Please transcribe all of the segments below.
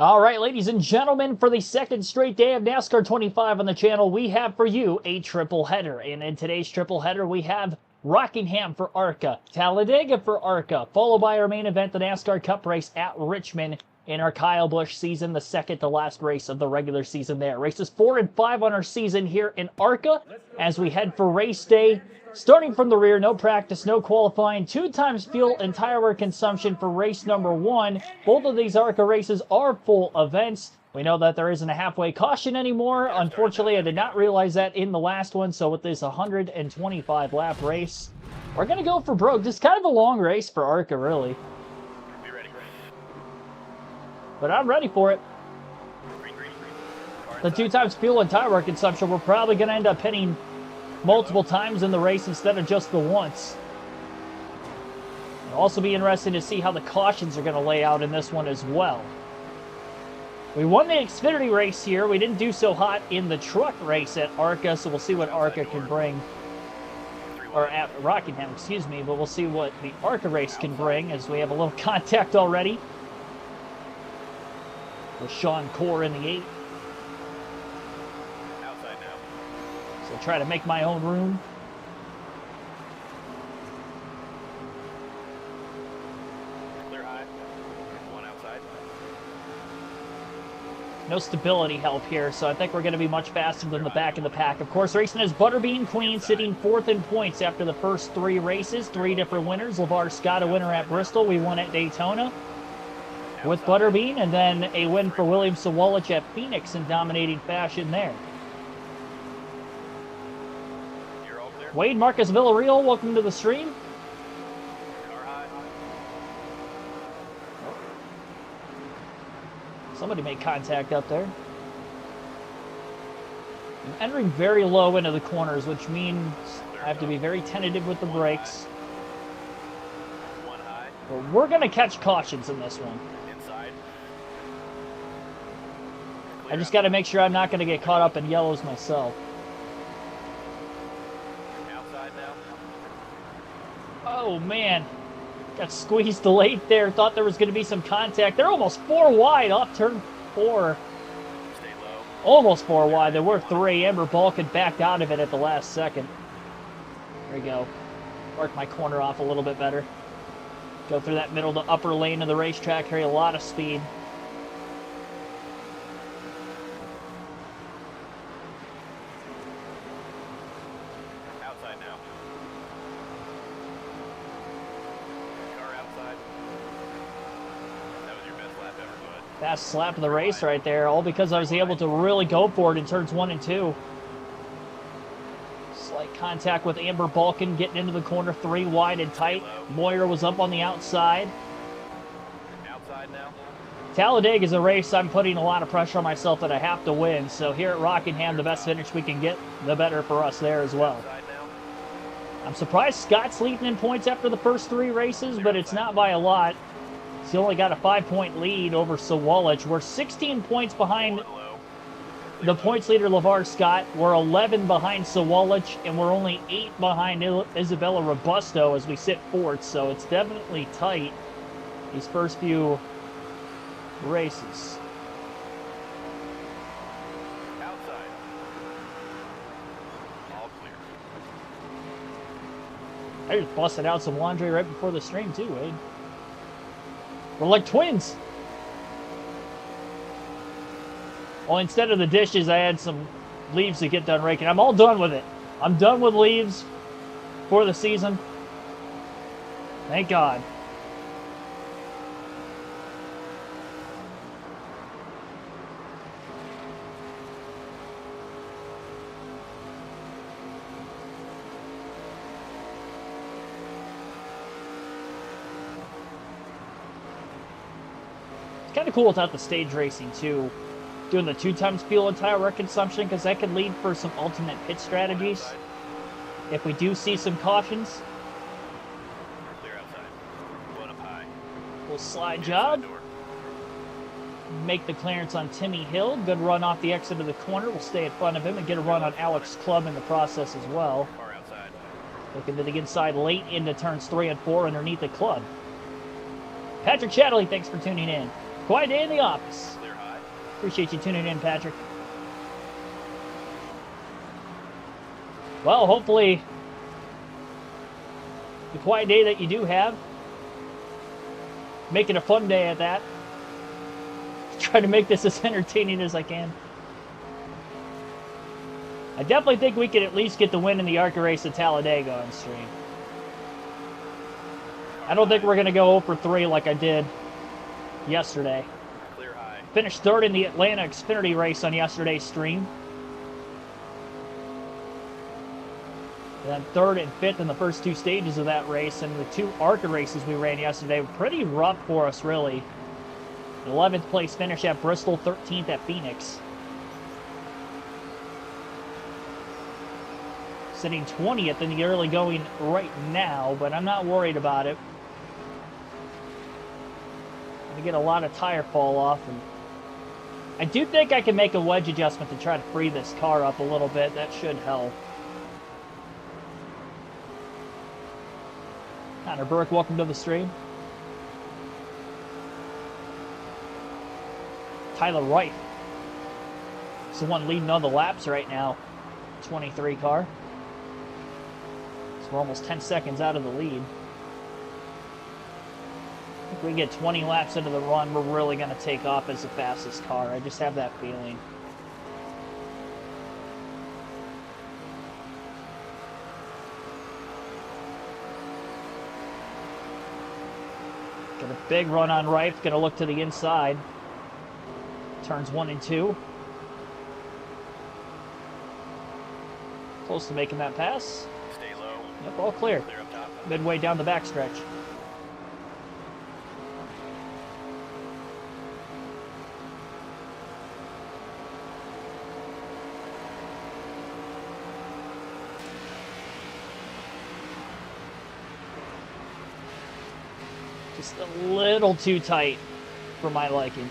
All right, ladies and gentlemen, for the second straight day of NASCAR 25 on the channel, we have for you a triple header. And in today's triple header, we have Rockingham for ARCA, Talladega for ARCA, followed by our main event, the NASCAR Cup race at Richmond in our Kyle Busch season, the second to last race of the regular season there. Races 4 and 5 on our season here in ARCA as we head for race day. Starting from the rear, no practice, no qualifying, 2 times fuel and tire wear consumption for race number 1. Both of these ARCA races are full events. We know that there isn't a halfway caution anymore. Unfortunately, I did not realize that in the last one. So with this 125 lap race, we're going to go for broke. This is kind of a long race for ARCA, really. Be ready. But I'm ready for it. Green. The 2 times fuel and tire wear consumption, we're probably going to end up hitting multiple times in the race instead of just the once. It'll also be interesting to see how the cautions are going to lay out in this one as well. We won the Xfinity race here. We didn't do so hot in the truck race at ARCA, so we'll see what ARCA can bring. Or at Rockingham, excuse me, but we'll see what the ARCA race can bring as we have a little contact already with Sean Core in the 8. So try to make my own room. Clear high. 1 outside. No stability help here, so I think we're going to be much faster than the back of the pack. Of course, racing as Butterbean Queen, sitting 4th in points after the first 3 races. 3 different winners. LeVar Scott, a winner at Bristol. We won at Daytona with Butterbean, and then a win for William Sawalich at Phoenix in dominating fashion there. Wade Marcus Villarreal, welcome to the stream. Car high. Somebody made contact up there. I'm entering very low into the corners, which means I have to be very tentative with the brakes. 1 high. But we're going to catch cautions in this one. Inside. I just got to make sure I'm not going to get caught up in yellows myself. Outside now. Oh, man. Got squeezed late there. Thought there was going to be some contact. They're almost 4 wide off turn 4. Stay low. Almost 4 wide. There were 3. Amber Balkan backed out of it at the last second. There we go. Mark my corner off a little bit better. Go through that middle to upper lane of the racetrack. Carry a lot of speed. Outside now. Car outside. That was your best lap ever, bud. Fast slap of the race right there, all because I was able to really go for it in turns 1 and 2. Slight contact with Amber Balkan getting into the corner, 3 wide and tight. Moyer was up on the outside. Outside now. Talladega is a race I'm putting a lot of pressure on myself that I have to win, so here at Rockingham, the best finish we can get, the better for us there as well. Outside now. I'm surprised Scott's leading in points after the first 3 races, but it's not by a lot. He only got a 5-point lead over Sawalich. We're 16 points behind 1 low. the points leader, LeVar Scott. We're 11 behind Sawalich, and we're only 8 behind Isabella Robusto as we sit 4th, so it's definitely tight these first few races. Outside. All clear. I just busted out some laundry right before the stream too, Wade. We're like twins. Well, instead of the dishes, I had some leaves to get done raking. I'm all done with it. I'm done with leaves for the season. Thank God. It's kind of cool without the stage racing too, doing the 2 times fuel and tire wear consumption, because that could lead for some alternate pit strategies if we do see some cautions. Clear outside. 1 up high. Little slide job. Door. Make the clearance on Timmy Hill. Good run off the exit of the corner. We'll stay in front of him and get a run on Alex Clubb in the process as well. Car outside. Looking to the inside late into turns 3 and 4 underneath the Clubb. Patrick Chatterley, thanks for tuning in. Quiet day in the office. Clear Appreciate you tuning in, Patrick. Well, hopefully, the quiet day that you do have, make it a fun day at that. Try to make this as entertaining as I can. I definitely think we could at least get the win in the ARCA race at Talladega on stream. I don't think we're going to go 0 for 3 like I did yesterday. Clear high. Finished third in the Atlanta Xfinity race on yesterday's stream. And then third and fifth in the first 2 stages of that race. And the 2 ARCA races we ran yesterday were pretty rough for us, really. 11th place finish at Bristol, 13th at Phoenix. Sitting 20th in the early going right now, but I'm not worried about it. I get a lot of tire fall off, and I do think I can make a wedge adjustment to try to free this car up a little bit. That should help. Connor Burke, welcome to the stream. Tyler Wright is the one leading on the laps right now. 23 car. So we're almost 10 seconds out of the lead. If we get 20 laps into the run, we're really going to take off as the fastest car. I just have that feeling. Got a big run on right. Going to look to the inside. Turns 1 and 2. Close to making that pass. Stay low. Yep, all clear. Clear up top. Midway down the backstretch. Just a little too tight for my liking.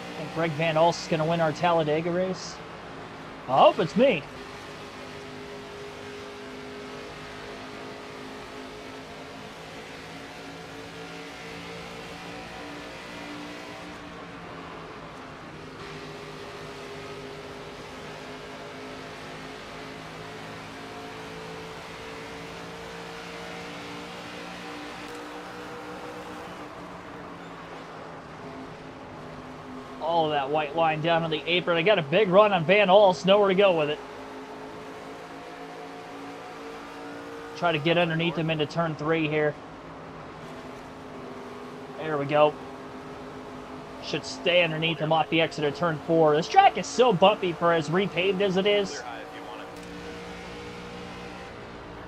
I think Greg Van Alst is going to win our Talladega race. I hope it's me. All of that white line down on the apron. I got a big run on Van Alst. Nowhere to go with it. Try to get underneath him into turn 3 here. There we go. Should stay underneath him off the exit of turn 4. This track is so bumpy for as repaved as it is. Clear high if you want it.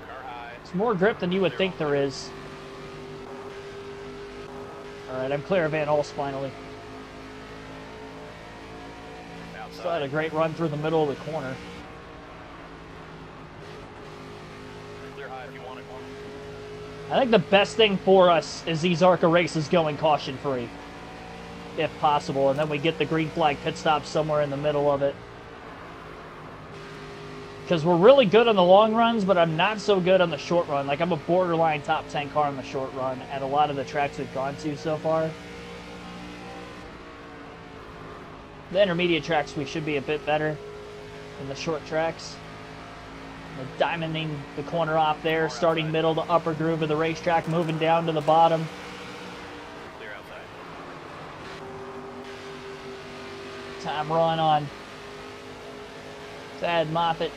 Car high. It's more grip than you would think there is. Alright, I'm clear of Van Alst finally. Still had a great run through the middle of the corner. Clear high if you want it. I think the best thing for us is these ARCA races going caution-free, if possible, and then we get the green flag pit stop somewhere in the middle of it. Because we're really good on the long runs, but I'm not so good on the short run. Like, I'm a borderline top 10 car on the short run at a lot of the tracks we've gone to so far. The intermediate tracks, we should be a bit better than the short tracks. We're diamonding the corner off there, starting middle to upper groove of the racetrack, moving down to the bottom. Clear outside. Time run on Thad Moffitt.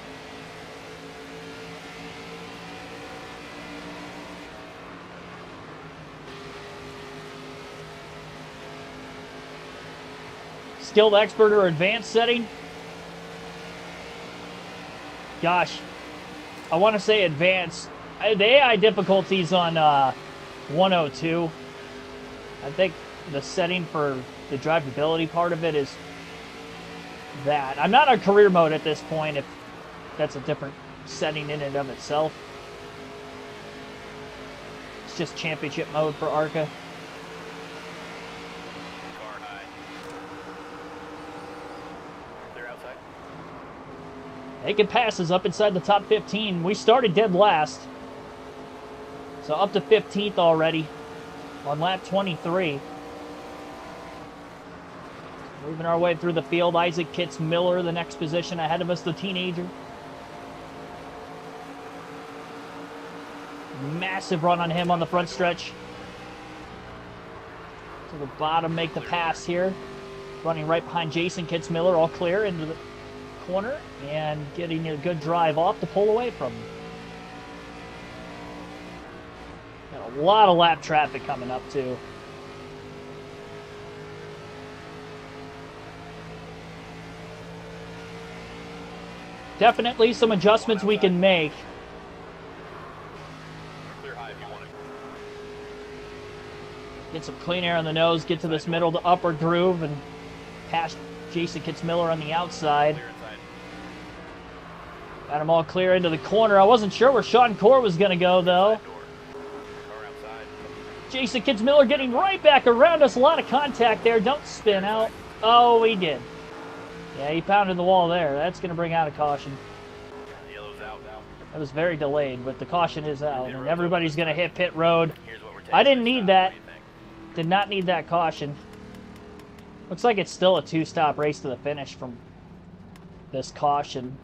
Skilled expert or advanced setting? Gosh, I want to say advanced. The AI difficulty's on 102. I think the setting for the drivability part of it is that. I'm not on career mode at this point, if that's a different setting in and of itself. It's just championship mode for ARCA. Car high. Making passes up inside the top 15. We started dead last. So up to 15th already on lap 23. Moving our way through the field. Isaac Kitts-Miller, the next position ahead of us, the teenager. Massive run on him on the front stretch. To the bottom, make the pass here. Running right behind Jason Kitts-Miller, all clear into the corner and getting a good drive off to pull away from him. Got a lot of lap traffic coming up too. Definitely some adjustments we can make. Clear high if you want it. Get some clean air on the nose, get to this middle to upper groove, and pass Jason Kitts-Miller on the outside. Clear inside. Got him all clear into the corner. I wasn't sure where Sean Core was going to go, though. Side door. Car outside. Jason Kitts-Miller getting right back around us. A lot of contact there. Don't spin out. Oh, he did. Yeah, he pounded the wall there. That's going to bring out a caution. The yellow's out now. That was very delayed, but the caution is out. And everybody's going to hit pit road. Here's what we're taking I didn't this need time. that. What do you think? Did not need that caution. Looks like it's still a two-stop race to the finish from this caution.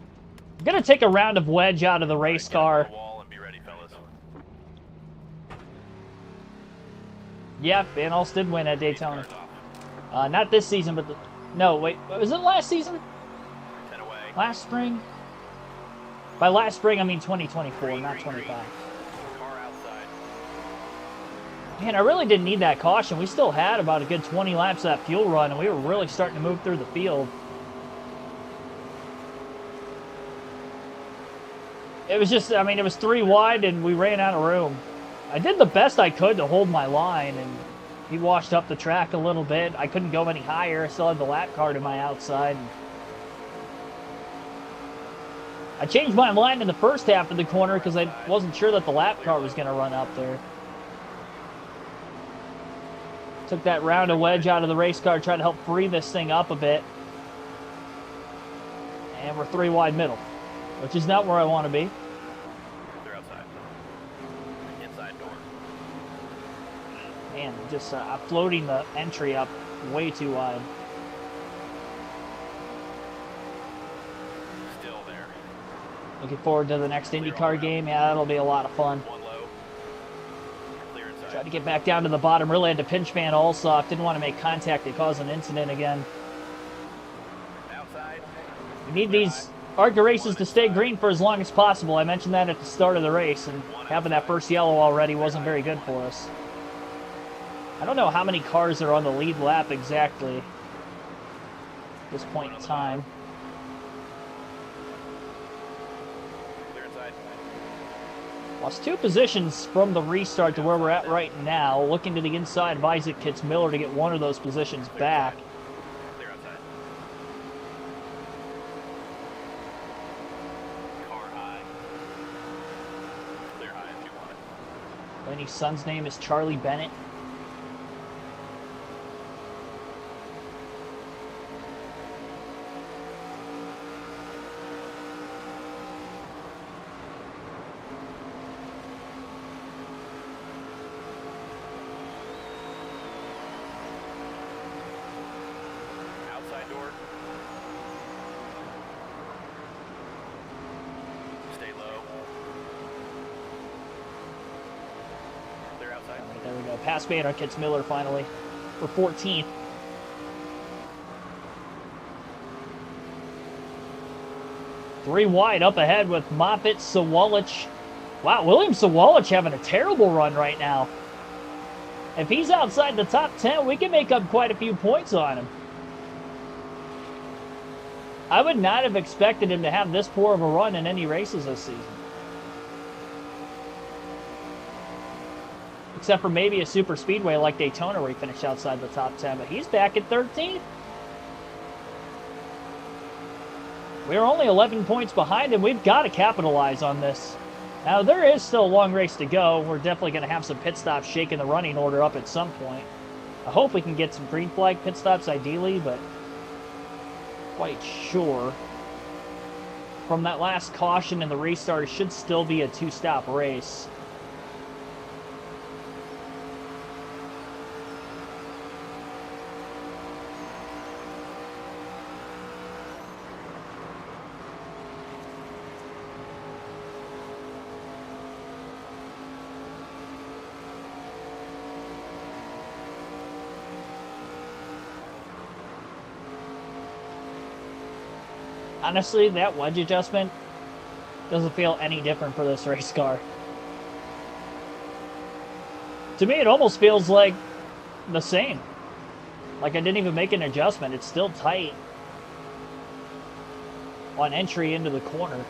I'm going to take a round of wedge out of the race Get up on car. the wall and be ready, fellas. Yeah, Van Alst did win at Daytona. Cars off. Not this season, but no, wait, was it last season? 10 away. Last spring? By last spring, I mean 2024, Green, not green, 25. Car outside. Man, I really didn't need that caution. We still had about a good 20 laps of that fuel run, and we were really starting to move through the field. It was just, I mean, it was 3 wide, and we ran out of room. I did the best I could to hold my line, and he washed up the track a little bit. I couldn't go any higher. I still had the lap car to my outside. I changed my line in the first half of the corner because I wasn't sure that the lap car was going to run up there. Took that round of wedge out of the race car, tried to help free this thing up a bit. And we're 3 wide middle, which is not where I want to be. They're outside. Inside door. Man, just floating the entry up way too wide. Still there. Looking forward to the next IndyCar game. Yeah, that'll be a lot of fun. One low. Clear inside. Tried to get back down to the bottom. Really had to pinch Van Alst. Didn't want to make contact and cause an incident again. Outside. We need these ARCA races to stay green for as long as possible. I mentioned that at the start of the race, and having that first yellow already wasn't very good for us. I don't know how many cars are on the lead lap exactly at this point in time. Clear inside. Lost 2 positions from the restart to where we're at right now. Looking to the inside of Isaac Kitts-Miller to get one of those positions back. Clear outside. Car high. Clear high if you want it. Blaney's son's name is Charlie Bennett. Outside door. Stay low. Clear outside. All right, there we go. Pass made on Kitts-Miller finally for 14th. Three wide up ahead with Moffitt, Sawalich. Wow, William Sawalich having a terrible run right now. If he's outside the top 10, we can make up quite a few points on him. I would not have expected him to have this poor of a run in any races this season. Except for maybe a super speedway like Daytona where he finished outside the top 10, but he's back at 13th. We're only 11 points behind him. We've got to capitalize on this. Now, there is still a long race to go. We're definitely going to have some pit stops shaking the running order up at some point. I hope we can get some green flag pit stops ideally, but quite sure. from that last caution and the restart, it should still be a two-stop race. Honestly, that wedge adjustment doesn't feel any different for this race car. To me, it almost feels like the same. Like I didn't even make an adjustment. It's still tight on entry into the corner.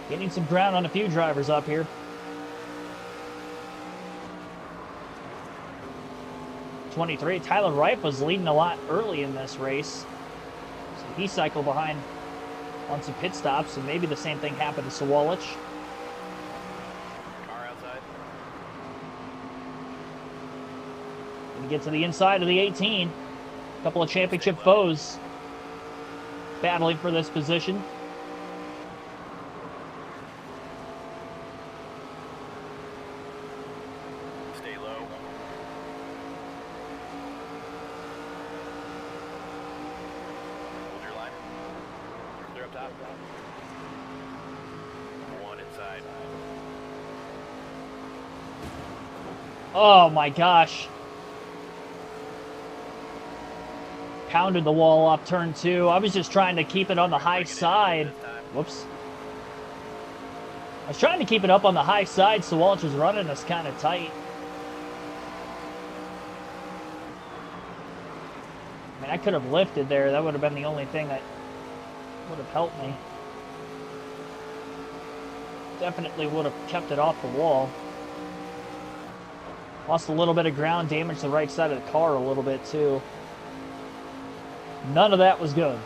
Getting some ground on a few drivers up here. '23, Tyler Wright was leading a lot early in this race. So he cycled behind on some pit stops, and maybe the same thing happened to Sawalich. Car outside. And get to the inside of the 18. A couple of championship foes battling for this position. Stay low. Hold your line. Clear up top. One inside. Oh my gosh. Pounded the wall off turn 2. I was just trying to keep it on the high side. Whoops. I was trying to keep it up on the high side, so Walsh was running us kind of tight. I mean, I could have lifted there. That would have been the only thing that would have helped me. Definitely would have kept it off the wall. Lost a little bit of ground, damaged the right side of the car a little bit too. None of that was good.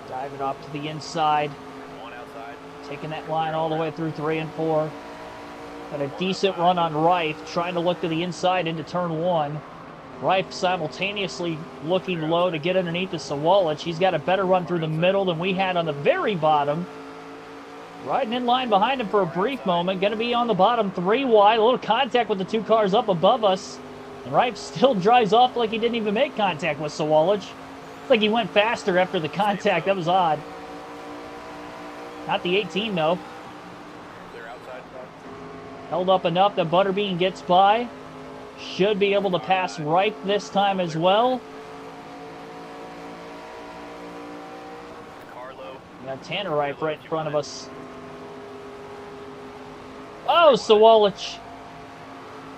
Diving off to the inside. One outside. Taking that line all the way through 3 and 4. Got a decent run on Reif, trying to look to the inside into turn 1. Reif simultaneously looking low to get underneath the Sawalich. He's got a better run through the middle than we had on the very bottom. Riding in line behind him for a brief moment. Going to be on the bottom 3 wide. A little contact with the 2 cars up above us. And Reif still drives off like he didn't even make contact with Sawalich. It's like he went faster after the contact. That was odd. Not the 18, though. Clear outside. Held up enough that Butterbean gets by. Should be able to pass Reif this time as well. Carlo. We got Tanner Reif right in front of us. Oh, Sawalich.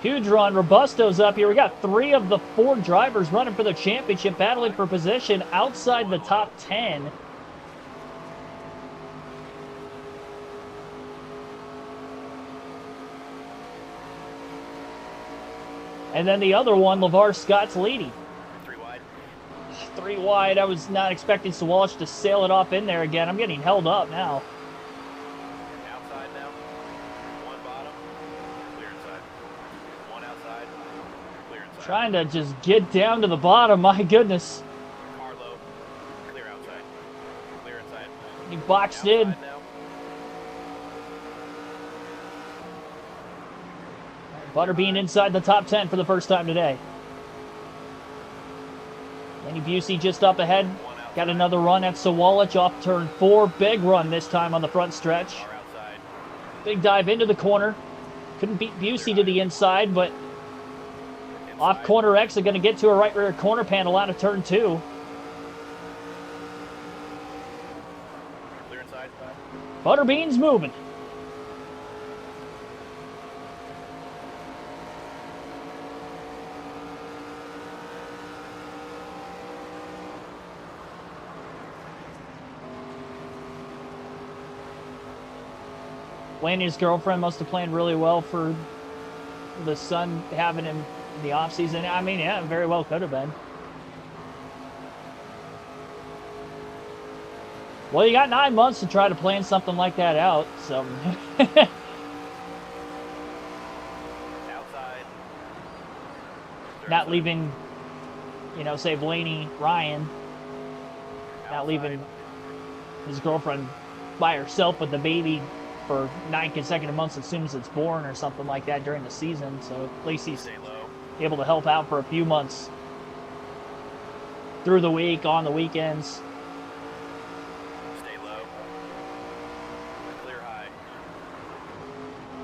Huge run. Robusto's up here. We got 3 of the 4 drivers running for the championship, battling for position outside the top 10. And then the other one, LeVar Scott's leading. 3 wide. 3 wide. I was not expecting Sawalich to sail it off in there again. I'm getting held up now. Outside now. 1 bottom. Clear inside. 1 outside. Clear inside. Trying to just get down to the bottom. My goodness. Carlo. Clear outside. Clear inside. He boxed in. Outside now. Butterbean inside the top 10 for the first time today. Lenny Busey just up ahead. Got another run at Sawalich off turn 4. Big run this time on the front stretch. Car outside. Big dive into the corner. Couldn't beat Busey to the inside, but off corner exit, going to get to a right rear corner panel out of turn 2. Clear inside. Butterbean's moving. Wayne and his girlfriend must have planned really well for the son having him in the off season. I mean, yeah, very well could have been. Well, you got 9 months to try to plan something like that out, so. Outside. Not leaving, you know, say Blaney, Ryan, not Outside. leaving his girlfriend by herself with the baby for 9 consecutive months as soon as it's born or something like that during the season. So at least he's Stay low. able to help out for a few months through the week, on the weekends. Stay low. Clear high.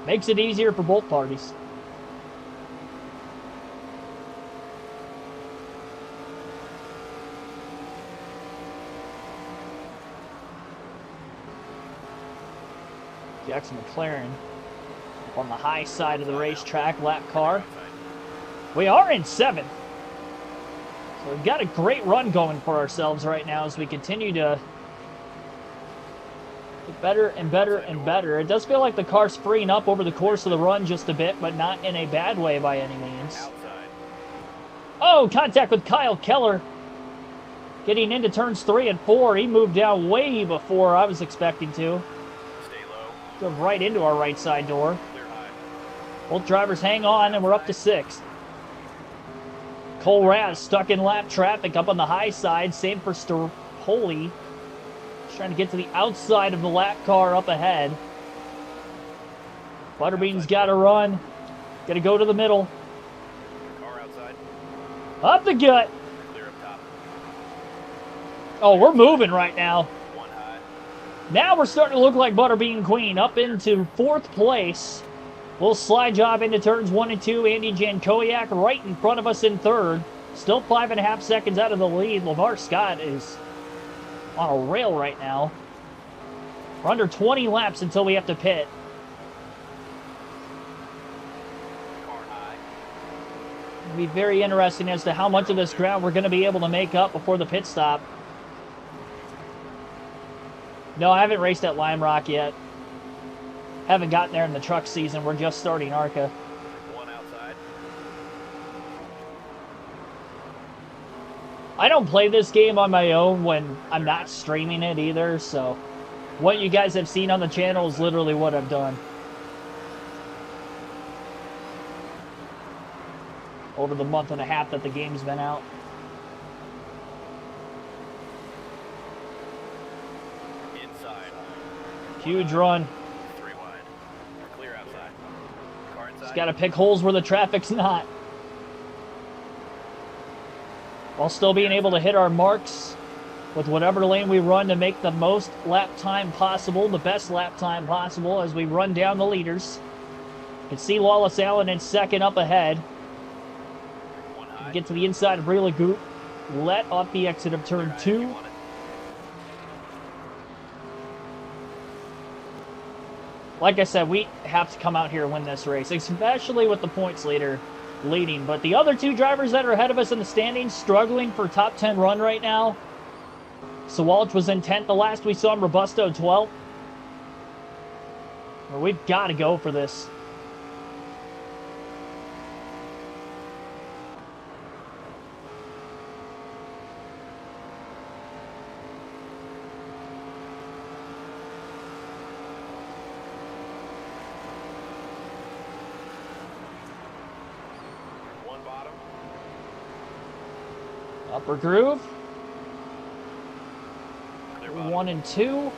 Makes it easier for both parties. Jackson McLaren up on the high side of the racetrack, lap car. Outside. We are in 7th. So we've got a great run going for ourselves right now as we continue to get better and better and better. It does feel like the car's freeing up over the course of the run just a bit, but not in a bad way by any means. Outside. Oh, contact with Kyle Keller. Getting into turns 3 and 4. He moved down way before I was expecting to. Stay low. Drove right into our right side door. Clear high. Both drivers hang on, and we're up to 6th. Cole Raz stuck in lap traffic up on the high side. Same for Sterholi. He's trying to get to the outside of the lap car up ahead. Butterbean's got to run. Got to go to the middle. Car outside. Up the gut. Clear up top. Oh, we're moving right now. One high. Now we're starting to look like Butterbean Queen. Up into 4th place. Little slide job into turns 1 and 2. Andy Jankowiak right in front of us in 3rd. Still 5.5 seconds out of the lead. Lamar Scott is on a rail right now. We're under 20 laps until we have to pit. Car high. It'll be very interesting as to how much of this ground we're going to be able to make up before the pit stop. No, I haven't raced at Lime Rock yet. Haven't gotten there in the truck season. We're just starting ARCA. One outside. I don't play this game on my own when I'm not streaming it either, so what you guys have seen on the channel is literally what I've done over the month and a half that the game's been out. Inside. Huge run. 3 wide. Clear outside. Car inside. Just got to pick holes where the traffic's not, while still being able to hit our marks with whatever lane we run to make the most lap time possible, the best lap time possible as we run down the leaders. You can see Wallace Allen in 2nd up ahead. One high. Get to the inside of Rila Goop. Let off the exit of turn 2. Like I said, we have to come out here and win this race, especially with the points leader leading. But the other 2 drivers that are ahead of us in the standings struggling for top 10 run right now. Sawalch was in 10th the last we saw him. Robusto 12th. Well, we've got to go for this. One bottom. Upper groove. Clear bottom. 1 and 2.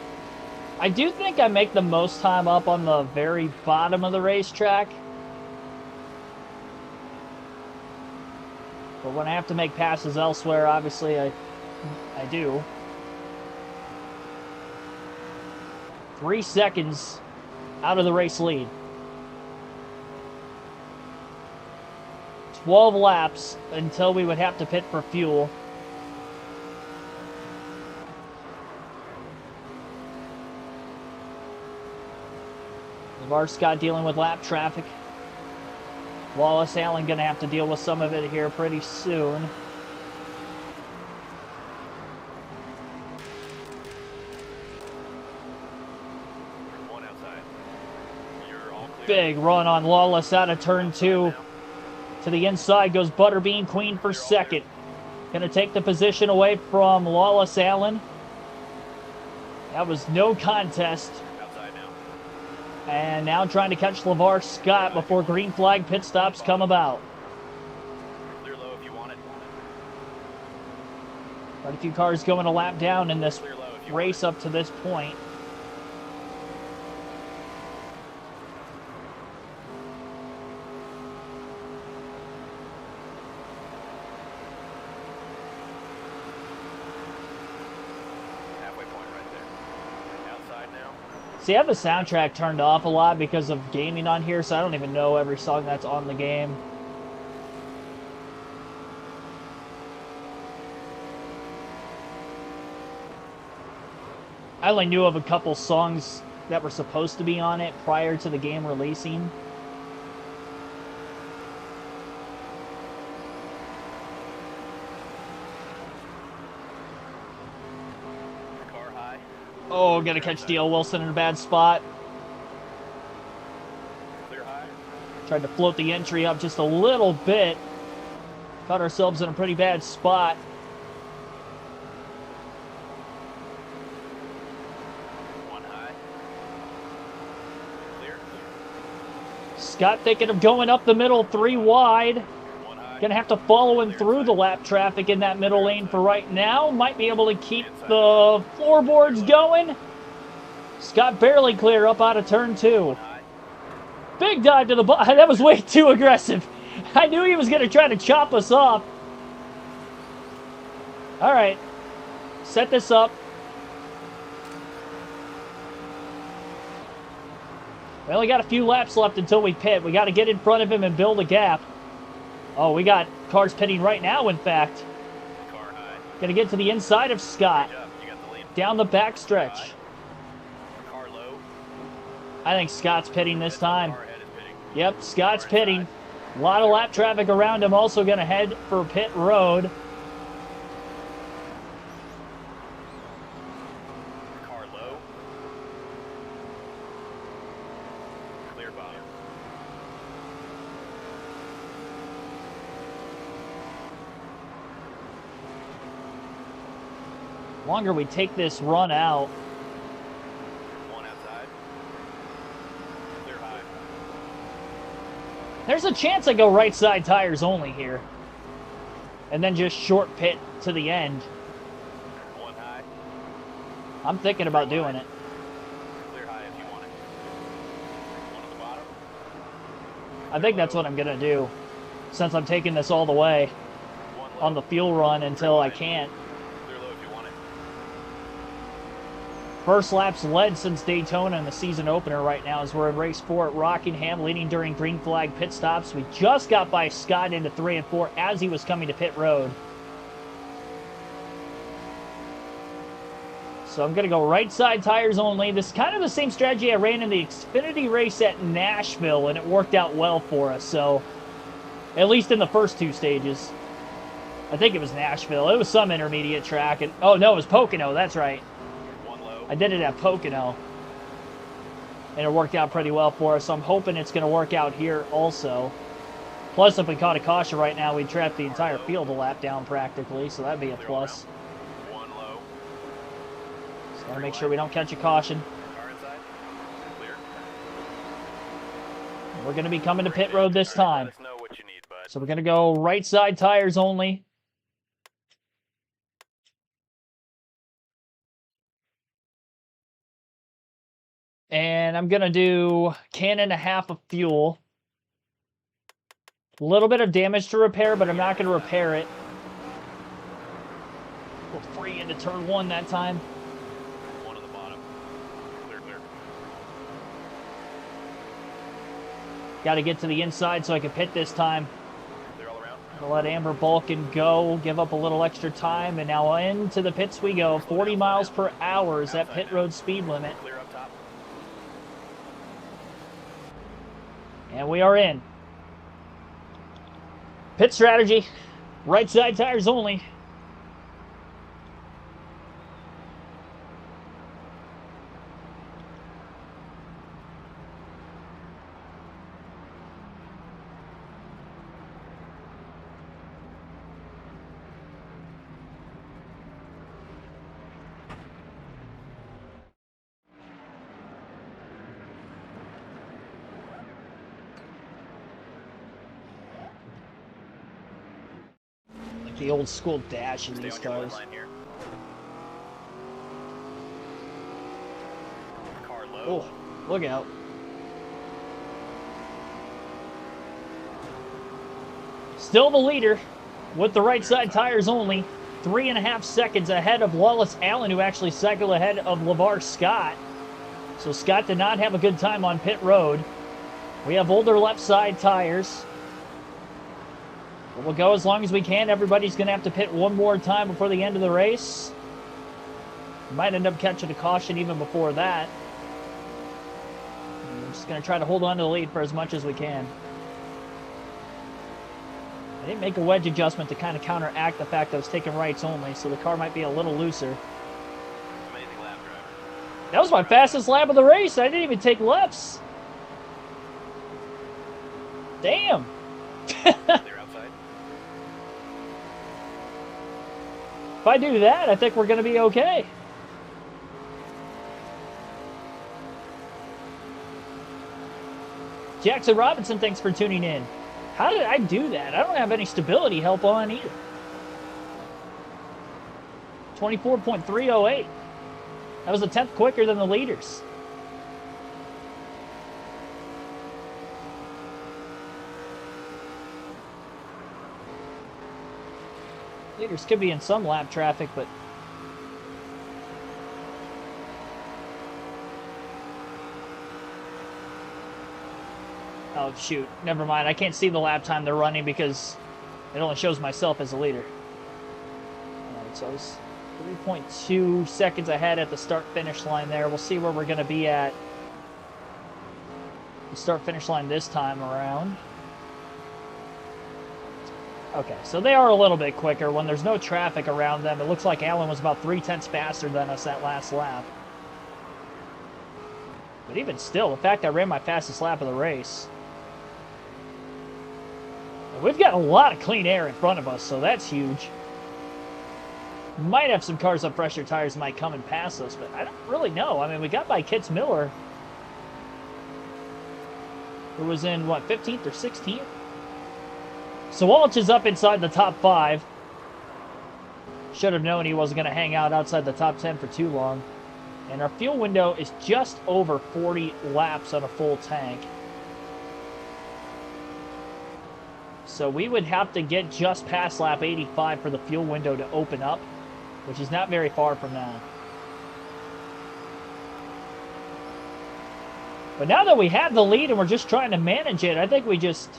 I do think I make the most time up on the very bottom of the racetrack. But when I have to make passes elsewhere, obviously I do. 3 seconds out of the race lead. 12 laps until we would have to pit for fuel. LeVar Scott dealing with lap traffic. Wallace Allen going to have to deal with some of it here pretty soon. Big run on Lawless out of turn 2. To the inside goes Butterbean Queen for second. Going to take the position away from Lawless Allen. That was no contest. And now trying to catch LeVar Scott before green flag pit stops come about. Clear low if you want it. Quite a few cars going a lap down in this race up to this point. See, I have the soundtrack turned off a lot because of gaming on here, so I don't even know every song that's on the game. I only knew of a couple songs that were supposed to be on it prior to the game releasing. Oh, gonna catch D.L. Wilson in a bad spot. Clear high. Tried to float the entry up just a little bit. Caught ourselves in a pretty bad spot. One high. Clear. Scott thinking of going up the middle 3 wide. One high. Gonna have to follow him through the lap traffic in that middle lane for right now. Might be able to keep the floorboards going. Scott barely clear up out of turn 2. Big dive to the bottom. That was way too aggressive. I knew he was going to try to chop us off. All right. Set this up. We only got a few laps left until we pit. We got to get in front of him and build a gap. Oh, we got cars pitting right now, in fact. Going to get to the inside of Scott. Down the back stretch. I think Scott's pitting this time. Yep, Scott's pitting. A lot of lap traffic around him. Also going to head for pit road. Car low. Clear bottom. The longer we take this run out, One outside. Clear high. there's a chance I go right side tires only here. And then just short pit to the end. One high. I'm thinking about doing it. Clear high if you want it. One on the bottom. I think that's what I'm going to do. Since I'm taking this all the way One low. on the fuel run until I can't. Clear low if you want it. First laps led since Daytona in the season opener right now as we're in race 4 at Rockingham, leading during green flag pit stops. We just got by Scott into 3 and 4 as he was coming to pit road. So I'm going to go right side tires only. This is kind of the same strategy I ran in the Xfinity race at Nashville, and it worked out well for us. So at least in the first 2 stages. I think it was Nashville. It was some intermediate track. And oh, no, it was Pocono. That's right. I did it at Pocono, and it worked out pretty well for us, so I'm hoping it's going to work out here also. Plus, if we caught a caution right now, we'd trap the entire field a lap down practically, so that'd be a plus. One low. Just got to make sure we don't catch a caution. Car inside. Clear. We're going to be coming to pit road this time. Let us know what you need, bud. So we're going to go right side tires only. And I'm going to do a can and a half of fuel. A little bit of damage to repair, but I'm not going to repair it. We're free into turn 1 that time. One on the bottom. Clear, clear. Got to get to the inside so I can pit this time. Clear all around. I'll let Amber Balkan go, give up a little extra time, and now into the pits we go. 40 miles per hour is that pit road speed limit. Clear up top. And we are in. Pit strategy. Right side tires only. The old school dash in these cars. Here. Car low. Oh, look out. Still the leader with the right side tires only. 3.5 seconds ahead of Wallace Allen, who actually cycled ahead of LeVar Scott. So Scott did not have a good time on pit road. We have older left side tires. But we'll go as long as we can. Everybody's going to have to pit one more time before the end of the race. Might end up catching a caution even before that. We're just going to try to hold on to the lead for as much as we can. I didn't make a wedge adjustment to kind of counteract the fact that I was taking rights only, so the car might be a little looser. Amazing lap driver. That was my fastest lap of the race. I didn't even take lefts. Damn. They're outside. If I do that, I think we're going to be okay. Jackson Robinson, thanks for tuning in. How did I do that? I don't have any stability help on either. 24.308. That was a 10th quicker than the leaders. Leaders could be in some lap traffic, but oh, shoot. Never mind. I can't see the lap time they're running because it only shows myself as a leader. Alright, so I was 3.2 seconds ahead at the start-finish line there. We'll see where we're going to be at the start-finish line this time around. Okay, so they are a little bit quicker when there's no traffic around them. It looks like Allen was about 0.3 faster than us that last lap. But even still, the fact I ran my fastest lap of the race. We've got a lot of clean air in front of us, so that's huge. Might have some cars on fresher tires might come and pass us, but I don't really know. I mean, we got by Kitts Miller, who was in, what, 15th or 16th? So Walsh is up inside the top 5. Should have known he wasn't going to hang out outside the top 10 for too long. And our fuel window is just over 40 laps on a full tank. So we would have to get just past lap 85 for the fuel window to open up, which is not very far from now. But now that we have the lead and we're just trying to manage it, I think we just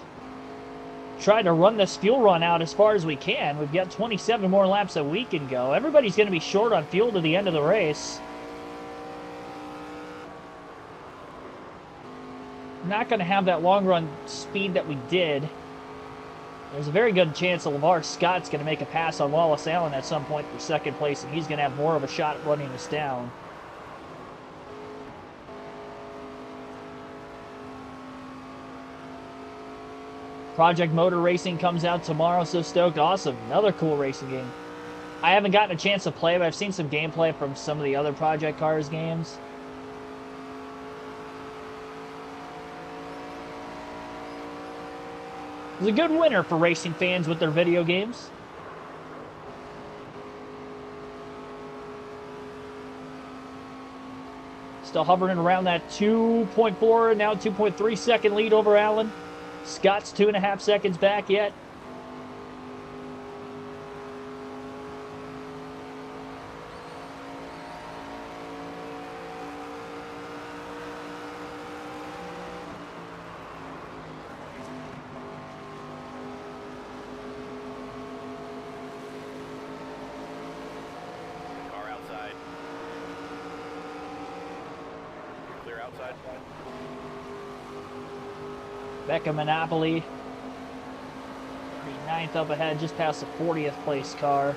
try to run this fuel run out as far as we can. We've got 27 more laps that we can go. Everybody's going to be short on fuel to the end of the race. Not going to have that long run speed that we did. There's a very good chance that LeVar Scott's going to make a pass on Wallace Allen at some point for second place, and he's going to have more of a shot at running us down. Project Motor Racing comes out tomorrow, so stoked. Awesome. Another cool racing game. I haven't gotten a chance to play, but I've seen some gameplay from some of the other Project Cars games. It was a good winter for racing fans with their video games. Still hovering around that 2.4, now 2.3 second lead over Allen. Scott's 2.5 seconds back yet. Car outside. Clear outside. Becca Monopoly. 39th up ahead, just past the 40th place car.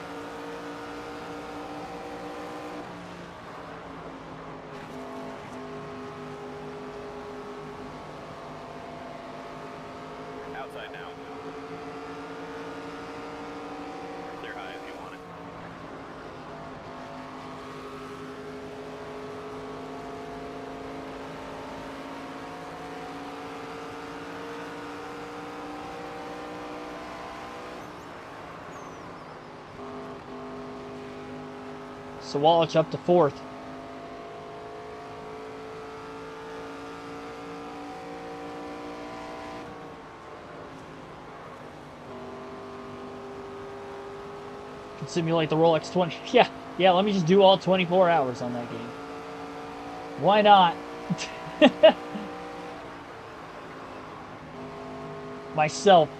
Outside now. Clear high if you want it. Sawalich up to 4th. Can simulate the Rolex 20. Yeah, let me just do all 24 hours on that game. Why not? Myself.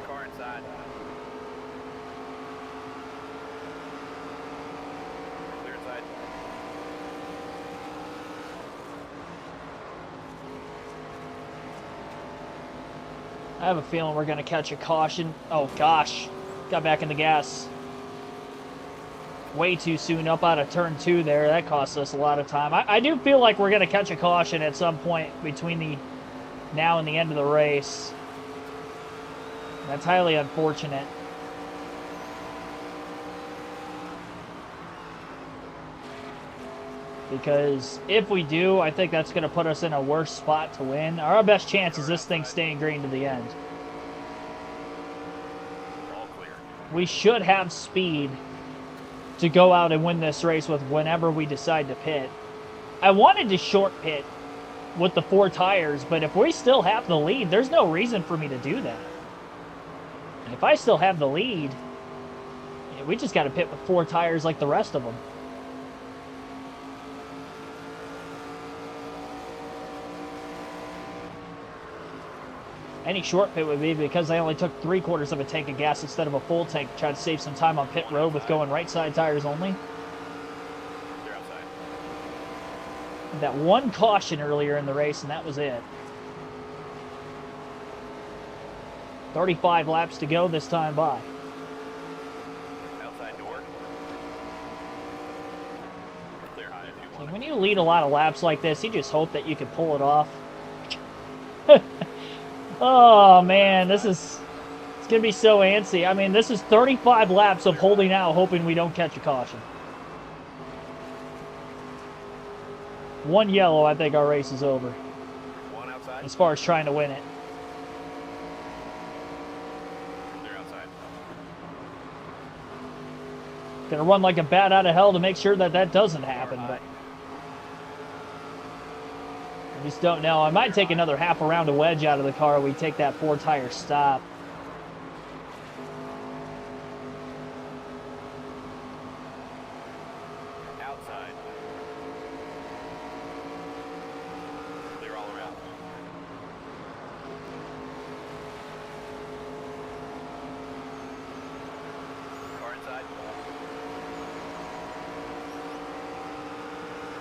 Car inside. Clear inside. I have a feeling we're going to catch a caution. Oh, gosh. Got back in the gas. Way too soon up out of turn 2 there. That cost us a lot of time. I do feel like we're going to catch a caution at some point between the now and the end of the race. That's highly unfortunate. Because if we do, I think that's going to put us in a worse spot to win. Our best chance is this thing staying green to the end. All clear. We should have speed to go out and win this race with whenever we decide to pit. I wanted to short pit with the 4 tires, but if we still have the lead, there's no reason for me to do that. And if I still have the lead, we just got to pit with 4 tires like the rest of them. Any short pit would be because I only took 3/4 of a tank of gas instead of a full tank to try to save some time on pit road with going right side tires only. Clear outside. That one caution earlier in the race, and that was it. 35 laps to go this time by. Outside door. Clear high if you want Like it. when you lead a lot of laps like this, you just hope that you can pull it off. Oh man, it's gonna be so antsy. I mean, this is 35 laps of holding out, hoping we don't catch a caution. 1 yellow, I think our race is over. 1 outside. As far as trying to win it. Clear outside. Gonna run like a bat out of hell to make sure that that doesn't happen, but I just don't know. I might take another half a round of wedge out of the car. We take that 4-tire stop. Outside. Clear all around. Car inside.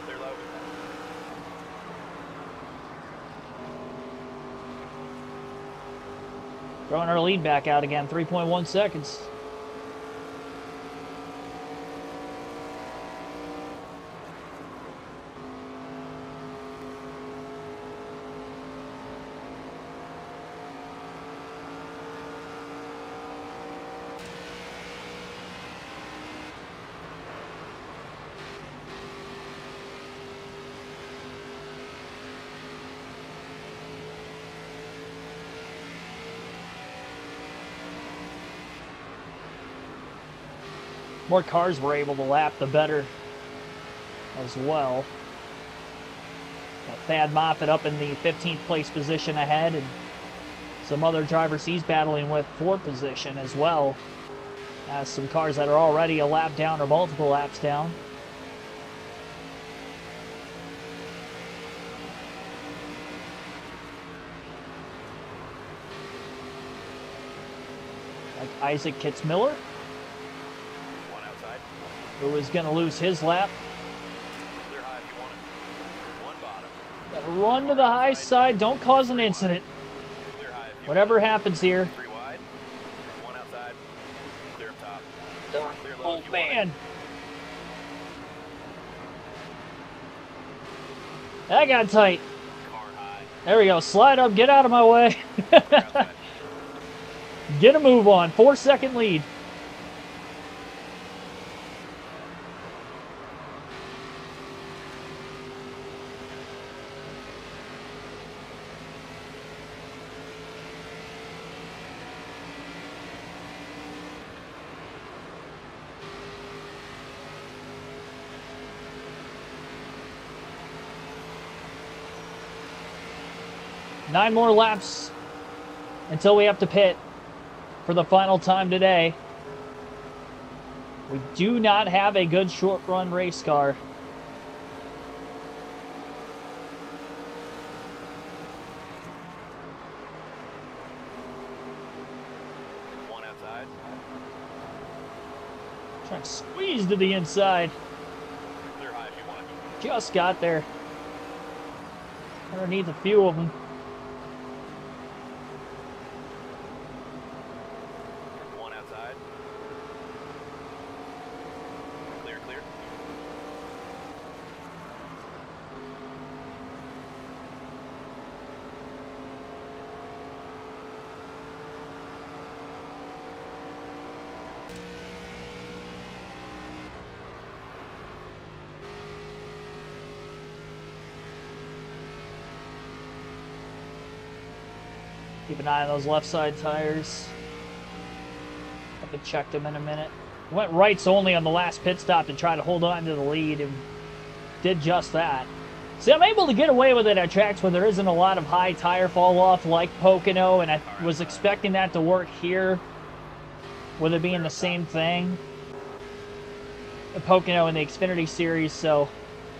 Clear low. Throwing our lead back out again, 3.1 seconds. More cars we're able to lap, the better as well. Got Thad Moffitt up in the 15th place position ahead, and some other drivers he's battling with for position as well. As some cars that are already a lap down or multiple laps down. Isaac Kitzmiller, One outside. who is going to lose his lap. Clear high if you want it. One bottom. Gotta run to the high side. Don't cause an incident. Clear high if you Whatever want happens here. it. Three wide. One outside. Clear up top. Clear low Oh, if you want man. it. That got tight. Car high. There we go. Slide up. Get out of my way. Clear outside. Get a move on. 4-second lead. Nine more laps until we have to pit for the final time today. We do not have a good short run race car. One outside. Trying to squeeze to the inside. Clear high if you want it. Just got there. Underneath a few of them. One outside. Clear, clear. Keep an eye on those left side tires. Haven't checked them in a minute. Went rights only on the last pit stop to try to hold on to the lead and did just that. See, I'm able to get away with it at tracks where there isn't a lot of high tire fall off like Pocono, and I was expecting that to work here with it being the same thing. The Pocono and the Xfinity Series, so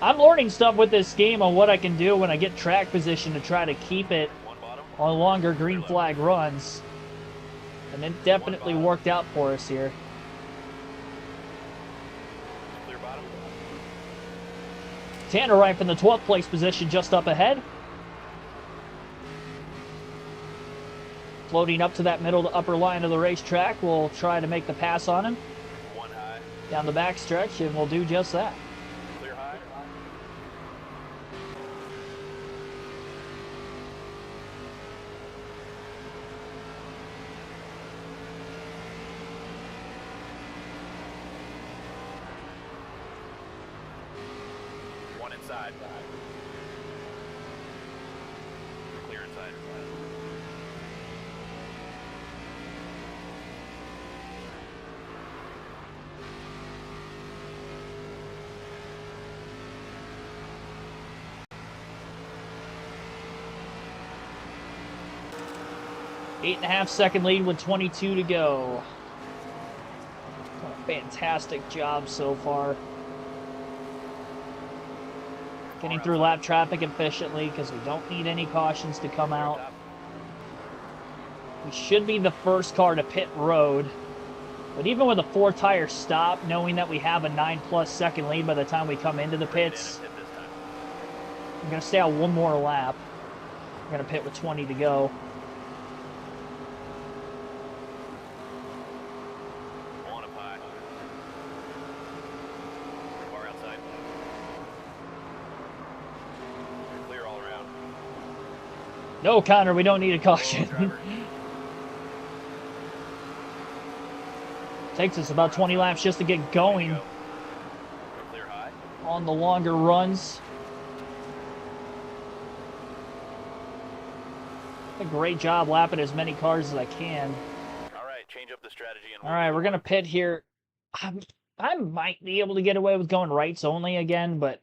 I'm learning stuff with this game on what I can do when I get track position to try to keep it One bottom. on longer green flag runs. And it definitely worked out for us here. Clear bottom. Tanner Reif in the 12th place position just up ahead. Floating up to that middle to upper line of the racetrack. We'll try to make the pass on him One high. down the backstretch, and we'll do just that. Clear high. One inside. Clear inside. 8.5 second lead with 22 to go. A fantastic job so far. Getting through lap traffic efficiently because we don't need any cautions to come out. We should be the first car to pit road. But even with a 4-tire stop, knowing that we have a 9+ second lead by the time we come into the pits, I'm going to stay on one more lap. We're going to pit with 20 to go. One up high. Car outside. Clear all around. No, Connor, we don't need a caution. Driver. Takes us about 20 laps just to get going Go. Clear high. on the longer runs. A great job lapping as many cars as I can. All right, change up the strategy. And All right, we're going to pit here. I might be able to get away with going rights only again, but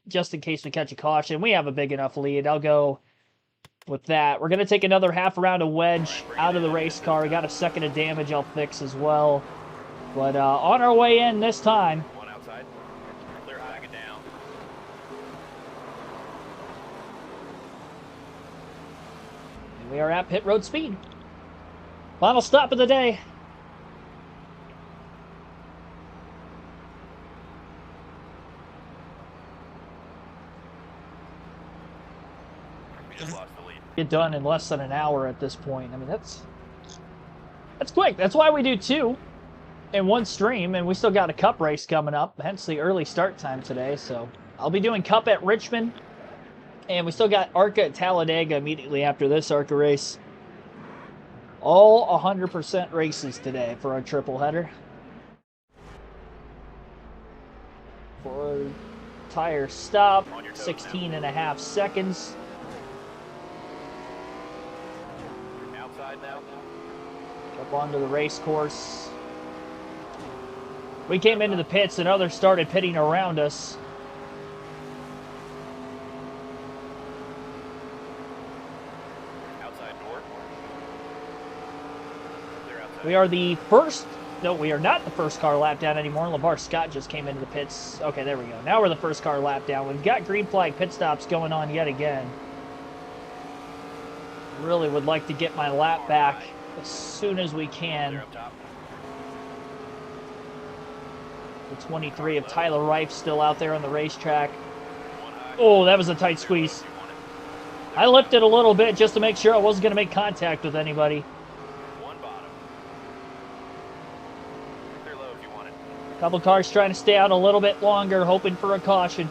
just in case we catch a caution, we have a big enough lead. I'll go with that. We're going to take another half round of wedge out of the race car. We got a second of damage I'll fix as well. But on our way in this time. One outside. Clear high. Back it down. We are at pit road speed. Final stop of the day. just lost the lead. get done in less than an hour at this point. I mean, that's quick. That's why we do 2 in one stream, and we still got a Cup race coming up, hence the early start time today. So I'll be doing Cup at Richmond, and we still got ARCA at Talladega immediately after this ARCA race. All 100% races today for our triple header. For tire stop, 16.5 seconds. Outside now. Up onto the race course. We came into the pits and others started pitting around us. Outside door. They're outside. We are the first. No, we are not the first car lap down anymore. LeVar Scott just came into the pits. Okay, there we go. Now we're the first car lap down. We've got green flag pit stops going on yet again. Really would like to get my lap back as soon as we can. They're up top. The 23 of Tyler Reif still out there on the racetrack. One high. Oh, that was a tight squeeze. You want it. I lifted a little bit just to make sure I wasn't going to make contact with anybody. One bottom. Clear low if you want it. A couple cars trying to stay out a little bit longer, hoping for a caution.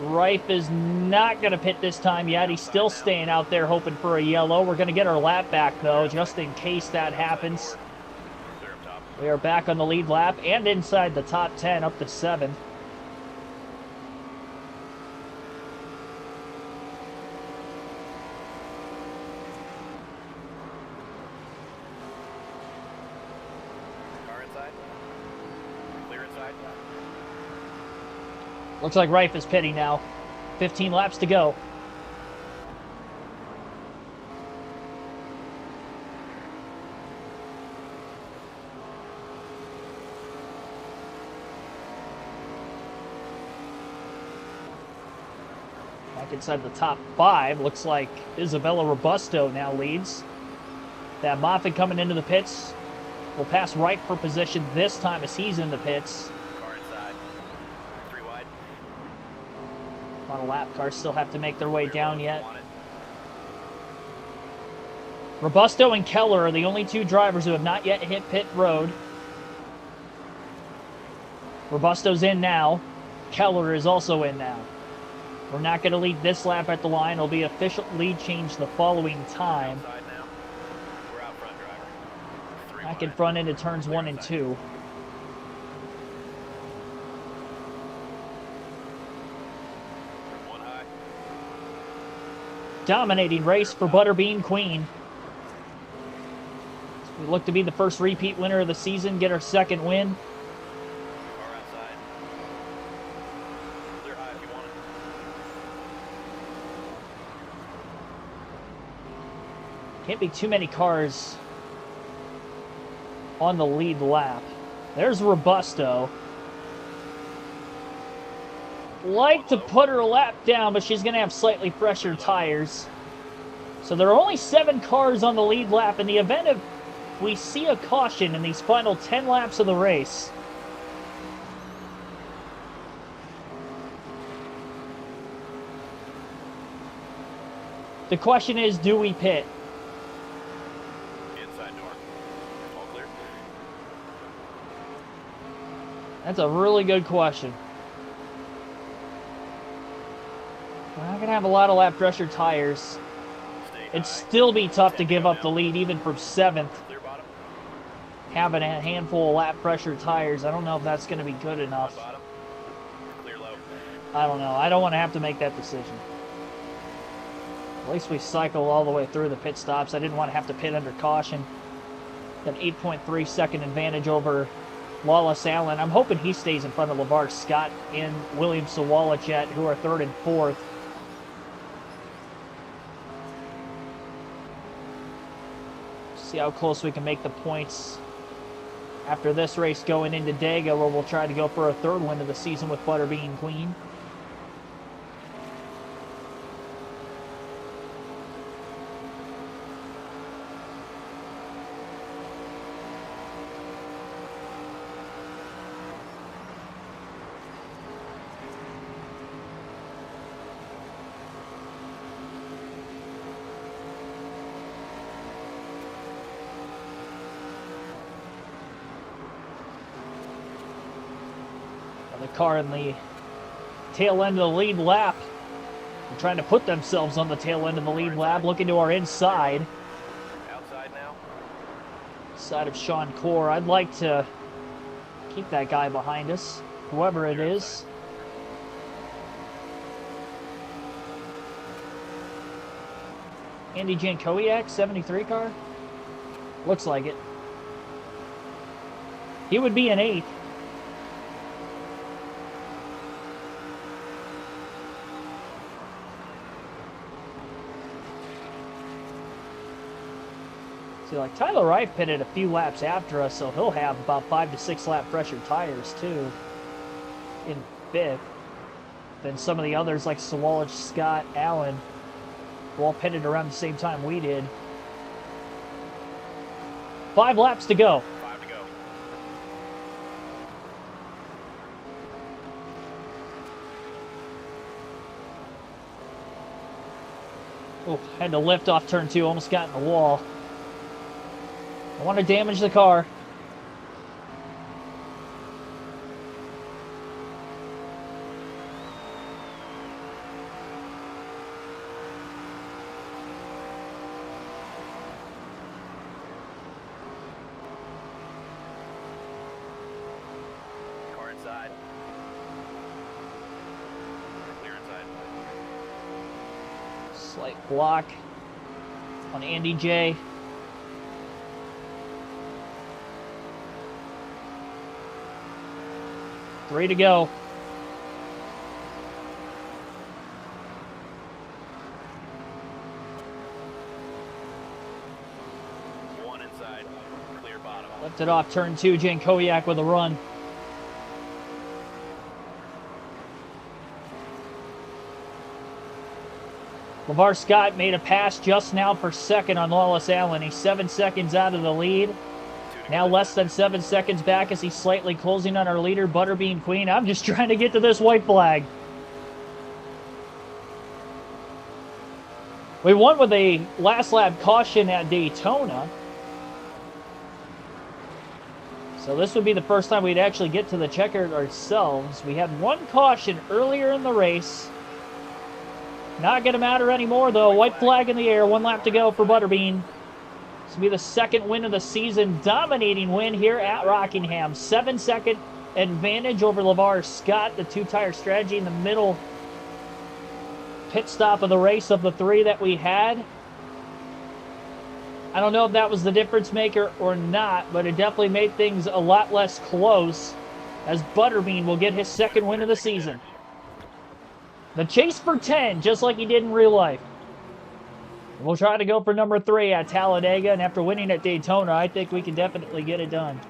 Reif is not going to pit this time yet. He's still staying out there hoping for a yellow. We're going to get our lap back, though, just in case that happens. They're up top. We are back on the lead lap and inside the top 10, up to 7th. Car inside. Clear inside. Looks like Reif is pitting now. 15 laps to go. Back inside the top 5. Looks like Isabella Robusto now leads. That Moffitt coming into the pits. Will pass Reif for position this time as he's in the pits. Car inside. 3 wide. A lot of lap cars still have to make their way Clear down low if you yet. want it. Robusto and Keller are the only 2 drivers who have not yet hit pit road. Robusto's in now. Keller is also in now. We're not going to lead this lap at the line. It'll be official lead change the following time. Outside now. We're out front, driver. 3 Back in wide. front into turns 1 and 2. One high. Dominating race for Butterbean Queen. We look to be the first repeat winner of the season, get our 2nd win. Car outside. Clear high if you want it. Can't be too many cars on the lead lap. There's Robusto. Like to put her lap down, but she's going to have slightly fresher tires. So there are only 7 cars on the lead lap. In the event of we see a caution in these final 10 laps of the race, the question is, do we pit? Inside door. All clear. That's a really good question. We're not going to have a lot of lap pressure tires. Stay It'd high. still be tough to 10 give go up the now. lead even from 7th. Clear bottom. Having a handful of lap pressure tires, I don't know if that's going to be good One enough. bottom. Clear low. I don't know. I don't want to have to make that decision. At least we cycle all the way through the pit stops. I didn't want to have to pit under caution. Got an 8.3 second advantage over Lawless Allen. I'm hoping he stays in front of LeVar Scott and William Sawalachet, who are 3rd and 4th. See how close we can make the points after this race going into Dega, where we'll try to go for a 3rd win of the season with Butterbean Queen. The car in the tail end of the lead lap. They're trying to put themselves on the tail end of the lead lap, looking to our inside. Outside now. Side of Sean Core. I'd like to keep that guy behind us, whoever it is. Andy Jankowiak, 73 car? Looks like it. He would be an 8th. See, like Tyler Reif pitted a few laps after us, so he'll have about 5 to 6 lap fresher tires too in 5th. Then some of the others like Sawalich, Scott, Allen, were all pitted around the same time we did. 5 laps to go. 5 to go. Oh, had to lift off turn 2, almost got in the wall. I want to damage the car. Car inside. Clear inside. Slight block on Andy J. Three to go. One inside. Clear bottom. Lifted off turn 2, Jankowiak with a run. LeVar Scott made a pass just now for second on Lawless Allen. He's 7 seconds out of the lead. Now less than 7 seconds back as he's slightly closing on our leader, Butterbean Queen. I'm just trying to get to this white flag. We won with a last lap caution at Daytona. So this would be the first time we'd actually get to the checker ourselves. We had one caution earlier in the race. Not going to matter anymore though. White flag in the air, 1 lap to go for Butterbean. This will be the second win of the season, dominating win here at Rockingham. 7-second advantage over LeVar Scott, the 2-tire strategy in the middle pit stop of the race of the 3 that we had. I don't know if that was the difference maker or not, but it definitely made things a lot less close as Butterbean will get his second win of the season. The chase for 10, just like he did in real life. We'll try to go for number 3 at Talladega, and after winning at Daytona, I think we can definitely get it done.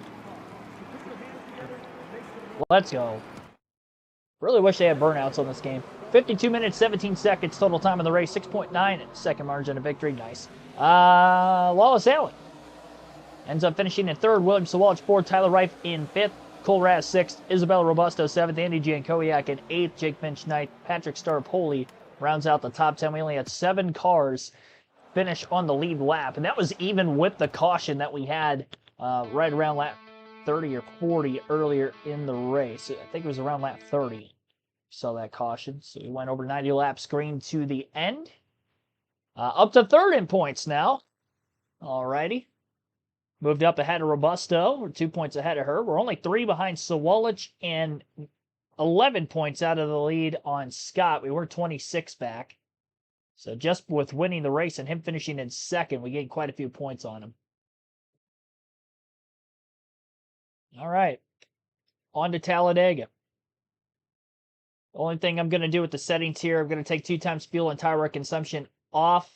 Let's go. Really wish they had burnouts on this game. 52 minutes, 17 seconds total time in the race, 6.9 second margin of victory. Nice. Lawless Allen ends up finishing in 3rd. William Sawalich 4th. Tyler Reif in 5th. Cole Raz 6th. Isabella Robusto 7th. Andy Jankowiak in 8th. Jake Finch 9th. Patrick Starpoli rounds out the top 10. We only had 7 cars finish on the lead lap, and that was even with the caution that we had right around lap 30 or 40 earlier in the race. I think it was around lap 30. Saw that caution. So we went over 90 laps, green to the end. Up to 3rd in points now. Alrighty. Moved up ahead of Robusto. We're 2 points ahead of her. We're only 3 behind Sawalich and 11 points out of the lead on Scott. We were 26 back. So just with winning the race and him finishing in 2nd, we gained quite a few points on him. All right. On to Talladega. The only thing I'm going to do with the settings here, I'm going to take 2 times fuel and tire consumption off.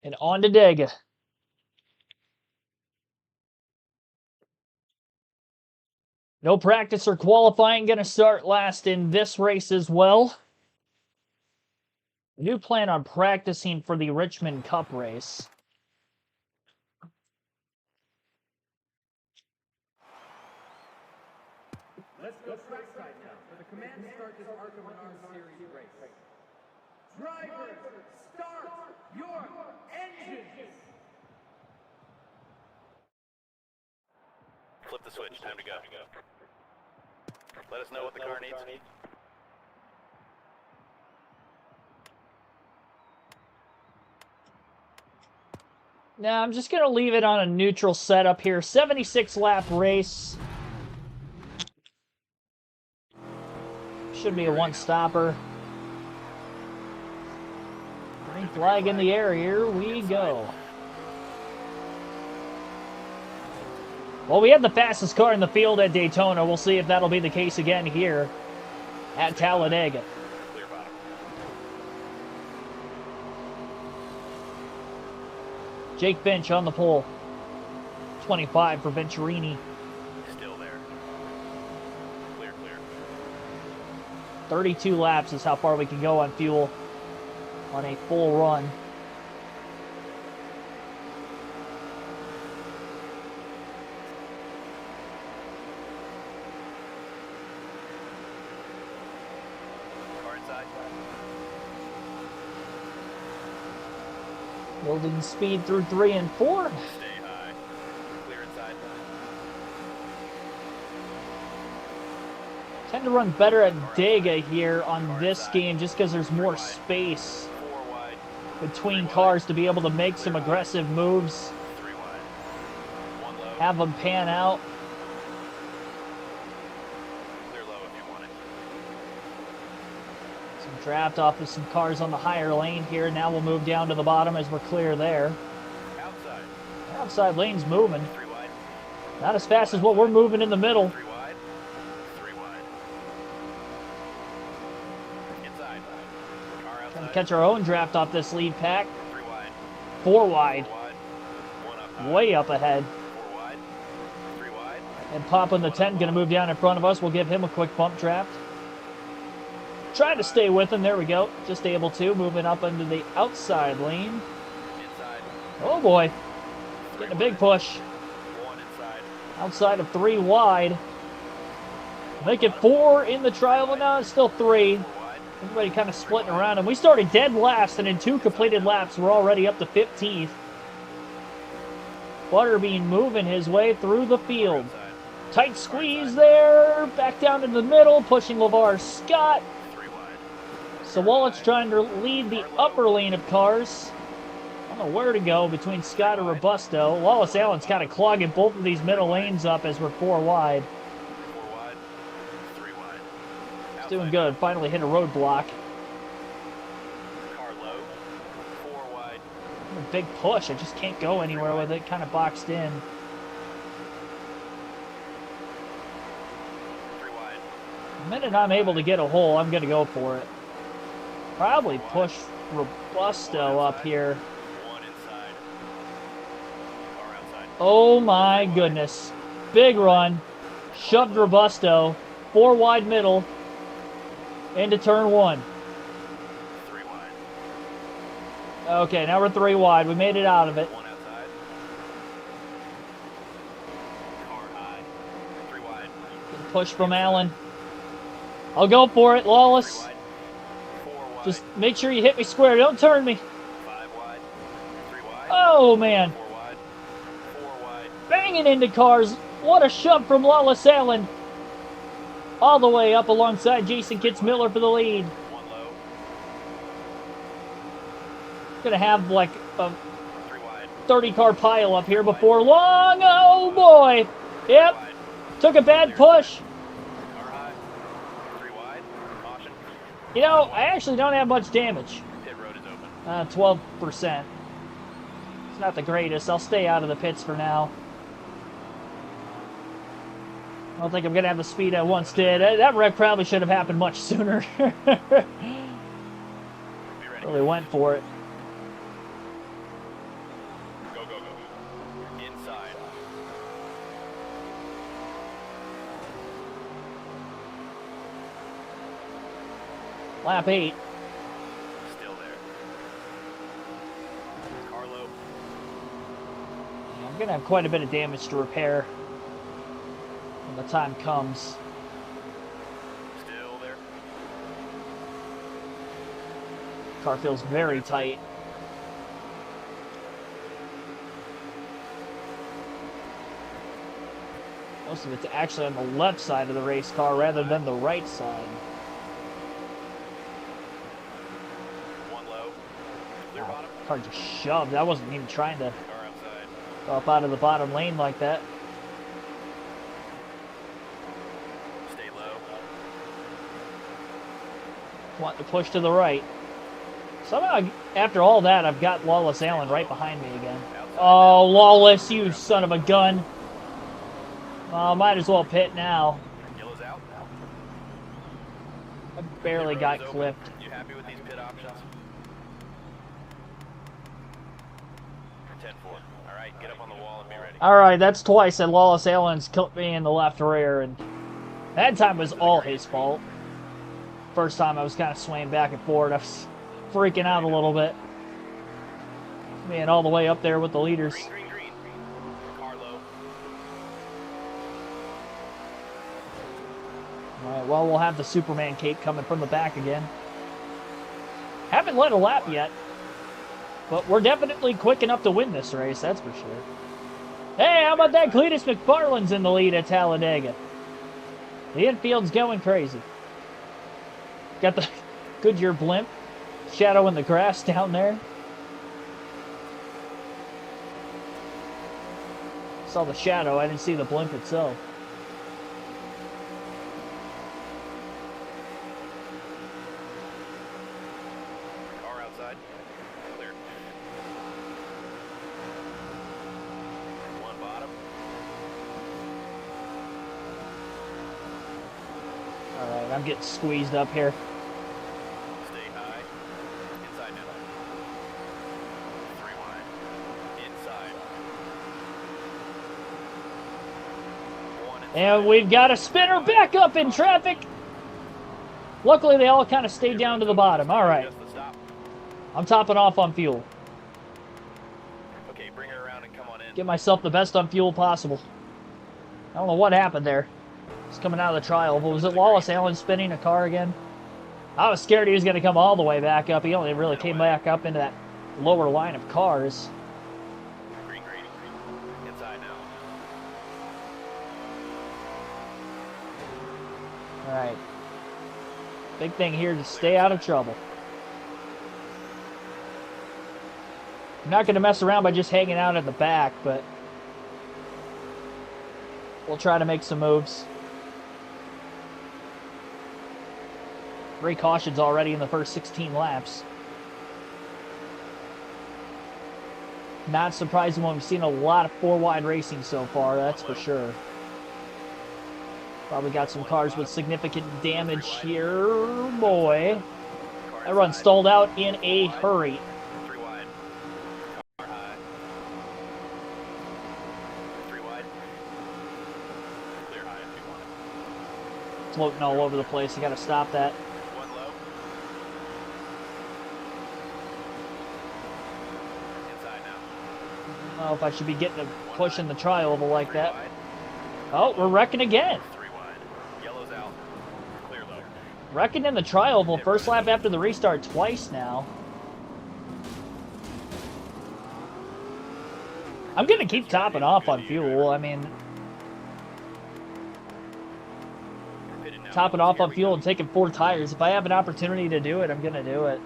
And on to Dega. No practice or qualifying. Going to start last in this race as well. I do plan on practicing for the Richmond Cup race. Let's go trackside now for the command to start this Arkham Series race. Drivers, start your engines! the switch. Time to go. Let us know what the car needs. Now, I'm just going to leave it on a neutral setup here. 76-lap race. Should be a one-stopper. Green flag in the air. Here we go. Well, we had the fastest car in the field at Daytona. We'll see if that'll be the case again here at Talladega. Clear bottom. Jake Finch on the pole. 25 for Venturini. Still there. Clear. 32 laps is how far we can go on fuel on a full run. Car inside. Building speed through 3 and 4. Stay high. Clear inside. Tend to run better at Dega here on this game just because there's more space 4 wide. between cars to be able to make some aggressive moves, 3 wide. 1 low. have them pan out. Clear low if you want it. Some draft off of some cars on the higher lane here. Now we'll move down to the bottom as we're clear there. Outside. Outside lane's moving. 3 wide. Not as fast as what we're moving in the middle. 3 wide. 3 wide. Inside. Car Trying to outside. catch our own draft off this lead pack. 3 wide. 4 wide. 4 wide. 1 up high. Way up ahead. 4 wide. 3 wide. And Pop on the 10 going to move down in front of us. We'll give him a quick bump draft. Try to stay with him. There we go. Just able to. Moving up into the outside lane. Inside. Oh boy. Getting a big push. 1 inside. Outside of 3 wide. Make it 4 in the trial, but now it's still 3. 4 wide. Everybody kind of splitting around. And we started dead last, and in 2 completed laps, we're already up to 15th. Butterbean moving his way through the field. Inside. Tight squeeze there. Back down into the middle, pushing LeVar Scott. 3 wide. So Wallet's trying to lead the upper lane of cars. I don't know where to go between Scott and Robusto. Wallace Allen's kind of clogging both of these middle lanes up as we're 4 wide. 4 wide. 3 wide. He's doing good. Finally hit a roadblock. Car low. 4 wide. A big push. I just can't go anywhere with it. Kind of boxed in. 3 wide. The minute I'm able to get a hole, I'm going to go for it. Probably push Robusto up here. 1 inside. Car outside. Oh my goodness. Big run. Shoved Robusto. 4 wide middle. Into turn 1. 3 wide. Okay, now we're 3 wide. We made it out of it. 1 outside. Car high. 3 wide. Push from Allen. I'll go for it, 3 Lawless. wide. 4 wide. Just make sure you hit me square. Don't turn me. 5 wide. 3 wide. Oh, man. 4 wide. 4 wide. Banging into cars. What a shove from Lawless Allen. All the way up alongside Jason Kitzmiller for the lead. 1 low. Gonna have like a 3 wide. 30-car pile up here before long. Oh, boy. Yep. Wide. Took a bad push. Car high. 3 wide. Caution. You know, I actually don't have much damage. Pit road is open. 12%. It's not the greatest. I'll stay out of the pits for now. I don't think I'm going to have the speed I once did. That wreck probably should have happened much sooner. Be ready. Really went for it. Go, go, go. Inside. Lap 8. Still there. Carlo. I'm going to have quite a bit of damage to repair when the time comes. Still there. Car feels very tight. Most of it's actually on the left side of the race car rather than the right side. One low. Clear Wow, bottom. car just shoved. I wasn't even trying to Car outside. go up out of the bottom lane like that. Stay low. Want to push to the right. Somehow, after all that, I've got Lawless Allen right behind me again. Oh, Lawless, you son of a gun. Might as well pit now. Yellow's out. I barely Road got is open. clipped. You happy with these pit options? 10-4. All right, get up on the wall and be ready. Alright, that's twice that Lawless Allen's clipped me in the left rear, and that time was all his fault. First time I was kind of swaying back and forth. I was freaking out a little bit. Man, all the way up there with the leaders. Green, green, green. Car low. Alright, well, we'll have the Superman cape coming from the back again. Haven't led a lap yet, but we're definitely quick enough to win this race, that's for sure. Hey, how about that? Cletus McFarland's in the lead at Talladega. The infield's going crazy. Got the Goodyear blimp shadow in the grass down there. Saw the shadow, I didn't see the blimp itself. Car outside. Clear. One bottom. Alright, I'm getting squeezed up here. Stay high. Inside now. 3 wide. Inside. 1 inside. And we've got a spinner back up in traffic. Luckily, they all kind of stayed down to the bottom. Alright, Just the stop. I'm topping off on fuel. Okay, bring it around and come on in. Get myself the best on fuel possible. I don't know what happened there. It's coming out of the trial, but was it Lawless Allen spinning a car again? I was scared he was going to come all the way back up. He only really came back up into that lower line of cars. Green, green. Inside now. Alright. Big thing here to stay out of trouble. I'm not going to mess around by just hanging out at the back, but we'll try to make some moves. 3 cautions already in the first 16 laps. Not surprising when we've seen a lot of 4-wide racing so far, that's for sure. Probably got some cars with significant damage here. Boy. That run stalled out in a hurry. 3 wide. Car high. 3 wide. Clear high if you want it. Floating all over the place. You got to stop that. 1 low. Inside now. I don't know if I should be getting a push in the tri-oval like 3 that. wide. Oh, we're wrecking again. 3 wide. Yellow's out. Clear low. Wrecking in the tri-oval. First lap after the restart twice now. I'm going to keep topping off on fuel. I mean, Pitted now. topping off Here on we fuel go. and taking 4 tires. If I have an opportunity to do it, I'm going to do it.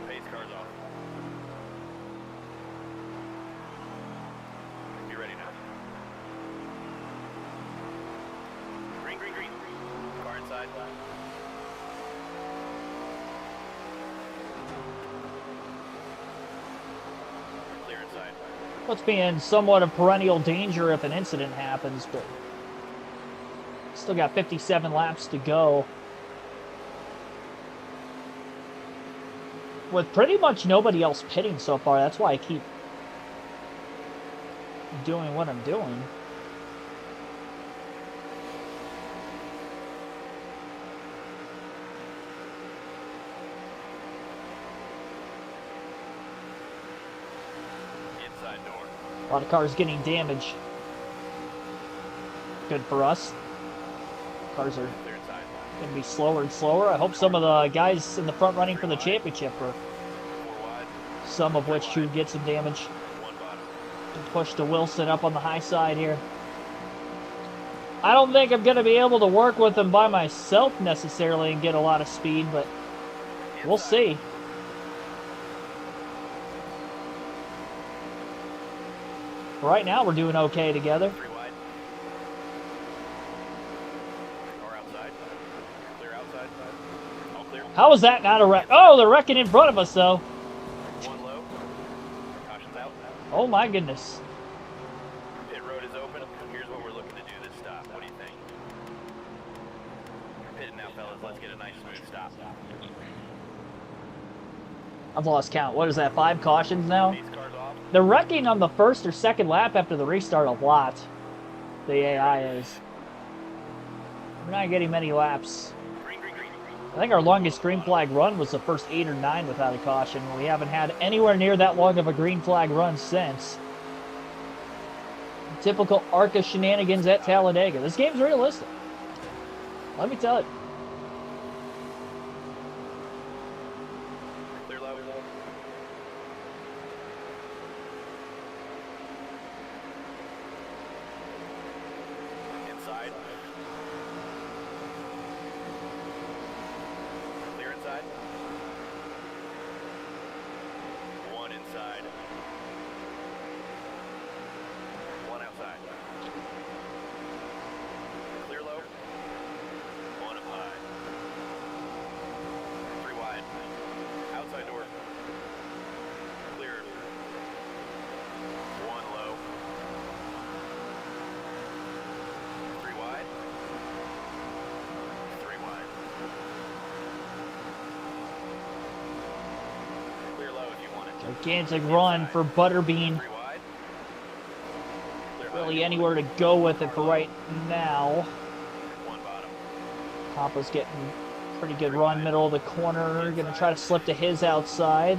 Pace cars off. Be ready now. Green, green, green. Car inside. Clear inside. Puts me in somewhat of perennial danger if an incident happens, but still got 57 laps to go. With pretty much nobody else pitting so far, that's why I keep doing what I'm doing. Inside door. A lot of cars getting damage. Good for us. Cars are Clear inside. going to be slower and slower. I hope some of the guys in the front running for the championship are 4 wide. some of which should get some damage. 1 bottom. Push to Wilson up on the high side here. I don't think I'm going to be able to work with him by myself necessarily and get a lot of speed, but we'll see. Right now, we're doing okay together. 3 wide. Car outside. Clear outside. All clear. How is that not a wreck? Oh, they're wrecking in front of us, though. 1 low. Caution's out. Oh, my goodness. Pit road is open. Here's what we're looking to do this stop. What do you think? Pitting now, fellas. Let's get a nice smooth stop. I've lost count. What is that, 5 cautions now? These cars off. They're wrecking on the first or second lap after the restart a lot. The AI is. We're not getting many laps. Green, green, green. I think our longest green flag run was the first 8 or 9 without a caution. We haven't had anywhere near that long of a green flag run since. Typical ARCA shenanigans at Talladega. This game's realistic. Let me tell you. Clear low. Inside. Clear inside. 1 inside. 1 outside. Clear low. 1 up high. 3 wide. Outside door. Clear. 1 low. 3 wide. 3 wide. Clear low if you want it. Gigantic run for Butterbean. 3 wide. Clear high. Really anywhere to go with it for right now. 1 bottom. Papa's getting pretty good run, middle of the corner. Going to try to slip to his outside.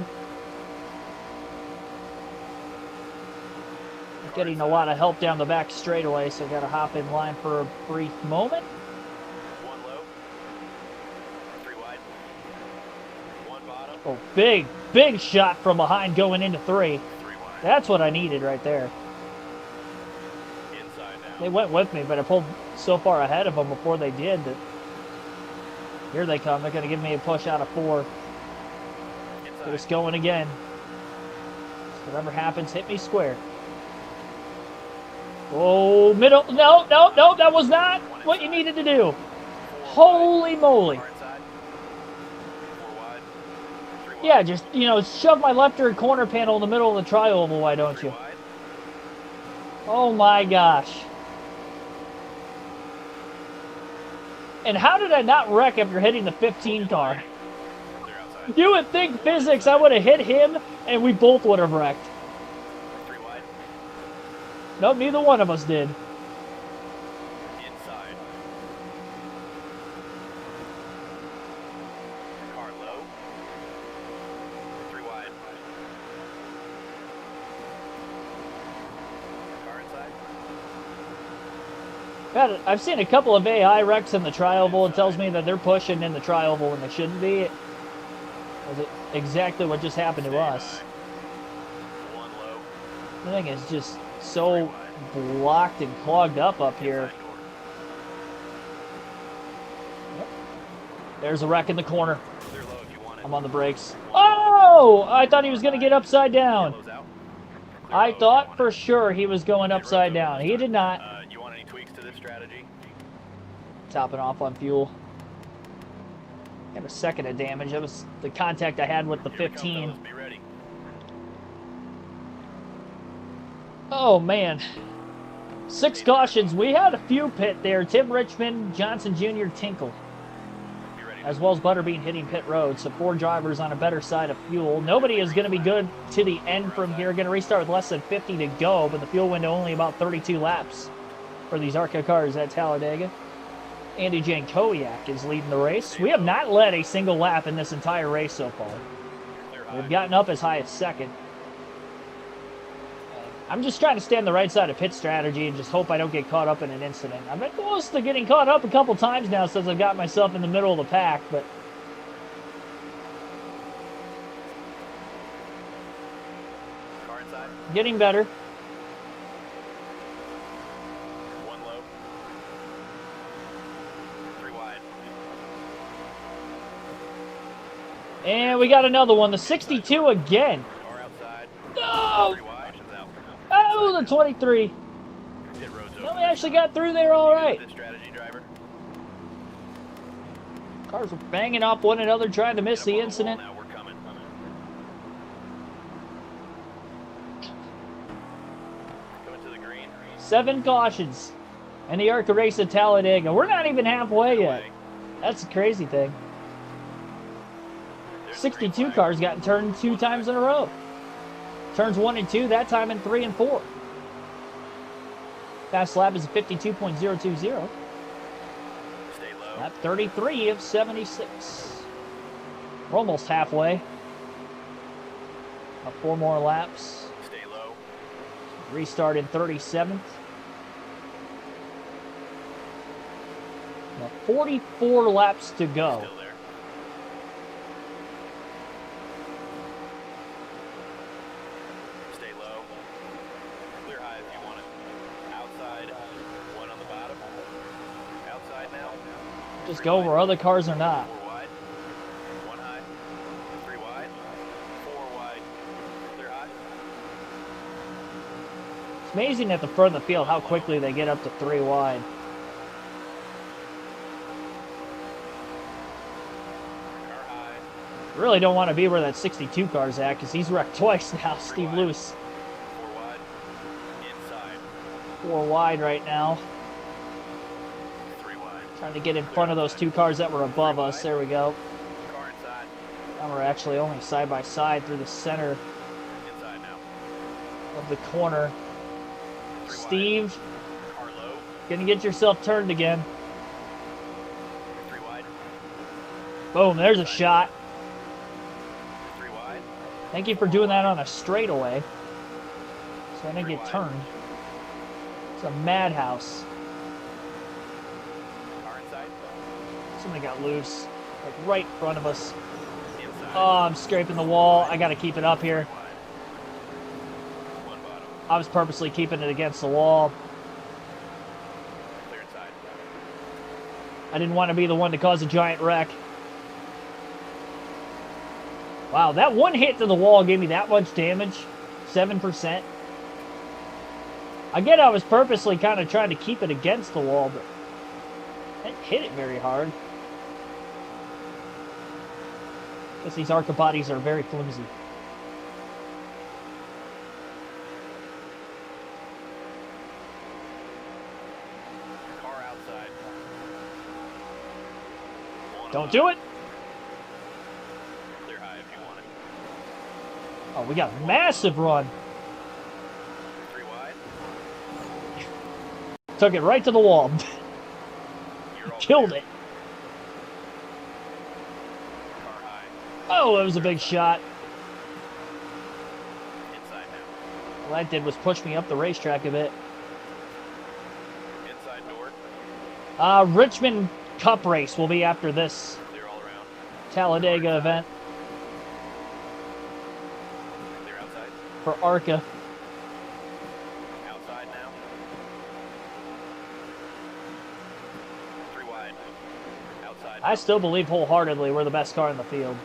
Getting a lot of help down the back straightaway, so got to hop in line for a brief moment. 1 low. 3 wide. 1 bottom. Oh, big shot from behind going into 3. 3 wide. That's what I needed right there. Inside now. They went with me, but I pulled so far ahead of them before they did that here they come. They're going to give me a push out of 4. Get us going again. Whatever happens, hit me square. Oh, middle. No, that was not what you needed to do. Holy moly. Far inside. 4 wide. 3 wide. Yeah, just, shove my left rear corner panel in the middle of the tri-oval, why don't 3 you? wide. Oh my gosh. And how did I not wreck after hitting the 15 car? Clear outside. You would think physics, I would have hit him and we both would have wrecked. 3 wide. Nope, neither one of us did. Inside. Car low. 3 wide. Car inside. God, I've seen a couple of AI wrecks in the tri-oval. It tells me that they're pushing in the tri-oval when they shouldn't be. That's exactly what just happened to us. 1 low. The thing is just so blocked and clogged up here. Inside door. There's a wreck in the corner. Clear low if you want it. I'm on the brakes. Oh! I thought he was going to get upside down. Close out. Clear I low if you thought want for it. sure he was going upside down. He did not. You want any tweaks to this strategy? Topping off on fuel. Got a second of damage. That was the contact I had with the Here we come, 15. fellas. Be ready. Oh, man. 6 cautions. We had a few pit there. Tim Richmond, Johnson Jr., Tinkle, Be ready. as well as Butterbean hitting pit road. So 4 drivers on a better side of fuel. Nobody is going to be good to the end from here. Going to restart with less than 50 to go, but the fuel window only about 32 laps for these ARCA cars at Talladega. Andy Jankowiak is leading the race. We have not led a single lap in this entire race so far. Clear high. We've gotten up as high as 2nd. I'm just trying to stay on the right side of pit strategy and just hope I don't get caught up in an incident. I've been close to getting caught up a couple times now since I've got myself in the middle of the pack, but Car inside. getting better. And we got another one, the 62 again. Car outside. No! 3 wide. Out. Oh, the 23. Pit road's No, open. we actually got through there all right. Good strategy, driver. Cars were banging off one another, trying to miss Get the up on wall incident. now, we're coming. Going to the green. 7 cautions. And the ARCA race at Talladega. We're not even halfway yet. That's the crazy thing. There's the green 62 flag. cars got turned 2 times in a row. Turns 1 and 2, that time in 3 and 4. Fast lap is 52.020. Stay low. Lap 33 of 76. We're almost halfway. About 4 more laps. Stay low. Restart in 37th. Now 44 laps to go. Still there. Stay low. Clear high if you want it. Outside. 1 on the bottom. Outside now. Just go where other cars are not. 4 wide. 1 high. 3 wide. 4 wide. Clear high. It's amazing at the front of the field how quickly they get up to 3 wide. Car high. Really don't want to be where that 62 car's at because he's wrecked twice now, Steve Lewis. 4 wide. Inside. 4 wide right now. 3 wide. Trying to get in front of those 2 cars that were above us. There we go. Car inside. Now we're actually only side by side through the center Inside now. of the corner. 3 wide. Steve, Car low. gonna get yourself turned again. 3 wide. Boom, there's a shot. 3 wide. Thank you for doing that on a straightaway. So I didn't get turned. It's a madhouse. Car inside. Somebody got loose. Like right in front of us. Inside. Oh, I'm scraping the wall. I gotta keep it up here. 3 wide. 1 bottom. I was purposely keeping it against the wall. Clear inside. I didn't want to be the one to cause a giant wreck. Wow, that one hit to the wall gave me that much damage. 7%. Again, I was purposely kind of trying to keep it against the wall, but I didn't hit it very hard. Guess these ARCA bodies are very flimsy. Car outside. Don't do it! Clear high if you want it. Oh, we got a massive run. 3 wide. Took it right to the wall. You're all Killed clear. it. Car high. Oh, it was a big shot. Inside now. All that did was push me up the racetrack a bit. Inside door. Richmond Cup race will be after this Clear all around. Talladega event Clear outside. for ARCA. Outside now. 3 wide. Outside. I still believe wholeheartedly we're the best car in the field.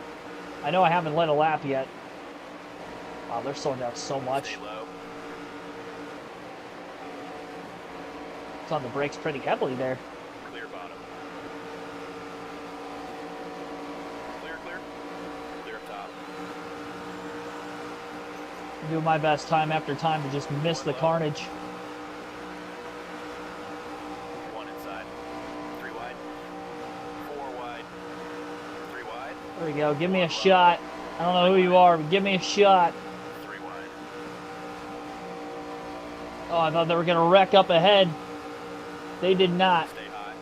I know I haven't led a lap yet. Wow, they're slowing down so much. Stay low. It's on the brakes pretty heavily there. Clear bottom. Clear, clear. Clear up top. I'm doing my best time after time to just miss the carnage. 1 inside. 3 wide. 4 wide. 3 wide. There we go. Give me a shot. I don't know who you are, but give me a shot. 3 wide. Oh, I thought they were going to wreck up ahead. They did not. Stay high.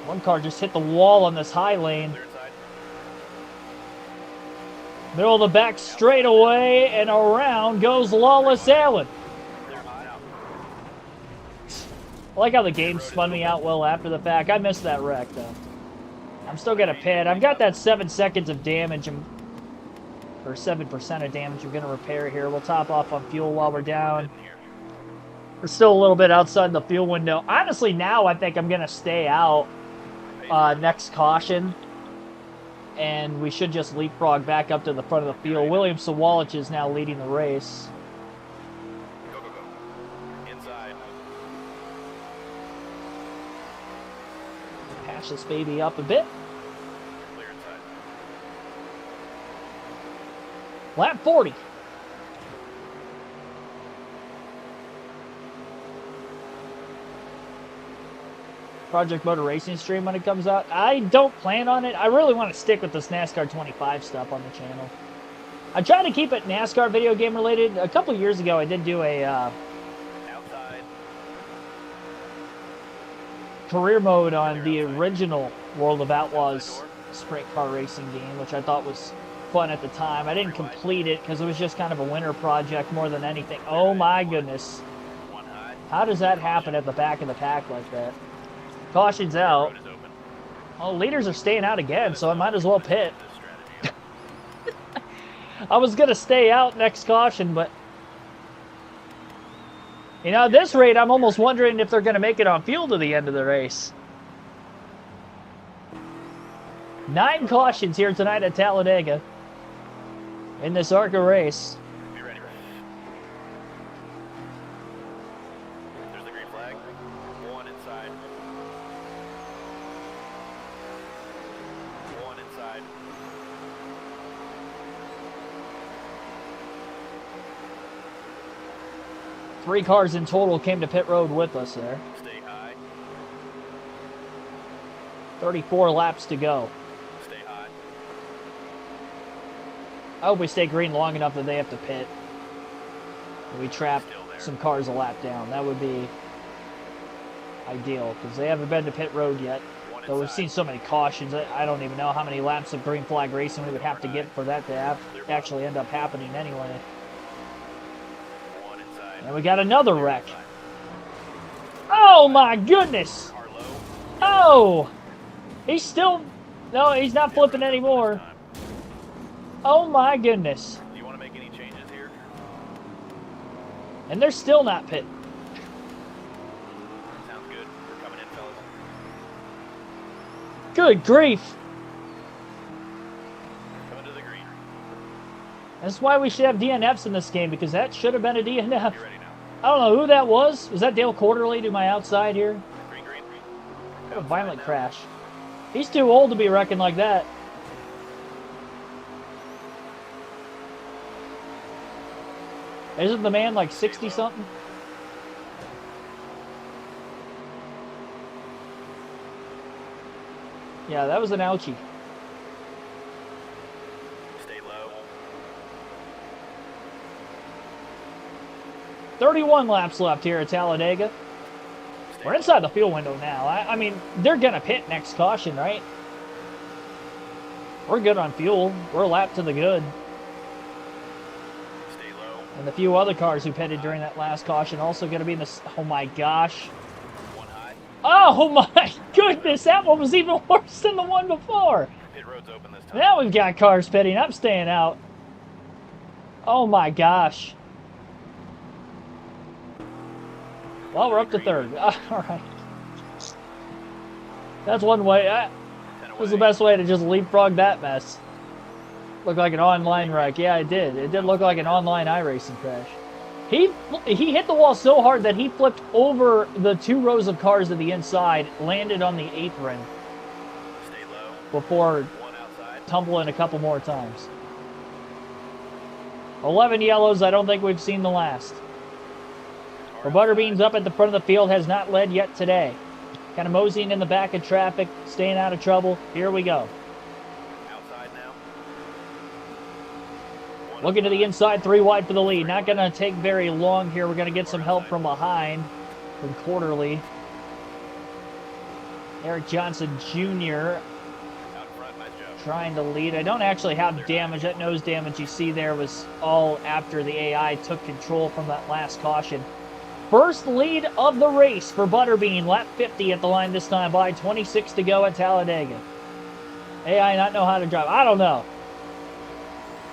One car just hit the wall on this high lane. Clear inside. Middle of the back straightaway, and around goes Lawless Allen. Clear high out. I like how the game spun me out well after the fact. I missed that wreck, though. I'm still going to pit. I've got that 7 seconds of damage, or 7% of damage I'm going to repair here. We'll top off on fuel while we're down. Here. We're still a little bit outside the fuel window. Honestly, now I think I'm going to stay out next caution. and we should just leapfrog back up to the front of the field. William Sawalich is now leading the race. Go, go, go. Inside. Patch this baby up a bit. Clear inside. Lap 40. Project Motor Racing stream when it comes out. I don't plan on it. I really want to stick with this NASCAR 25 stuff on the channel. I try to keep it NASCAR video game related. A couple years ago, I did do a Outside. career mode on the original World of Outlaws sprint car racing game, which I thought was fun at the time. I didn't complete it because it was just kind of a winter project more than anything. Oh my goodness. One high. How does that happen at the back of the pack like that? Caution's out. Road is open. Oh, leaders are staying out again, so I might as well pit. This strategy. I was going to stay out next caution, but... You know, at this rate, I'm almost wondering if they're going to make it on fuel to the end of the race. 9 cautions here tonight at Talladega in this ARCA race. Be ready. There's the green flag. One inside. One inside. Three cars in total came to pit road with us there. Stay high. 34 laps to go. Stay high. I hope we stay green long enough that they have to pit. We trap Still there. some cars a lap down. That would be ideal because they haven't been to pit road yet. One Though we've inside. seen so many cautions, I don't even know how many laps of green flag racing we would have to get for that to actually end up happening anyway. One inside. And we got another wreck. Oh my goodness! Car low. Oh! He's still... No, he's not flipping anymore. Time. Oh my goodness. Do you want to make any changes here? And they're still not pit. Sounds good. We're coming in, fellas. Good grief. Coming to the green. That's why we should have DNFs in this game, because that should have been a DNF. You ready now? I don't know who that was. Was that Dale Quarterly to my outside here? Green, green, green. What a violent crash. He's too old to be wrecking like that. Isn't the man like 60-something? Yeah, that was an ouchie. Stay low. 31 laps left here at Talladega. Stay We're low. inside the fuel window now. I mean, they're going to pit next caution, right? We're good on fuel. We're a lap to the good. Stay low. And the few other cars who pitted during that last caution also going to be in this... Oh my gosh. One high. Oh my goodness, that one was even worse than the one before. Pit road's open this time. Now we've got cars pitting. I'm staying out. Oh my gosh. Well, we're up to third. All right. That's one way. That 10 was the away. best way to just leapfrog that mess. Looked like an online wreck. Yeah, it did. It did look like an online iRacing crash. He hit the wall so hard that he flipped over the 2 rows of cars to the inside, landed on the apron Stay low. before One outside. tumbling a couple more times. 11 yellows. I don't think we've seen the last. Car For outside. Butterbean's up at the front of the field, has not led yet today. Kind of moseying in the back of traffic, staying out of trouble. Here we go. Outside now. One Looking to the outside. inside, 3 wide for the lead. Not going to take very long here. We're going to get some help from behind, from Quarterly. Eric Johnson Jr. Out in front. Nice job. trying to lead. I don't actually have damage. That nose damage you see there was all after the AI took control from that last caution. First lead of the race for Butterbean. Lap 50 at the line this time by. 26 to go at Talladega. AI not know how to drive. I don't know.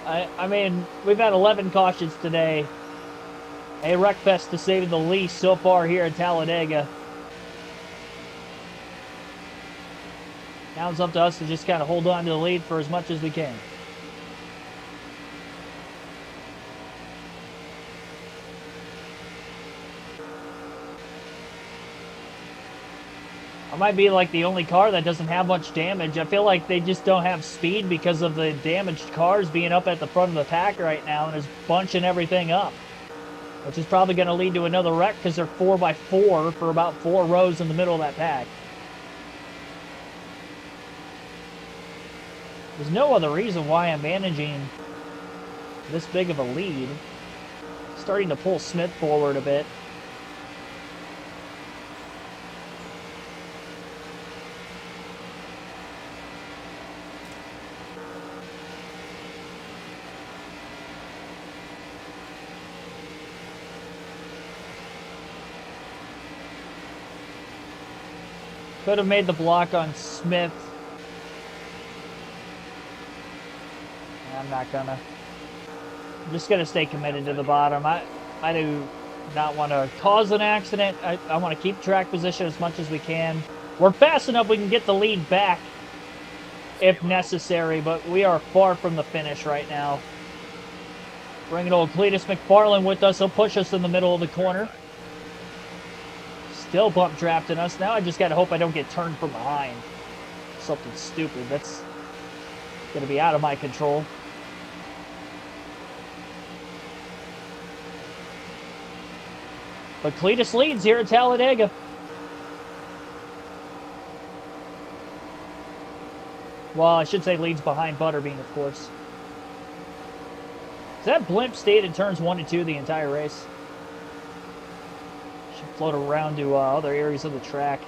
I mean, we've had 11 cautions today. A wreckfest to say the least so far here at Talladega. Now it's up to us to just kind of hold on to the lead for as much as we can. I might be like the only car that doesn't have much damage. I feel like they just don't have speed because of the damaged cars being up at the front of the pack right now and is bunching everything up. Which is probably going to lead to another wreck because they're 4x4 for about 4 rows in the middle of that pack. There's no other reason why I'm managing this big of a lead. Starting to pull Smith forward a bit. Could have made the block on Smith. I'm not gonna. I'm just gonna stay committed to the bottom. I do not want to cause an accident. I want to keep track position as much as we can. We're fast enough we can get the lead back if necessary, but we are far from the finish right now. Bringing old Cletus McFarland with us. He'll push us in the middle of the corner. Still bump drafting us. Now I just gotta hope I don't get turned from behind. Something stupid. That's gonna be out of my control. But Cletus leads here at Talladega. Well, I should say leads behind Butterbean, of course. That blimp stayed in turns 1 and 2 the entire race. Should float around to other areas of the track.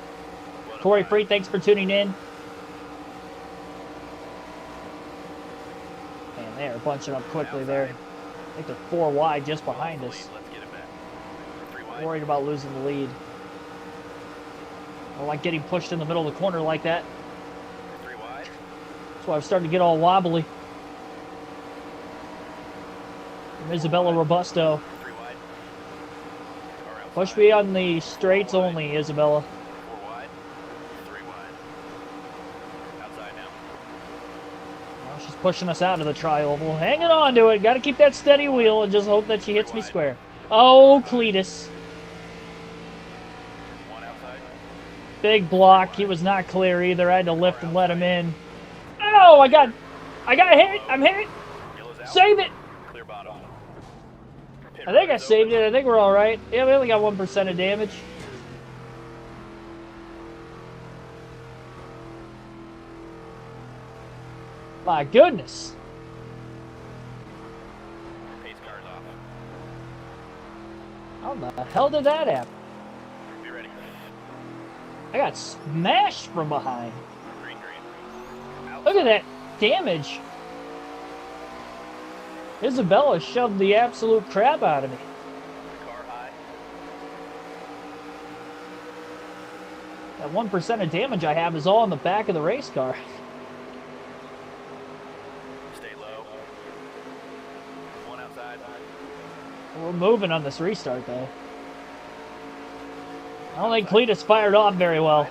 Corey Free, thanks for tuning in. Man, they are bunching up quickly there. I think they're 4 wide just behind us. Worried about losing the lead. I don't like getting pushed in the middle of the corner like that. That's why I'm starting to get all wobbly. From Isabella Robusto. Push me on the straights only, Isabella. 4 wide, 3 wide. Outside now. Well, she's pushing us out of the tri-oval. Hanging on to it. Got to keep that steady wheel and just hope that she hits me square. Oh, Cletus. Big block. He was not clear either. I had to lift and let him in. Oh, I got hit. I'm hit. Save it. Clear bottom. I think I saved it. I think we're all right. Yeah, we only got 1% of damage. My goodness. Pace car's off. How the hell did that happen? Be ready. I got smashed from behind. Green, green. Look at that damage. Isabella shoved the absolute crap out of me. Car high. That 1% of damage I have is all in the back of the race car. Stay low. 1 outside. We're moving on this restart, though. I don't think Cletus fired off very well.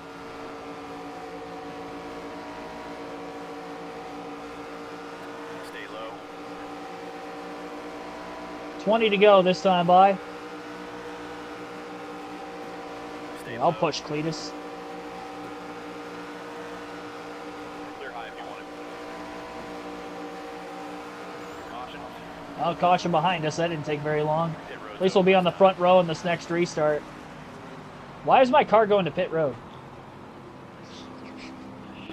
Stay low. 20 to go this time by. Stay I'll low. push Cletus. Clear high if you want it. Caution. I'll caution behind us. That didn't take very long. At least we'll be on the front row in this next restart. Why is my car going to pit road?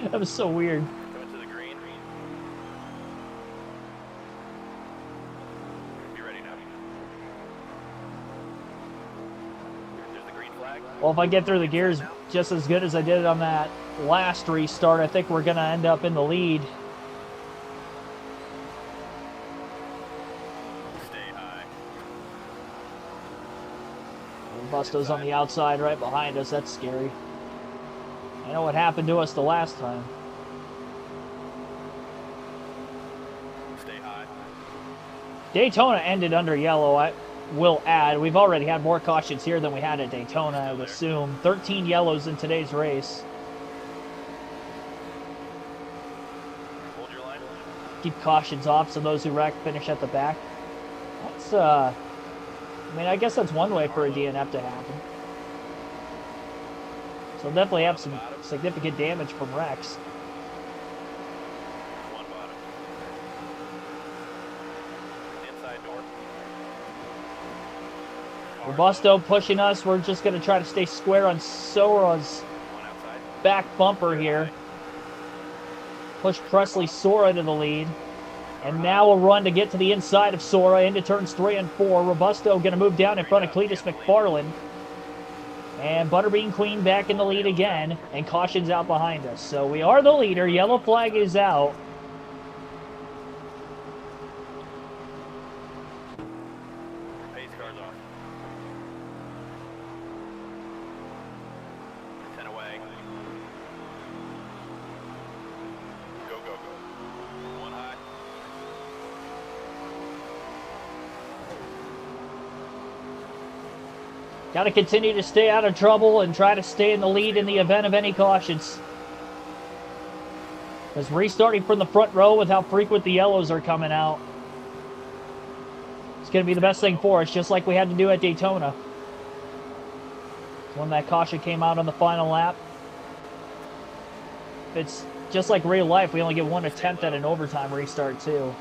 That was so weird. Going to the green. Be ready now. There's the green flag. Well, if I get through the gears just as good as I did on that last restart, I think we're going to end up in the lead. Stay high. Busto's on the outside right behind us. That's scary. I know what happened to us the last time. Stay high. Daytona ended under yellow, I will add. We've already had more cautions here than we had at Daytona, I would assume. 13 yellows in today's race. keep cautions off so those who wreck finish at the back. That's, I mean, I guess that's one way for a DNF to happen. So definitely have some significant damage from wrecks. One bottom. Inside door. Robusto pushing us. We're just going to try to stay square on Sora's One outside. back bumper here. Push Presley Sora to the lead. And now a run to get to the inside of Sora into turns 3 and 4. Robusto going to move down in front of Cletus McFarland. And Butterbean Queen back in the lead again. And caution's out behind us. So we are the leader. Yellow flag is out. Pace car's off. 10 away. Go, go, go. One high. Got to continue to stay out of trouble and try to stay in the lead in the event of any cautions. Because restarting from the front row with how frequent the yellows are coming out, it's going to be the best thing for us, just like we had to do at Daytona. When that caution came out on the final lap. It's just like real life, we only get one attempt at an overtime restart too.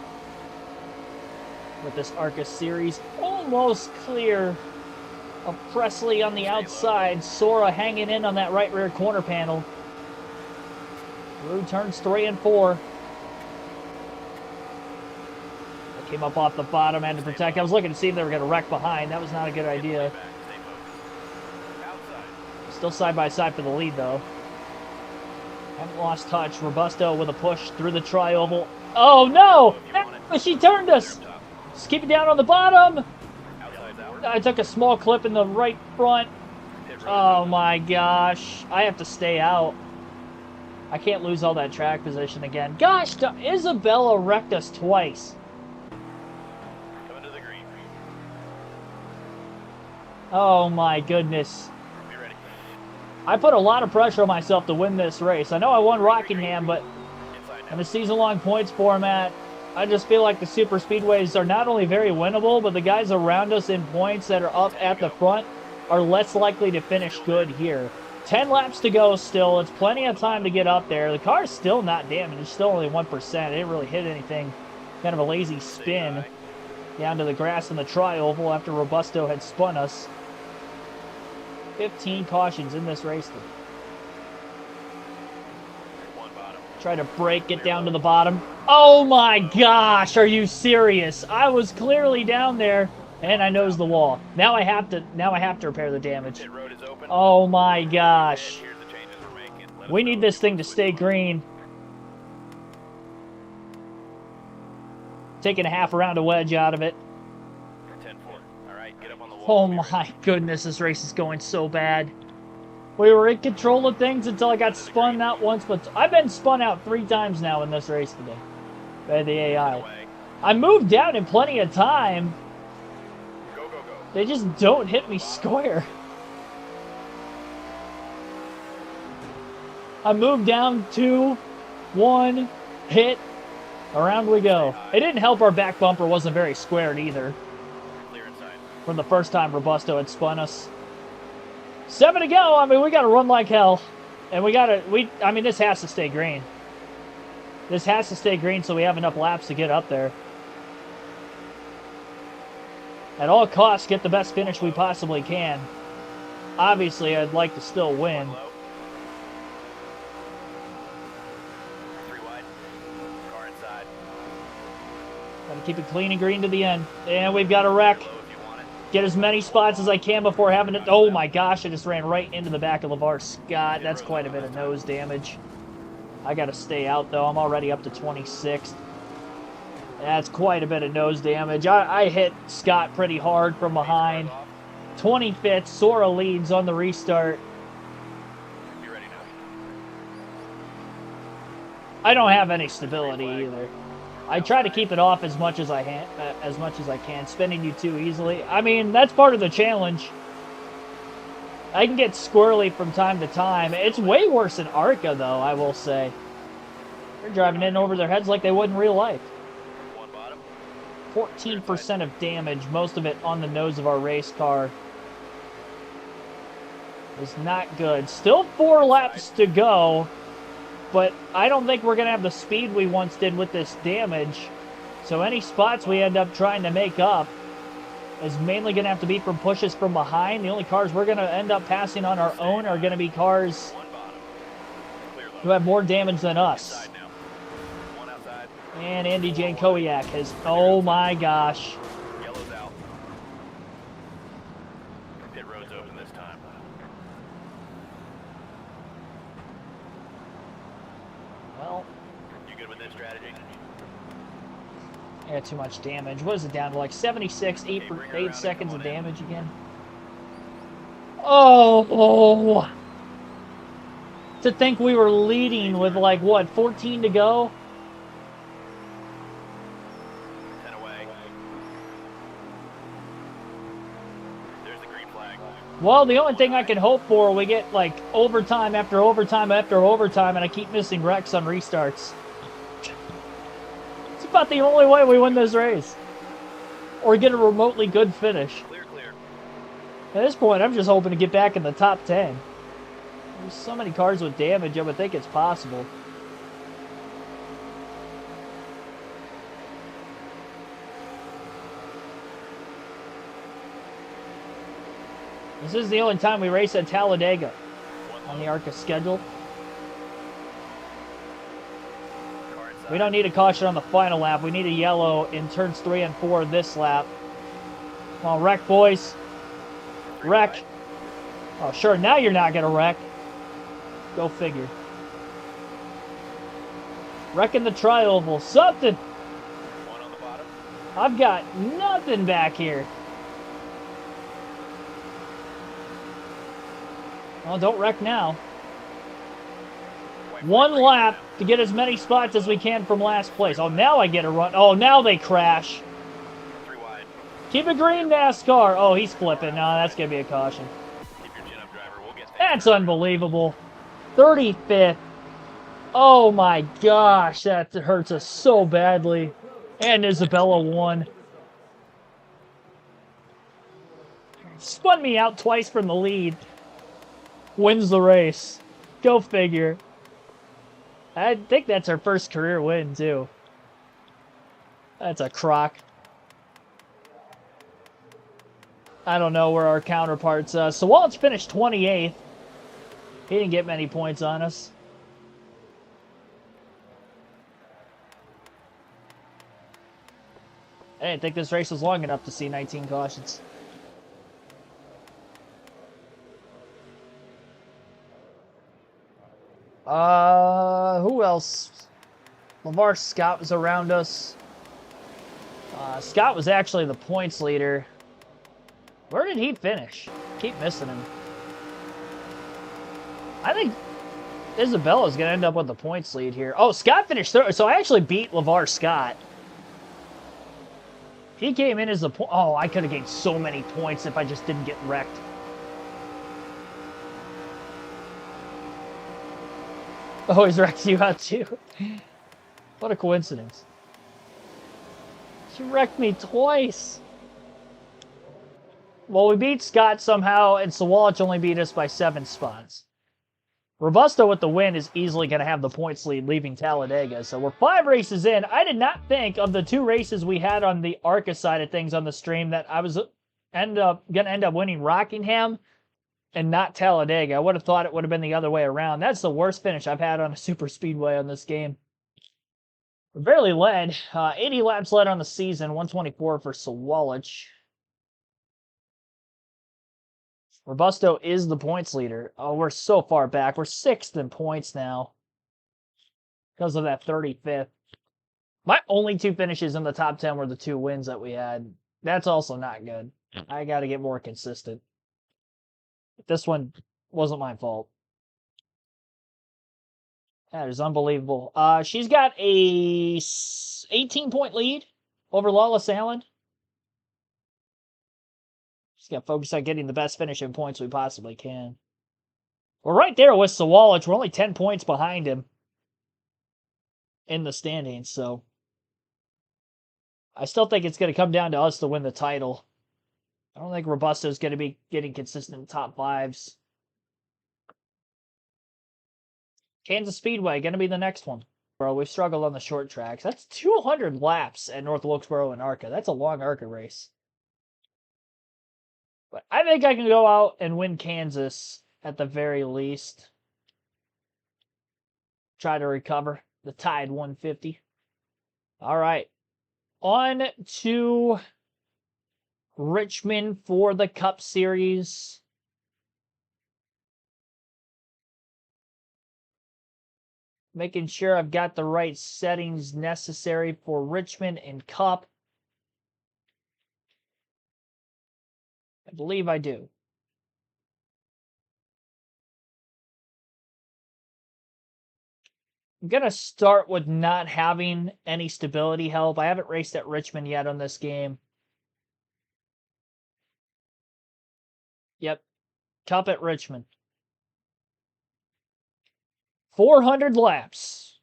With this ARCA series almost clear of Presley on the outside. Sora hanging in on that right rear corner panel. Through turns 3 and 4. I came up off the bottom end to protect. I was looking to see if they were going to wreck behind. That was not a good idea. Still side by side for the lead though. Haven't lost touch. Robusto with a push through the tri-oval. Oh no! She turned us! Just keep it down on the bottom! I took a small clip in the right front. Oh my gosh. I have to stay out. I can't lose all that track position again. Gosh, Isabella wrecked us twice. Coming to the green. Oh my goodness. Be ready. I put a lot of pressure on myself to win this race. I know I won Rockingham, but Inside in now. the season-long points format, I just feel like the super speedways are not only very winnable, but the guys around us in points that are up at the front are less likely to finish good here. 10 laps to go still. It's plenty of time to get up there. The car's still not damaged. It's still only 1%. It didn't really hit anything. Kind of a lazy spin down to the grass in the tri-oval after Robusto had spun us. 15 cautions in this race. One bottom. Try to break, get down to the bottom. Oh my gosh, are you serious? I was clearly down there and I nosed the wall. Now I have to repair the damage. Pit road is open. Oh my gosh. Here's the changes we're making. Let us We know need if this you thing want to switch stay over. green. Taking a half around a wedge out of it. 10-4. All right, get up on the wall. Oh Be ready. my goodness, this race is going so bad. We were in control of things until I got spun out once, but I've been spun out 3 times now in this race today by the AI. Away. I moved down in plenty of time. Go, go, go. They just don't hit me square. I moved down 2, 1, hit, around we go. It didn't help our back bumper wasn't very squared either. Clear inside. From the first time Robusto had spun us. 7 to go. I mean, we got to run like hell. And I mean, this has to stay green. This has to stay green so we have enough laps to get up there. At all costs, get the best finish we possibly can. Obviously, I'd like to still win. Low. 3 wide. Car inside. Gotta keep it clean and green to the end. And we've got a wreck. Low if you want it. Get as many spots as I can before having it. Oh my gosh, I just ran right into the back of LeVar Scott. That's quite a bit of nose damage. I gotta stay out though. I'm already up to 26th. That's quite a bit of nose damage. I hit Scott pretty hard from behind. Off. 25th. Sora leads on the restart. Be ready now. I don't have any stability either. I try to keep it off as much as I can, spinning you too easily. I mean, that's part of the challenge. I can get squirrely from time to time. It's way worse in ARCA, though, I will say. They're driving in over their heads like they would in real life. One bottom. 14% of damage, most of it on the nose of our race car. Is not good. Still 4 laps to go, but I don't think we're going to have the speed we once did with this damage. So any spots we end up trying to make up is mainly going to have to be from pushes from behind. The only cars we're going to end up passing on our own are going to be cars who have more damage than us. And Andy Jankowiak has, oh my gosh. Yellow's out. Pit road's open this time. Well, You good with this strategy? yeah, too much damage. What is it down to, like 76, 8 seconds of damage again? Oh! To think we were leading with like, what, 14 to go? 10 away. There's the green flag. Well, the only thing I can hope for, we get like overtime after overtime after overtime, and I keep missing wrecks on restarts. It's about the only way we win this race. Or get a remotely good finish. Clear, clear. At this point, I'm just hoping to get back in the top 10. There's so many cars with damage, I would think it's possible. This is the only time we race at Talladega on the ARCA schedule. Car inside. We don't need a caution on the final lap. We need a yellow in turns 3 and 4 this lap. Come on, wreck, boys. Wreck. Oh, sure, now you're not going to wreck. Go figure. Wrecking the tri-oval. Something. One on the bottom. I've got nothing back here. Oh, don't wreck now. One lap to get as many spots as we can from last place. Oh, now I get a run. Oh, now they crash. 3 wide. Keep it green, NASCAR. Oh, he's flipping. No, that's going to be a caution. Keep your chin up, driver. We'll get things. That's unbelievable. 35th. Oh my gosh, that hurts us so badly. And Isabella won. Spun me out twice from the lead. Wins the race. Go figure. I think that's our first career win, too. That's a crock. I don't know where our counterparts. Sawalch finished 28th. He didn't get many points on us. I didn't think this race was long enough to see 19 cautions. Who else? LeVar Scott was around us. Scott was actually the points leader. Where did he finish? Keep missing him. I think Isabella's going to end up with the points lead here. Oh, Scott finished third. So I actually beat LeVar Scott. He came in as the point. Oh, I could have gained so many points if I just didn't get wrecked. Oh, he's wrecked you out too. What a coincidence. She wrecked me twice. Well, we beat Scott somehow, and Sawalch only beat us by 7 spots. Robusto with the win is easily going to have the points lead leaving Talladega. So we're 5 races in. I did not think of the 2 races we had on the ARCA side of things on the stream that I was going to end up winning Rockingham and not Talladega. I would have thought it would have been the other way around. That's the worst finish I've had on a super speedway on this game. We barely led. 80 laps led on the season. 124 for Sawalch. Robusto is the points leader. Oh, we're so far back. We're 6th in points now because of that 35th. My only 2 finishes in the top 10 were the 2 wins that we had. That's also not good. I got to get more consistent. This one wasn't my fault. That is unbelievable. She's got a 18-point lead over Lawless Allen. Just got to focus on getting the best finishing points we possibly can. We're right there with Sawalch. We're only 10 points behind him. in the standings, so I still think it's going to come down to us to win the title. I don't think Robusto's going to be getting consistent top fives. Kansas Speedway, going to be the next one. Bro, we've struggled on the short tracks. That's 200 laps at North Wilkesboro and ARCA. That's a long ARCA race. But I think I can go out and win Kansas at the very least. Try to recover the tied 150. All right. On to Richmond for the Cup Series. Making sure I've got the right settings necessary for Richmond and Cup. I believe I do. I'm going to start with not having any stability help. I haven't raced at Richmond yet on this game. Yep. Cup at Richmond. 400 laps.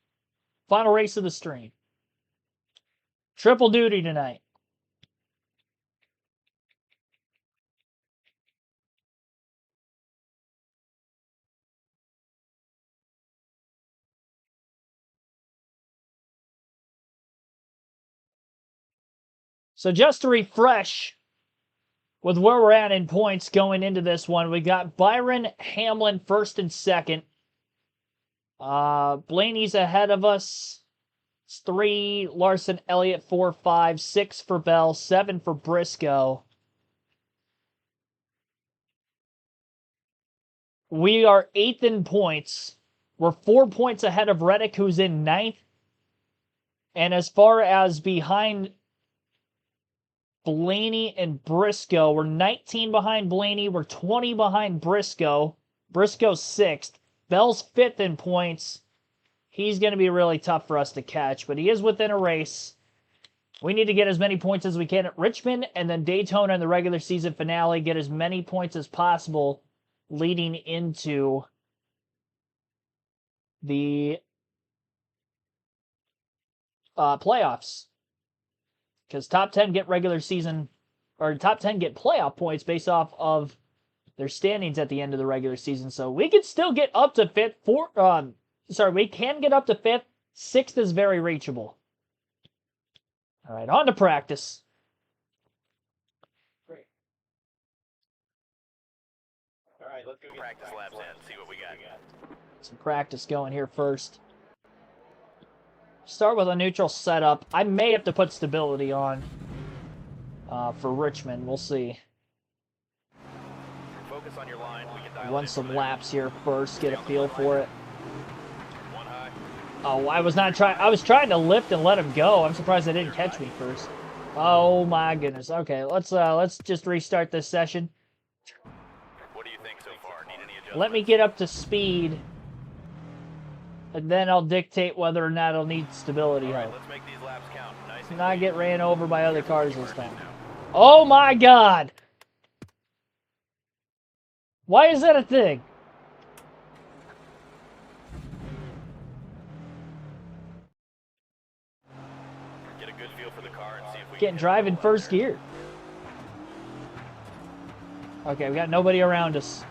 Final race of the stream. Triple duty tonight. So just to refresh with where we're at in points going into this one, we got Byron Hamlin first and second. Blaney's ahead of us. It's 3, Larson, Elliott 4, 5, 6 for Bell, 7 for Briscoe. We are 8th in points. We're 4 points ahead of Reddick, who's in 9th. And as far as behind Blaney and Briscoe, we're 19 behind Blaney. We're 20 behind Briscoe. Briscoe's 6th. Bell's 5th in points. He's going to be really tough for us to catch, but he is within a race. We need to get as many points as we can at Richmond, and then Daytona in the regular season finale, get as many points as possible leading into the playoffs. Because top 10 get regular season, or top 10 get playoff points based off of their standings at the end of the regular season. So we can still get up to 5th. We can get up to 5th. 6th is very reachable. All right, on to practice. Great. All right, let's go get practice laps in, see what we got. Some practice going here first. Start with a neutral setup. I may have to put stability on for Richmond. We'll see. Focus on your line. We can dial Run in some from there. laps here first. Get a feel for it. One high. Oh, I was not trying. I was trying to lift and let him go. I'm surprised they didn't catch me first. Oh my goodness. Okay, let's just restart this session. What do you think so far? Need any adjustments? Let me get up to speed, and then I'll dictate whether or not I'll need stability All right, help. let's make these laps count. Nice and Not clean. get ran over by other cars this time. Oh my God! Why is that a thing? Get a good feel for the car and see if we Getting can drive in first gear. Okay, we got nobody around us.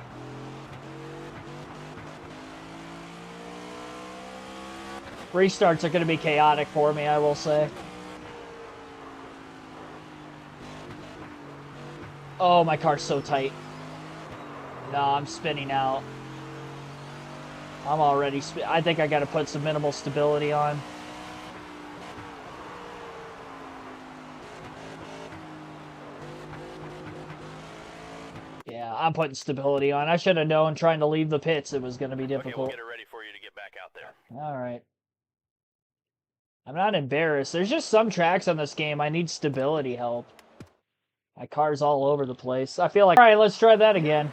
Restarts are going to be chaotic for me, I will say. Oh, my car's so tight. No, I'm spinning out. I'm already I think I got to put some minimal stability on. Yeah, I'm putting stability on. I should have known trying to leave the pits it was going to be Okay, we'll difficult. get it ready for you to get back out there. All right. I'm not embarrassed. There's just some tracks on this game I need stability help. My car's all over the place. I feel like... All right, let's try that again.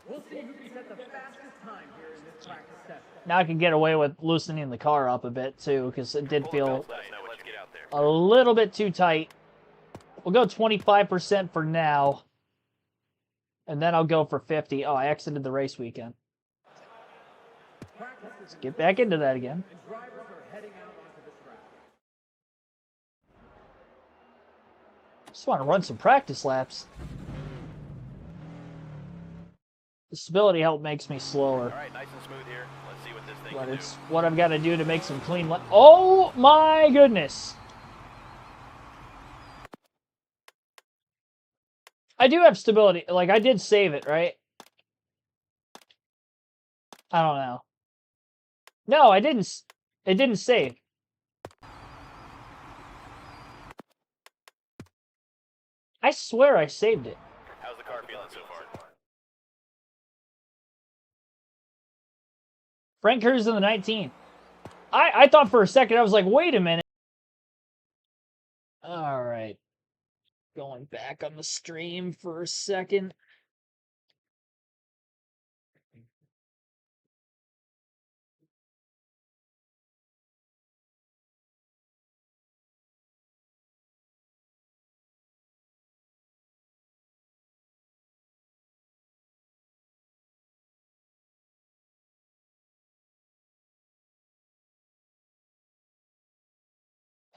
We'll see who can set the fastest time here in this practice session. Now I can get away with loosening the car up a bit, too, because it did Pull the feel belts tight. Now let's get out there. a little bit too tight. We'll go 25% for now. And then I'll go for 50. Oh, I exited the race weekend. Let's get back into that again. And drivers are heading out onto the track. Just want to run some practice laps. The stability help makes me slower. All right, nice and smooth here. Let's see what this thing But can it's do. what I've got to do to make some clean laps. Oh my goodness! I do have stability. Like, I did save it, right? I don't know. No, I didn't. It didn't save. I swear I saved it. How's the car feeling so far? Frank Hers in the 19. I thought for a second, I was like, wait a minute. All right. Going back on the stream for a second.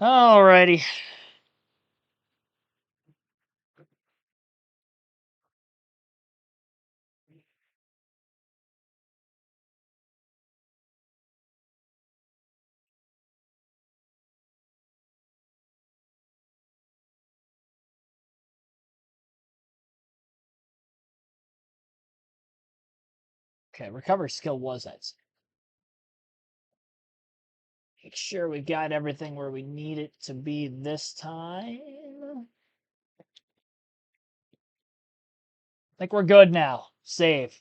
Alrighty. Okay, recovery skill was that. Make sure we got everything where we need it to be this time. I think we're good now. Save.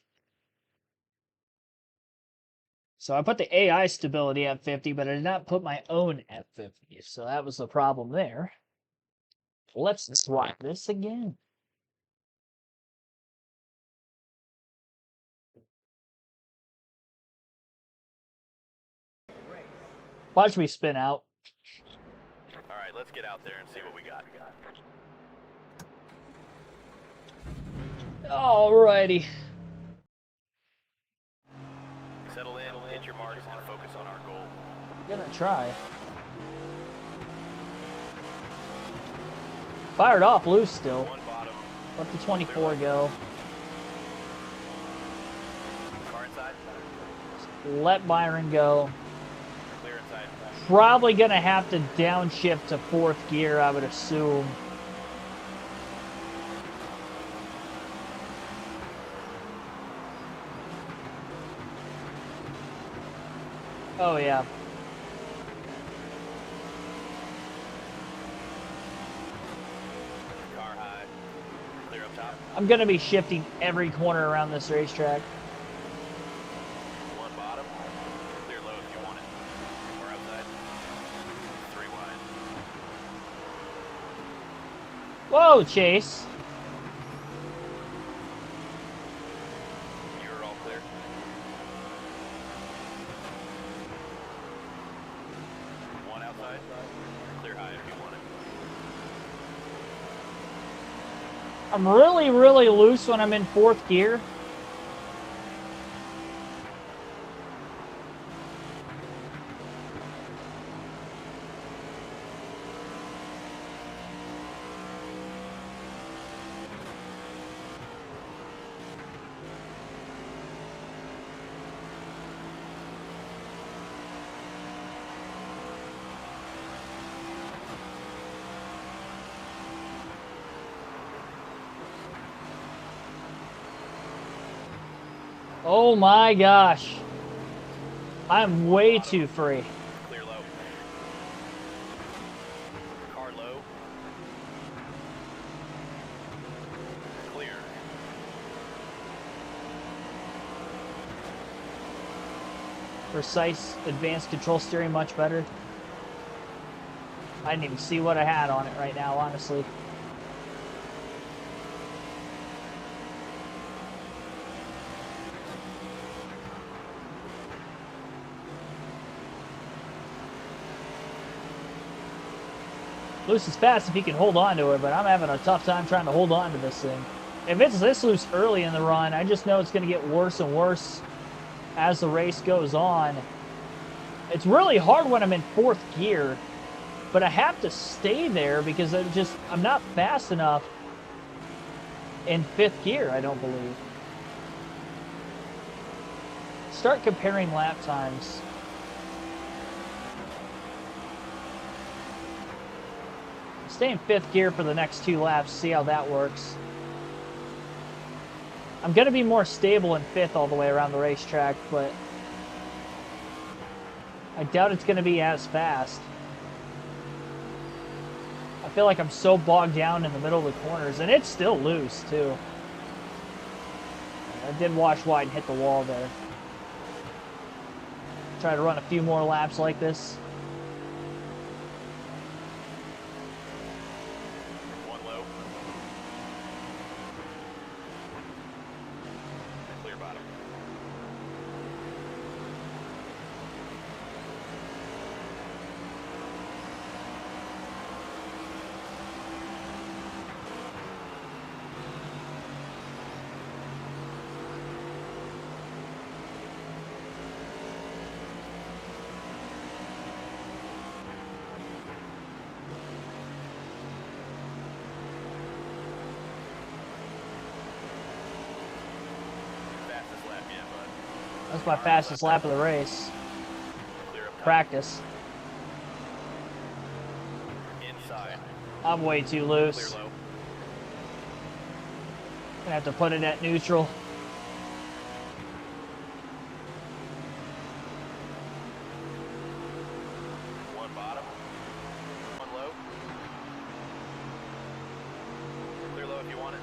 So I put the AI stability at 50, but I did not put my own at 50. So that was the problem there. Let's swap this again. Watch me spin out. All right, let's get out there and see what we got. Alrighty. Settle in, hit your marks, and focus on our goal. I'm gonna try. Fired off loose still. One bottom. Let the 24 go. Car inside. Let Byron go. Clear inside. Probably gonna have to downshift to 4th gear, I would assume. Oh yeah. Car high. Clear up top. I'm gonna be shifting every corner around this racetrack. One bottom. Clear low if you want it. Or outside. 3 wide. Whoa, Chase. You're all clear. One outside. Clear high if you want it. I'm really, really loose when I'm in 4th gear. Oh my gosh. I'm way too free. Clear low. Car low. Clear. Precise advanced control steering much better. I didn't even see what I had on it right now, honestly. Loose is fast if he can hold on to it, but I'm having a tough time trying to hold on to this thing. If it's this loose early in the run, I just know it's going to get worse and worse as the race goes on. It's really hard when I'm in 4th gear, but I have to stay there because I'm not fast enough in 5th gear, I don't believe. Start comparing lap times. Stay in 5th gear for the next 2 laps, see how that works. I'm going to be more stable in 5th all the way around the racetrack, but I doubt it's going to be as fast. I feel like I'm so bogged down in the middle of the corners, and it's still loose, too. I did wash wide and hit the wall there. Try to run a few more laps like this. One low. Clear bottom. Fastest lap yet, bud. That's my fastest lap of the race. Clear up top. Practice. Inside. I'm way too Clear loose. low. Gonna have to put it at neutral. One bottom. One low. Clear low if you want it.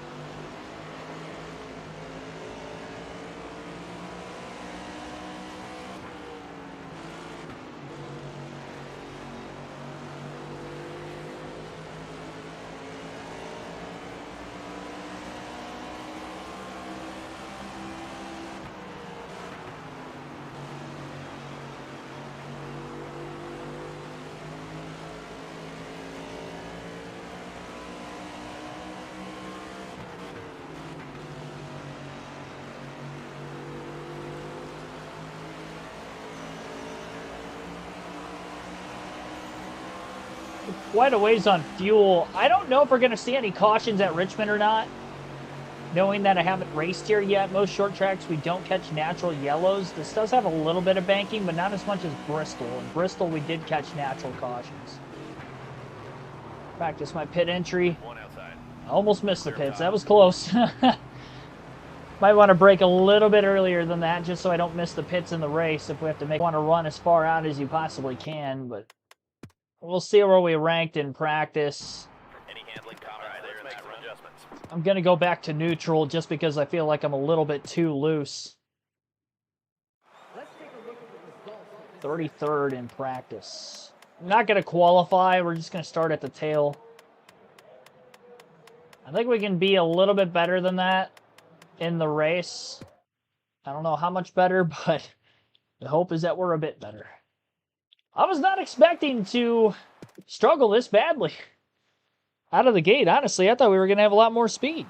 Quite a ways on fuel. I don't know if we're going to see any cautions at Richmond or not. Knowing that I haven't raced here yet, most short tracks we don't catch natural yellows. This does have a little bit of banking, but not as much as Bristol. In Bristol, we did catch natural cautions. Practice my pit entry. One outside. I almost missed the pits. That was close. Might want to break a little bit earlier than that, just so I don't miss the pits in the race. If we have to want to run as far out as you possibly can, but we'll see where we ranked in practice. Any handling comments there in that run? Adjustments. I'm going to go back to neutral just because I feel like I'm a little bit too loose. Let's take a look at the results. 33rd in practice. I'm not going to qualify. We're just going to start at the tail. I think we can be a little bit better than that in the race. I don't know how much better, but the hope is that we're a bit better. I was not expecting to struggle this badly out of the gate. Honestly, I thought we were going to have a lot more speed.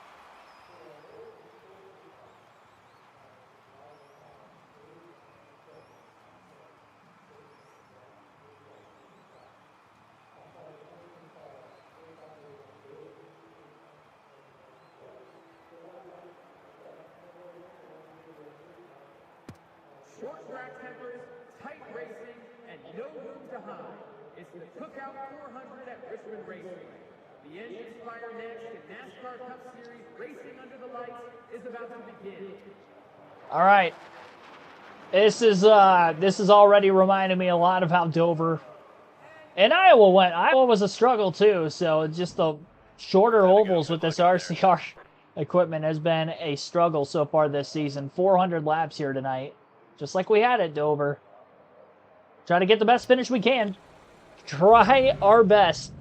Short track tempers, tight racing, and no room to hide. It's the Cookout 400 at Richmond Raceway. The engine fire next in NASCAR Cup Series Racing Under the Lights is about to begin. All right. This is already reminding me a lot of how Dover and Iowa went. Iowa was a struggle too, so just the shorter ovals with this RCR equipment has been a struggle so far this season. 400 laps here tonight, just like we had at Dover. Try to get the best finish we can. Try our best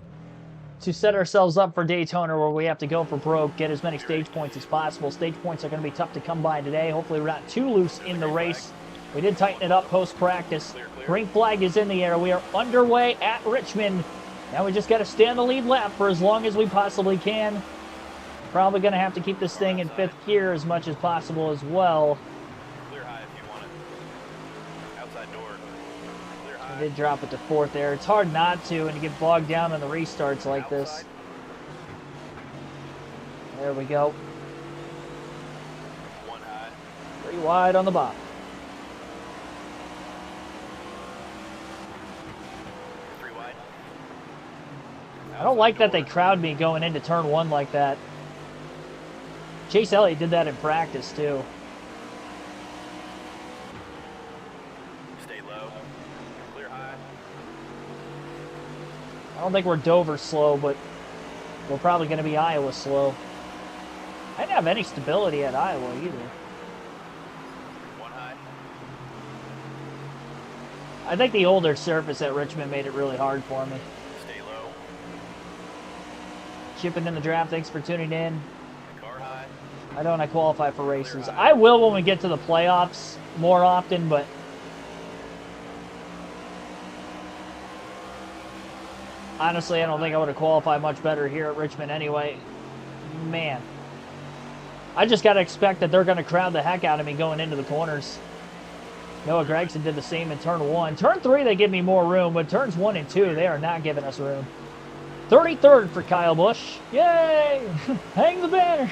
to set ourselves up for Daytona, where we have to go for broke, get as many stage points as possible. Stage points are going to be tough to come by today. Hopefully we're not too loose in the race. We did tighten it up post-practice. Green flag is in the air. We are underway at Richmond. Now we just got to stay on the lead lap for as long as we possibly can. Probably going to have to keep this thing in 5th gear as much as possible as well. Clear high if you want it. did drop it to 4th there. It's hard not to, and to get bogged down on the restarts like this. Outside. There we go. 1 high. 3 wide on the bottom. I don't like that they crowd me going into turn 1 like that. Chase Elliott did that in practice too. Stay low. Clear high. I don't think we're Dover slow, but we're probably going to be Iowa slow. I didn't have any stability at Iowa either. 1 high. I think the older surface at Richmond made it really hard for me. Stay low. Chipping in the draft, thanks for tuning in. Car high. I don't qualify for races. I will when we get to the playoffs more often, but honestly, I don't think I would have qualified much better here at Richmond anyway. Man. I just got to expect that they're going to crowd the heck out of me going into the corners. Noah Gregson did the same in turn 1. Turn 3, they give me more room, but turns 1 and 2, they are not giving us room. 33rd for Kyle Busch. Yay! Hang the banner!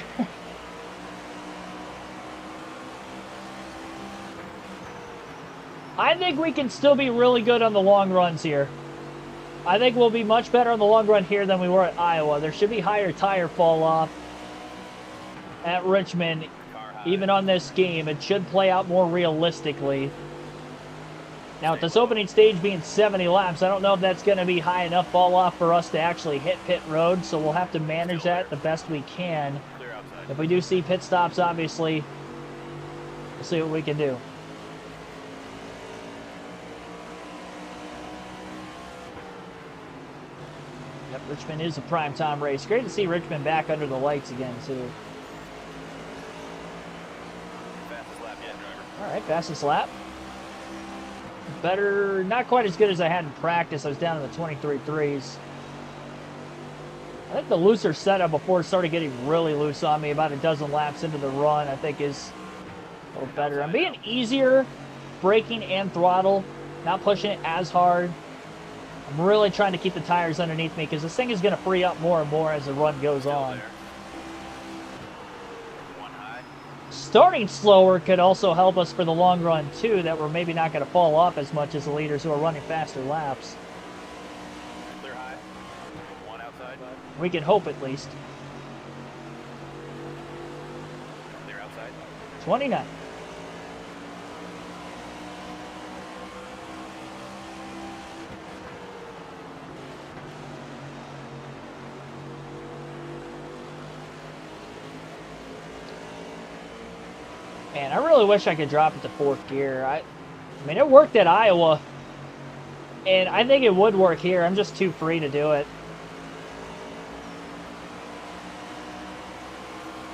I think we can still be really good on the long runs here. I think we'll be much better on the long run here than we were at Iowa. There should be higher tire fall off at Richmond. Even on this game, it should play out more realistically. Now, with this opening stage being 70 laps, I don't know if that's going to be high enough fall off for us to actually hit pit road, so we'll have to manage that the best we can. If we do see pit stops, obviously, we'll see what we can do. Yep, Richmond is a primetime race. Great to see Richmond back under the lights again, too. Fastest lap yet, driver. All right, fastest lap. Better, not quite as good as I had in practice. I was down in the 23.3s. I think the looser setup before it started getting really loose on me about a dozen laps into the run, I think is a little better. I'm being easier braking and throttle, not pushing it as hard. I'm really trying to keep the tires underneath me because this thing is going to free up more and more as the run goes on. Starting slower could also help us for the long run too, that we're maybe not going to fall off as much as the leaders who are running faster laps. Clear high. 1 outside. We can hope at least. Clear outside. 29. Man, I really wish I could drop it to 4th gear. I mean, it worked at Iowa, and I think it would work here. I'm just too free to do it.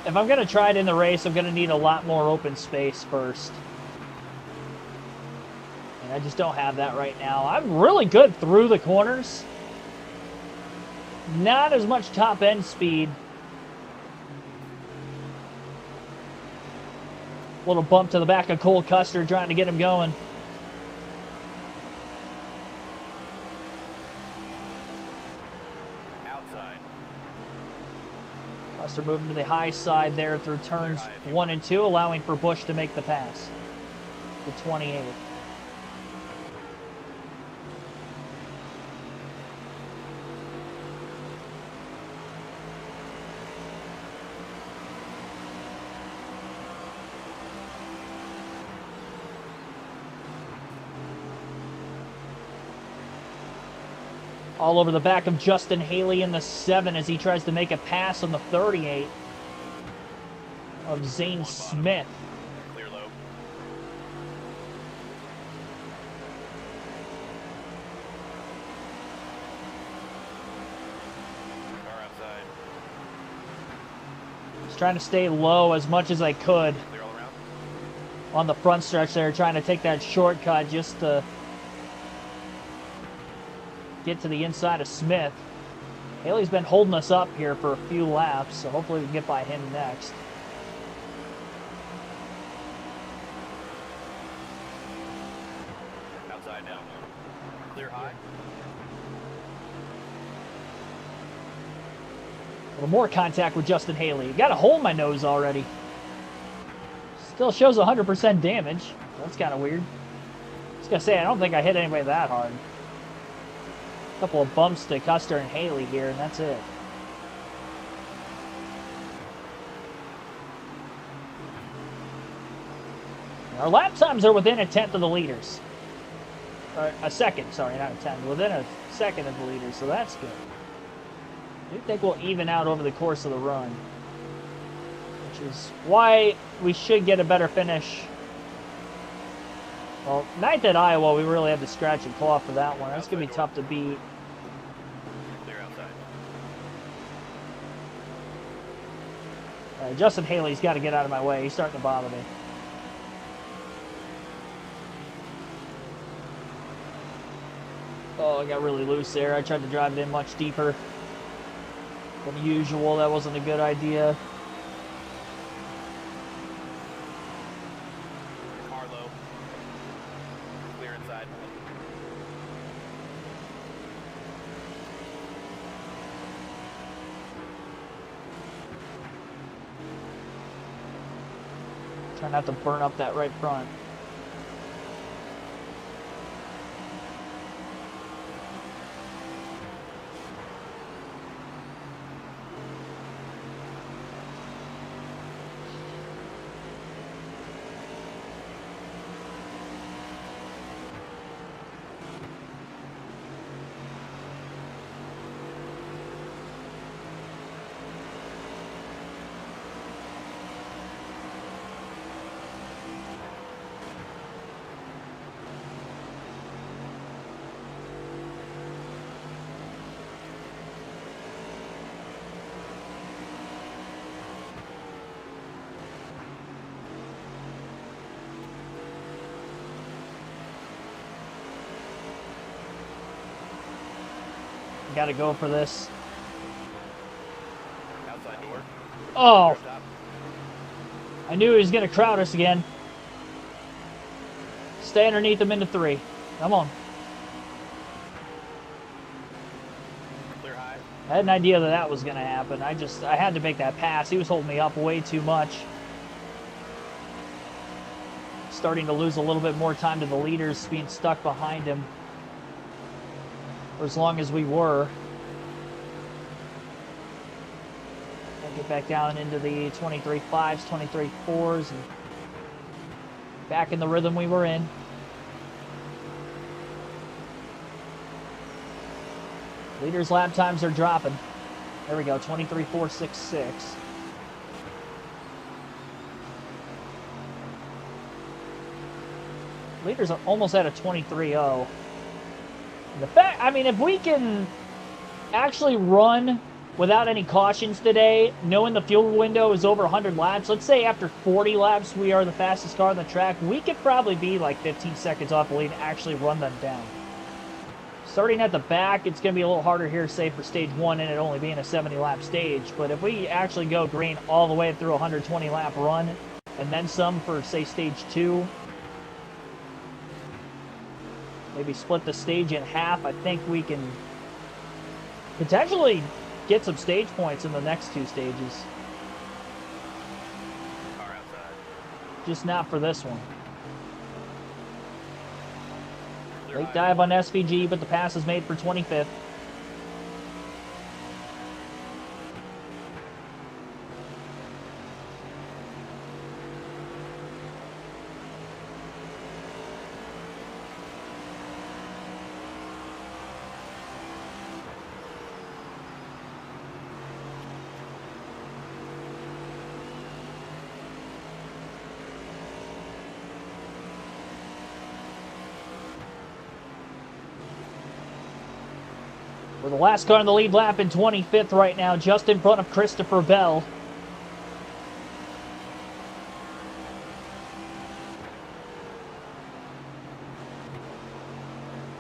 If I'm going to try it in the race, I'm going to need a lot more open space first. And I just don't have that right now. I'm really good through the corners. Not as much top-end speed. Little bump to the back of Cole Custer, trying to get him going. Outside. Custer moving to the high side there through turns 1 and 2, allowing for Busch to make the pass. The 28. All over the back of Justin Haley in the 7 as he tries to make a pass on the 38 of Zane Smith. Clear low. Car outside. Just trying to stay low as much as I could Clear all around. on the front stretch there, trying to take that shortcut just to get to the inside of Smith. Haley's been holding us up here for a few laps, so hopefully we can get by him next. Outside now. high. A little more contact with Justin Haley. Got a hole in my nose already. Still shows 100% damage. That's kind of weird. I was going to say, I don't think I hit anybody that hard. A couple of bumps to Custer and Haley here, and that's it. Our lap times are within a tenth of the leaders. Or a second, sorry, not a tenth. Within a second of the leaders, so that's good. I do think we'll even out over the course of the run. Which is why we should get a better finish. Well, 9th at Iowa, we really had to scratch and claw for that one. That's going to be tough to beat. Clear outside. Justin Haley's got to get out of my way. He's starting to bother me. Oh, I got really loose there. I tried to drive it in much deeper than usual. That wasn't a good idea. Carlo. Clear inside. Try not to burn up that right front. Got to go for this. Outside door. Oh, Stop. I knew he was going to crowd us again. Stay underneath him into 3. Come on. Clear high. I had an idea that that was going to happen. I had to make that pass. He was holding me up way too much. Starting to lose a little bit more time to the leaders being stuck behind him. For as long as we were. We'll get back down into the 23.5s, 23.4s, and back in the rhythm we were in. Leaders' lap times are dropping. There we go, 23.466. Leaders are almost at a 23.0. The fact, I mean, if we can actually run without any cautions today, knowing the fuel window is over 100 laps, let's say after 40 laps we are the fastest car on the track, we could probably be like 15 seconds off the lead and actually run them down. Starting at the back, it's going to be a little harder here, say for stage 1 and it only being a 70-lap stage, but if we actually go green all the way through a 120-lap run, and then some for, say, stage 2, maybe split the stage in half, I think we can potentially get some stage points in the next 2 stages. Car outside. Just not for this one. Clear Late high. dive on SVG, but the pass is made for 25th. We're the last car in the lead lap in 25th right now, just in front of Christopher Bell.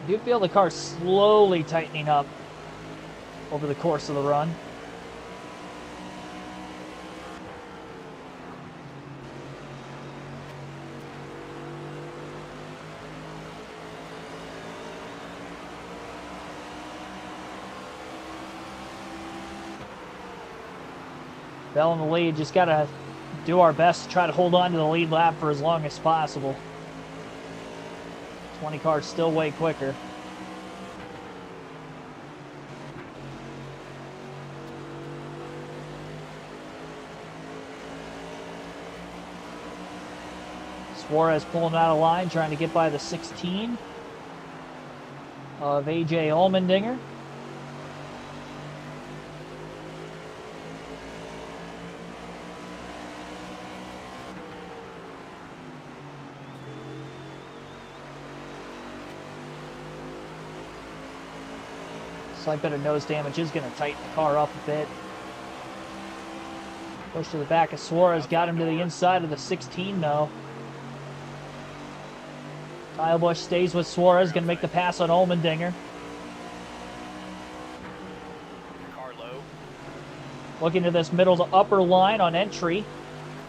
I do feel the car slowly tightening up over the course of the run. Bell in the lead. Just got to do our best to try to hold on to the lead lap for as long as possible. 20 cars still way quicker. Suarez pulling out of line, trying to get by the 16 of AJ Allmendinger. Slight bit of nose damage is going to tighten the car up a bit. Push to the back of Suarez, got him to the inside of the 16 though. Kyle Busch stays with Suarez, going to make the pass on Allmendinger. Car low. Looking to this middle to upper line on entry.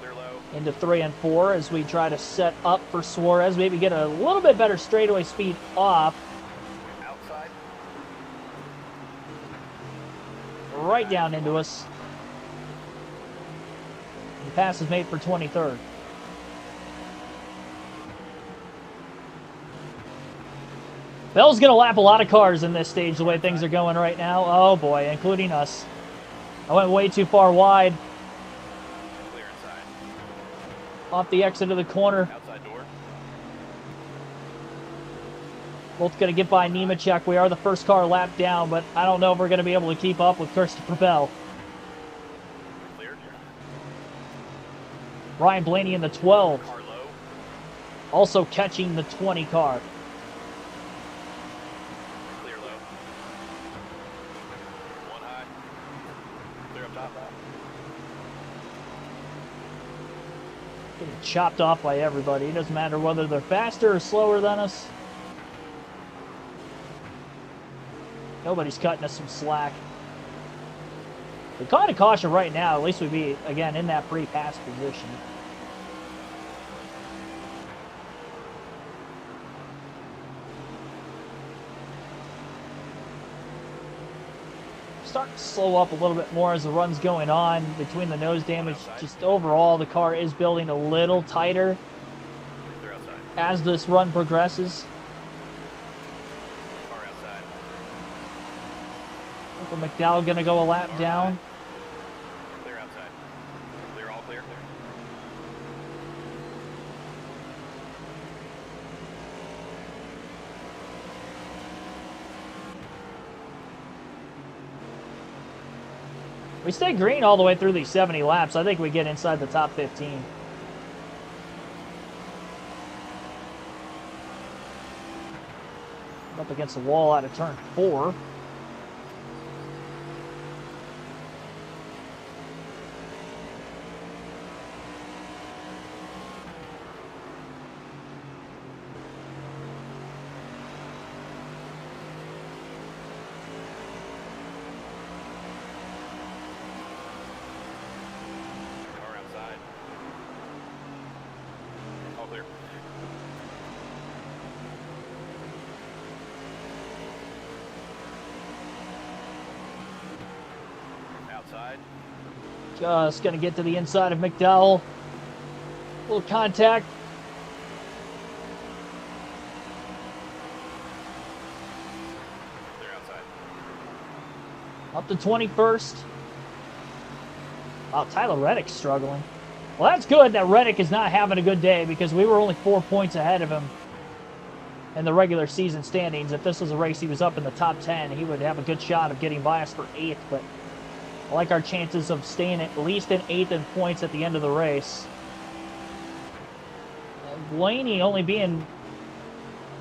Clear low. Into 3 and 4 as we try to set up for Suarez. Maybe get a little bit better straightaway speed off. Outside. Right down into us. The pass is made for 23rd. Bell's going to lap a lot of cars in this stage the way things are going right now. Oh boy, including us. I went way too far wide. Clear inside. Off the exit of the corner. Outside door. Both going to get by Nemechek. We are the first car lap down, but I don't know if we're going to be able to keep up with Christopher Bell. Clear. Ryan Blaney in the 12. Car low. Also catching the 20 car. Clear low. One high. Clear up top. Getting chopped off by everybody. It doesn't matter whether they're faster or slower than us. Nobody's cutting us some slack. We caught a caution right now. At least we'd be, again, in that free pass position. Starting to slow up a little bit more as the run's going on between the nose damage. Just overall, the car is building a little tighter Clear outside. as this run progresses. Car outside. Uncle McDowell going to go a lap down. Clear outside. Clear, all clear. We stay green all the way through these 70 laps. I think we get inside the top 15. Up against the wall out of turn 4. Car outside. All clear. Outside. Just going to get to the inside of McDowell. Little contact. Clear outside. Up to 21st. Wow, Tyler Reddick's struggling. Well, that's good that Reddick is not having a good day because we were only 4 points ahead of him in the regular season standings. If this was a race he was up in the top 10, he would have a good shot of getting by us for 8th, but I like our chances of staying at least in 8th in points at the end of the race. And Blaney only being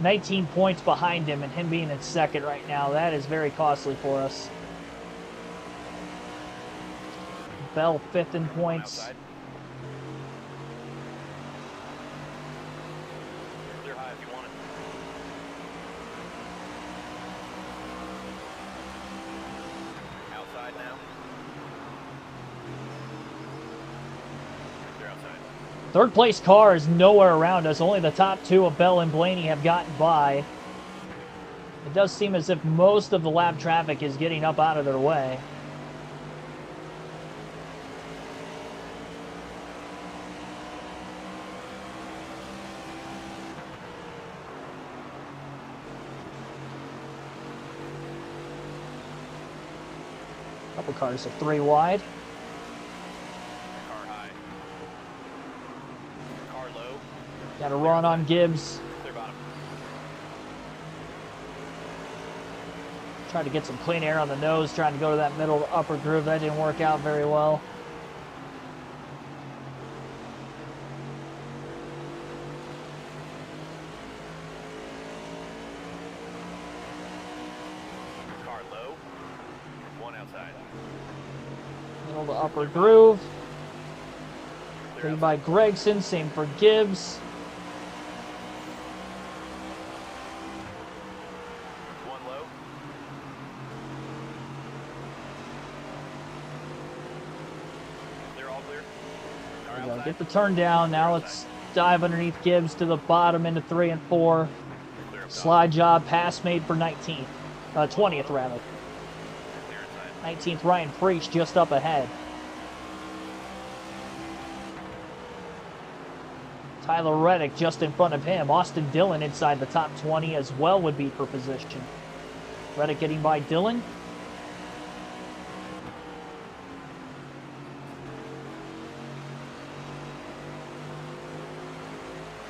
19 points behind him and him being in second right now, that is very costly for us. Bell 5th in points. Outside. Clear high if you want it. Outside now. Clear outside. Third place car is nowhere around us. Only the top 2 of Bell and Blaney have gotten by. It does seem as if most of the lap traffic is getting up out of their way. Couple cars are 3 wide. Car high. Car low. Got a run on Gibbs. Clear bottom. Tried to get some clean air on the nose, trying to go to that middle upper groove. That didn't work out very well. Car low. 1 outside. Middle to upper groove. Clear Lead by Gregson, same for Gibbs. 1 low. They're all clear. Car There we go. outside. Get the turn down. Now let's dive underneath Gibbs to the bottom into 3 and 4. Clear up top. Slide job, pass made for 19th. 20th rather. Clear inside. 19th Ryan Preach just up ahead. Tyler Reddick just in front of him. Austin Dillon inside the top 20 as well would be for position. Reddick getting by Dillon.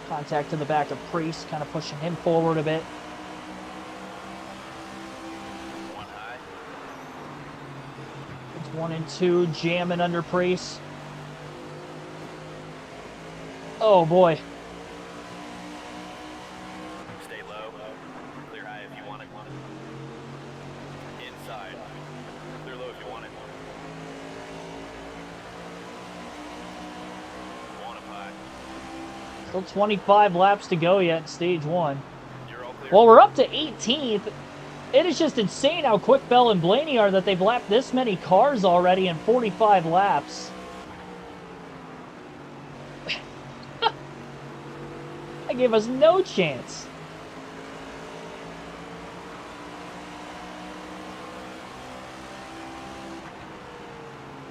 Contact to the back of Priest, kind of pushing him forward a bit. 1 high. It's 1 and 2 jamming under Priest. Oh boy. Stay low. Clear high if you want it. Inside. Clear low if you want it. 1 up high. Still 25 laps to go yet in stage 1. You're all clear. Well, we're up to 18th. It is just insane how quick Bell and Blaney are that they've lapped this many cars already in 45 laps. That gave us no chance.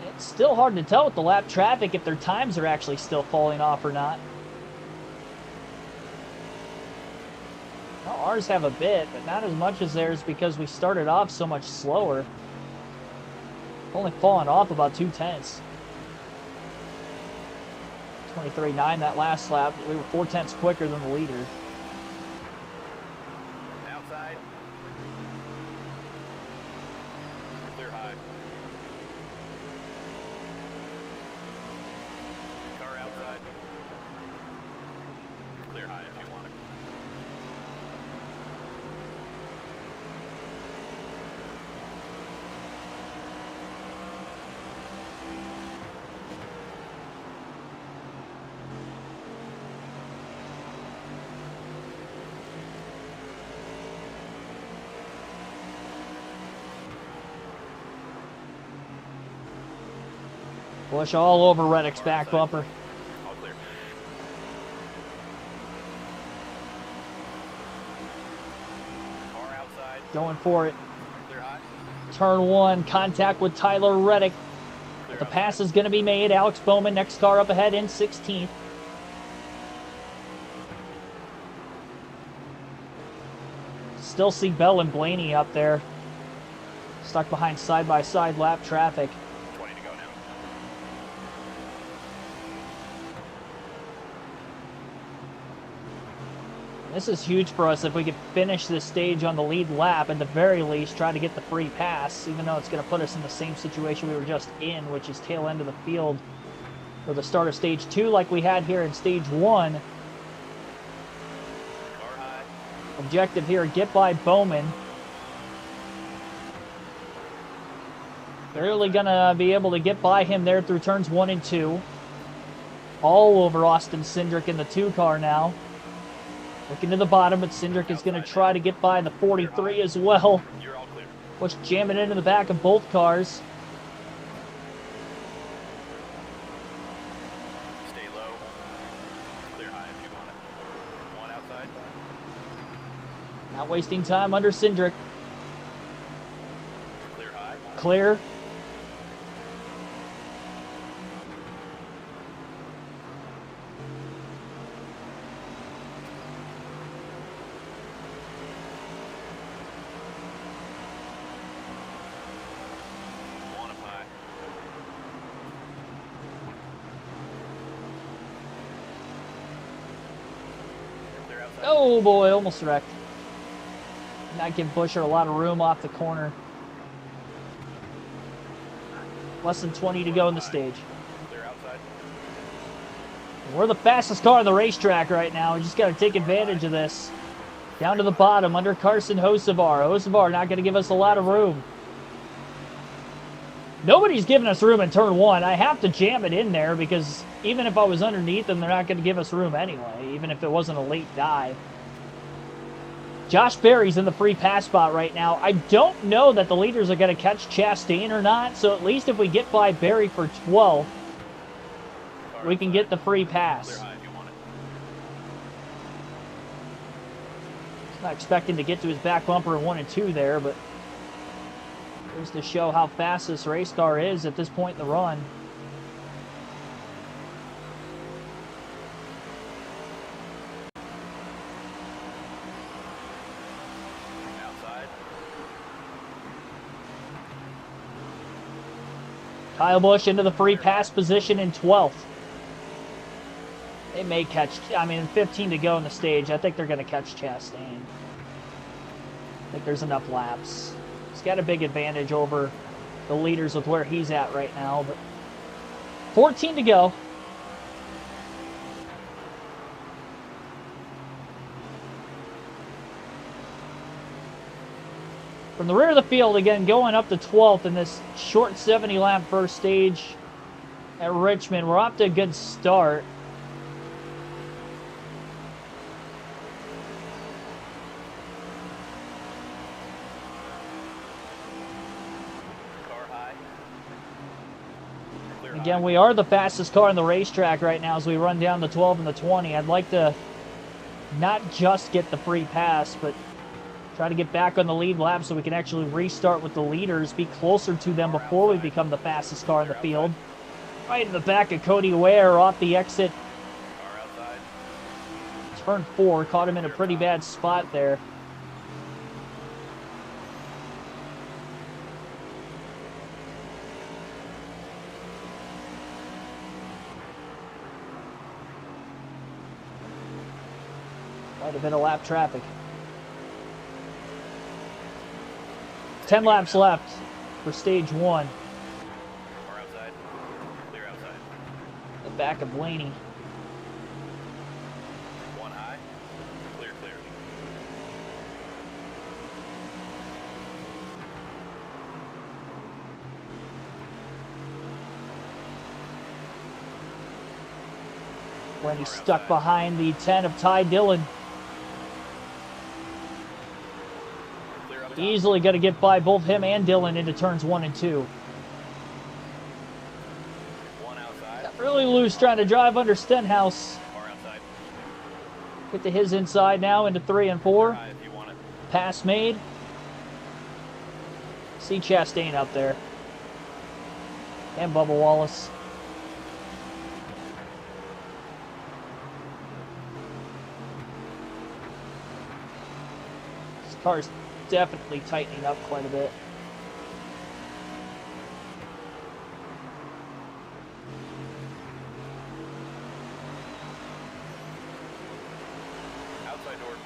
It's still hard to tell with the lap traffic if their times are actually still falling off or not. Well, ours have a bit, but not as much as theirs because we started off so much slower. Only falling off about 2/10. 23.9 that last lap. We were 4/10 quicker than the leader. Outside. Clear high. Car outside. Clear high if you want it. Push all over Reddick's back bumper. All clear. Car outside. Going for it. Clear high. Turn 1, contact with Tyler Reddick. Clear The outside. pass is going to be made. Alex Bowman, next car up ahead in 16th. Still see Bell and Blaney up there. Stuck behind side-by-side lap traffic. 20 to go now. This is huge for us if we could finish this stage on the lead lap, at the very least try to get the free pass, even though it's going to put us in the same situation we were just in, which is tail end of the field for the start of stage 2 like we had here in stage 1. Car high. Objective here, get by Bowman. Barely going to be able to get by him there through turns 1 and 2. All over Austin Cindric in the 2 car now. Looking to the bottom, but Cindric is going to try to get by the 43 as well. You're all clear. Which jamming into the back of both cars. Stay low. Clear high if you want it. 1 outside. Not wasting time under Cindric. Clear high. Clear. Oh boy, almost wrecked. Not give Busher a lot of room off the corner. Less than 20 to go in the stage. Clear outside. We're the fastest car on the racetrack right now. We just got to take advantage of this. Down to the bottom under Carson Hocevar. Hocevar not going to give us a lot of room. Nobody's giving us room in turn one. I have to jam it in there because even if I was underneath them, they're not going to give us room anyway, even if it wasn't a late dive. Josh Berry's in the free pass spot right now. I don't know that the leaders are going to catch Chastain or not, so at least if we get by Berry for 12th, we can get the free pass. Not expecting to get to his back bumper in 1 and 2 there, but just to show how fast this race car is at this point in the run. Outside. Kyle Busch into the free pass position in 12th. They may catch, 15 to go in the stage. I think they're going to catch Chastain. I think there's enough laps. He's got a big advantage over the leaders with where he's at right now, but 14 to go. From the rear of the field, again, going up to 12th in this short 70-lap first stage at Richmond. We're off to a good start. Again, we are the fastest car on the racetrack right now as we run down the 12 and the 20. I'd like to not just get the free pass, but try to get back on the lead lap so we can actually restart with the leaders, be closer to them before we become the fastest car in the field. Right in the back of Cody Ware off the exit. Turn 4, caught him in a pretty bad spot there. Quite a bit of lap traffic. 10 laps left for stage 1. Car outside. Clear outside. The back of Blaney. One high. Clear, clear. Blaney stuck behind the 10 of Ty Dillon. Easily going to get by both him and Dillon into turns 1 and 2. One outside. Got really loose trying to drive under Stenhouse. Car outside. Get to his inside now into 3 and 4. High if you want it. Pass made. See Chastain up there. And Bubba Wallace. This car's definitely tightening up quite a bit. Outside door.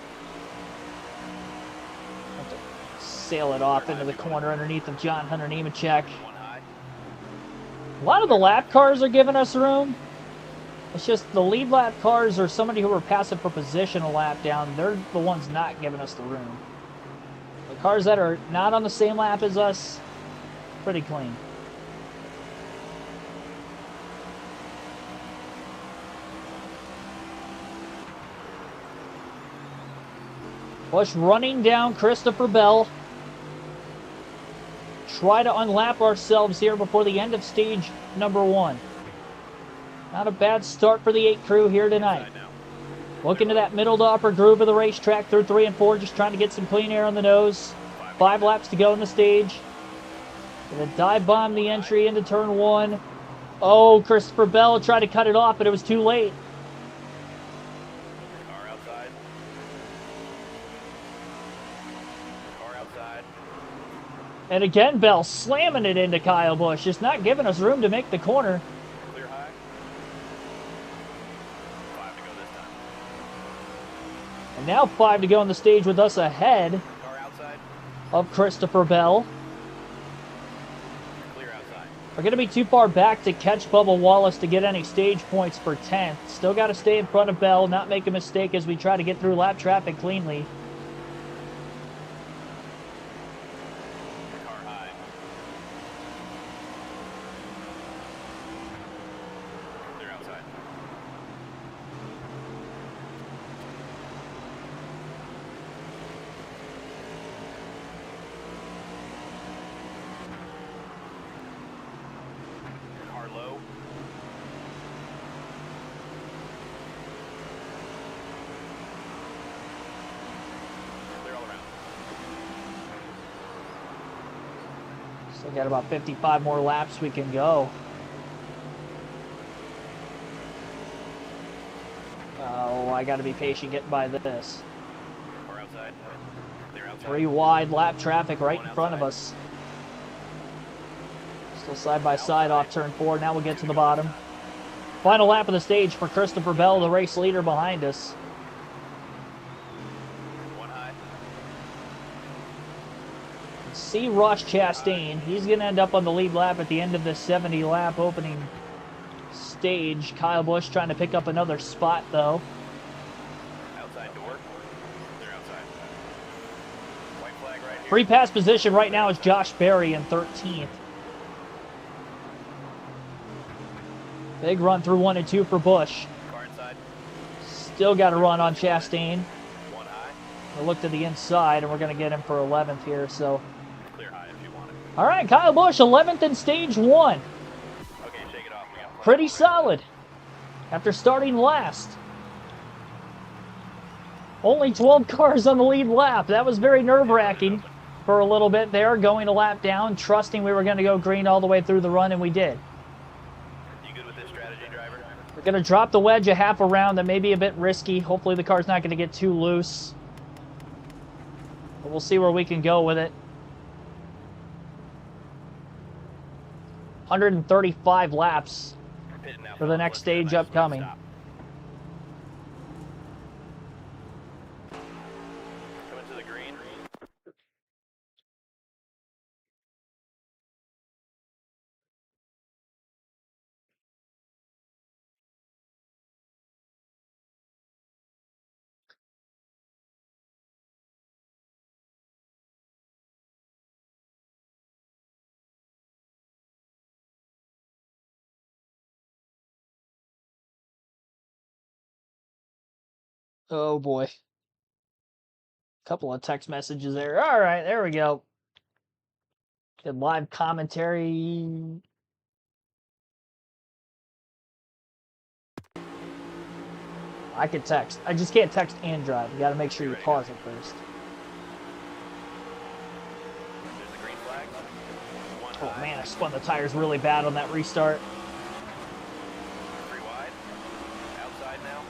Have to sail it off into the corner underneath of John Hunter Nemechek. One high. A lot of the lap cars are giving us room. It's just the lead lap cars or somebody who are passing for position a lap down, they're the ones not giving us the room. The cars that are not on the same lap as us, pretty clean. Busch running down Christopher Bell. Try to unlap ourselves here before the end of stage number 1. Not a bad start for the 8 crew here tonight. Look into that middle to upper groove of the racetrack through 3 and 4, just trying to get some clean air on the nose. 5 laps to go in the stage. Gonna dive bomb the entry into turn 1. Oh, Christopher Bell tried to cut it off, but it was too late. Car outside. Car outside. And again, Bell slamming it into Kyle Busch, just not giving us room to make the corner. Clear high. 5 to go this time. And Now 5 to go on the stage with us ahead Car outside. of Christopher Bell. Clear outside. We're going to be too far back to catch Bubba Wallace to get any stage points for 10th. Still got to stay in front of Bell, not make a mistake as we try to get through lap traffic cleanly. Car high. Clear outside. Car low. Clear all around. Still got about 55 more laps we can go. Oh, I got to be patient getting by this. Car outside. Clear outside. 3 wide lap traffic right in front of us. Still side by side off turn 4. Now we'll get to the bottom. Final lap of the stage for Christopher Bell, the race leader behind us. One high. See Ross Chastain. He's going to end up on the lead lap at the end of the 70 lap opening stage. Kyle Busch trying to pick up another spot though. Outside door. Clear outside. White flag right here. Free pass position right now is Josh Berry in 13th. Big run through 1 and 2 for Busch. Car inside. Still got a run on Chastain. One high. We'll look to the inside, and we're going to get him for 11th here. So, Clear high if you want it. all right, Kyle Busch, 11th in stage 1. Okay, shake it off. We got plenty Pretty of solid after starting last. Only 12 cars on the lead lap. That was very nerve-wracking for a little bit there, going a lap down, trusting we were going to go green all the way through the run, and we did. You good with this strategy, driver? We're going to drop the wedge a half around. That may be a bit risky. Hopefully the car's not going to get too loose. But we'll see where we can go with it. 135 laps Pitting out for the next looks stage nice. upcoming. Stop. Coming to the green. Oh boy. Couple of text messages there. All right, there we go. Good live commentary. I can text. I just can't text and drive. You got to make sure you pause it first. There's the green flag. One Oh high. man, I spun the tires really bad on that restart. 3 wide. Outside now.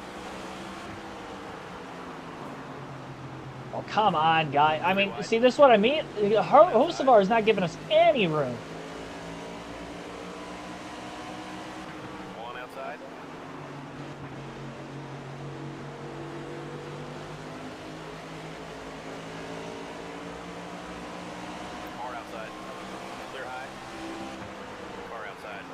Oh, come on, guy. I mean, see, this is what I mean? Hocevar is not giving us any room. One outside. Car outside. Clear high. Car outside.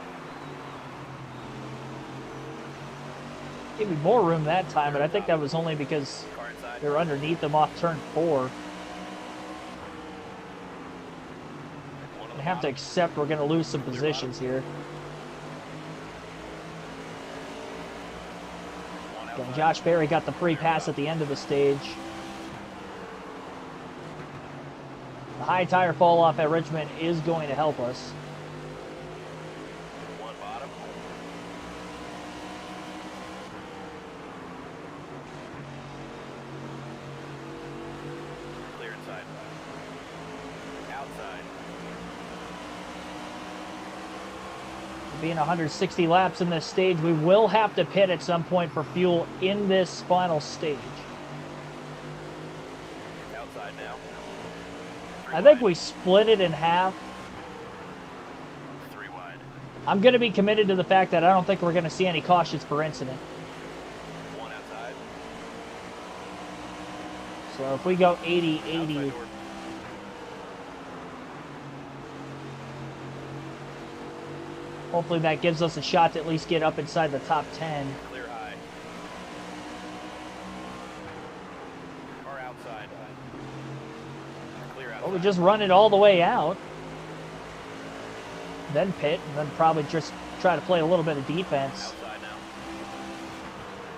Gave me more room that time, but I think that was only because Car inside. they're underneath them off turn 4. One on I the have to bottom. accept we're going to lose some positions here. One Again, outside. Josh Berry got the free pass at the end of the stage. The high tire fall off at Richmond is going to help us. One bottom. Clear inside. Outside. Being 160 laps in this stage, we will have to pit at some point for fuel in this final stage. Outside now. I think we split it in half. 3 wide. I'm going to be committed to the fact that I don't think we're going to see any cautions per incident. One outside. So if we go 80, Outside 80, door. hopefully that gives us a shot to at least get up inside the top 10. Clear high. Car outside. Clear outside. Or we just run it all the way out. Then pit, and then probably just try to play a little bit of defense. Outside now.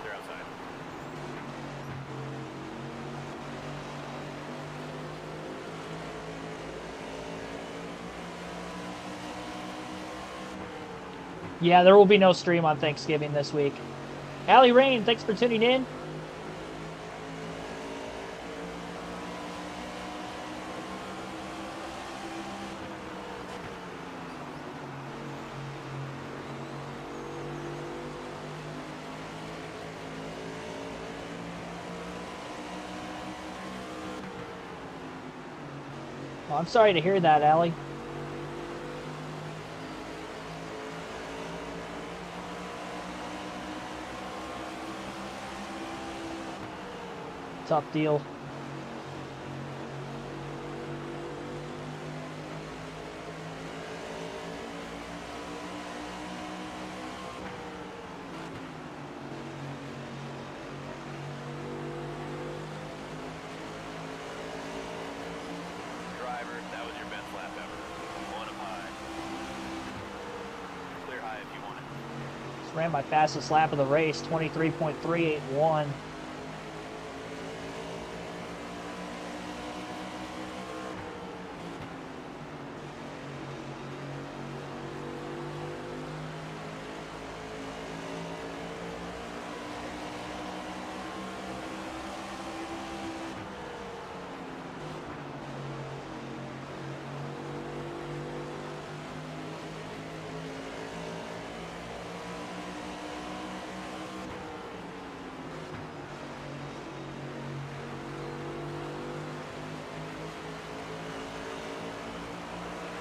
Clear outside. Yeah, there will be no stream on Thanksgiving this week. Allie Rain, thanks for tuning in. Well, I'm sorry to hear that, Allie. Tough deal. Driver, that was your best lap ever. One up high. Clear high if you want it. Just ran my fastest lap of the race, 23.381.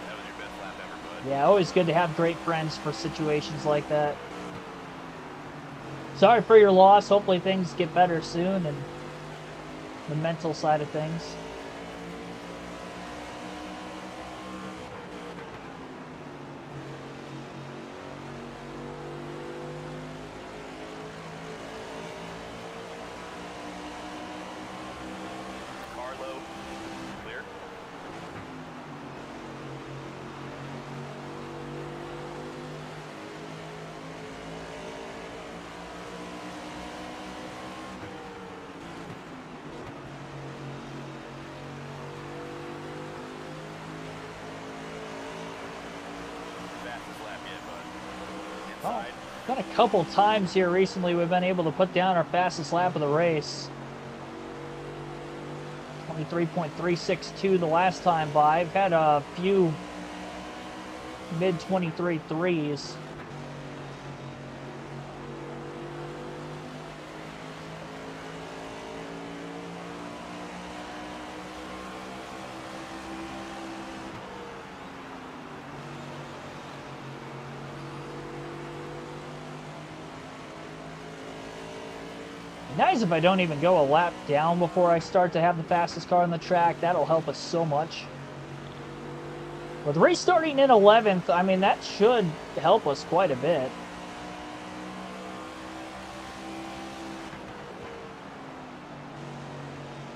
That was your best lap ever, bud. Yeah, always good to have great friends for situations like that. Sorry for your loss. Hopefully things get better soon and the mental side of things. Car low. Clear. Fastest lap yet, bud. Oh, Inside. got a couple times here recently we've been able to put down our fastest lap of the race. 23.362 the last time by. I've had a few mid 23 threes. Nice if I don't even go a lap down before I start to have the fastest car on the track. That'll help us so much. With restarting in 11th, I mean, that should help us quite a bit.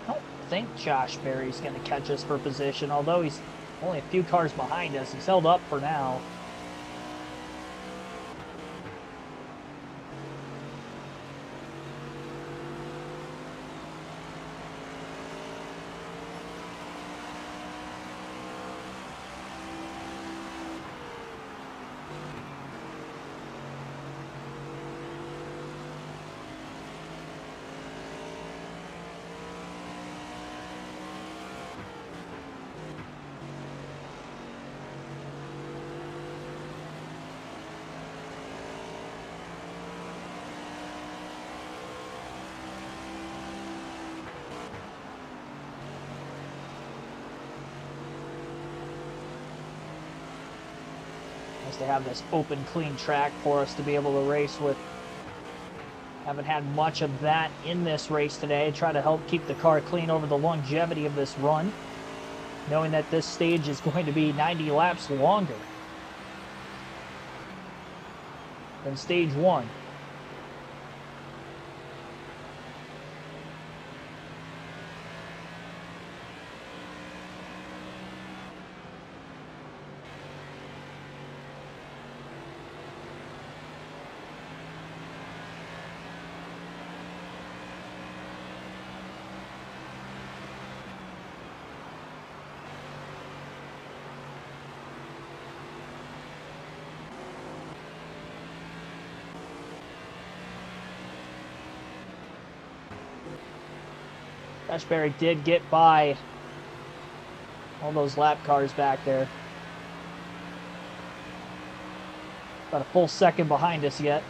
I don't think Josh Berry's going to catch us for position, although he's only a few cars behind us. He's held up for now. Nice to have this open, clean track for us to be able to race with. Haven't had much of that in this race today. Try to help keep the car clean over the longevity of this run, knowing that this stage is going to be 90 laps longer than stage 1. Ashbury did get by all those lap cars back there. About a full second behind us yet.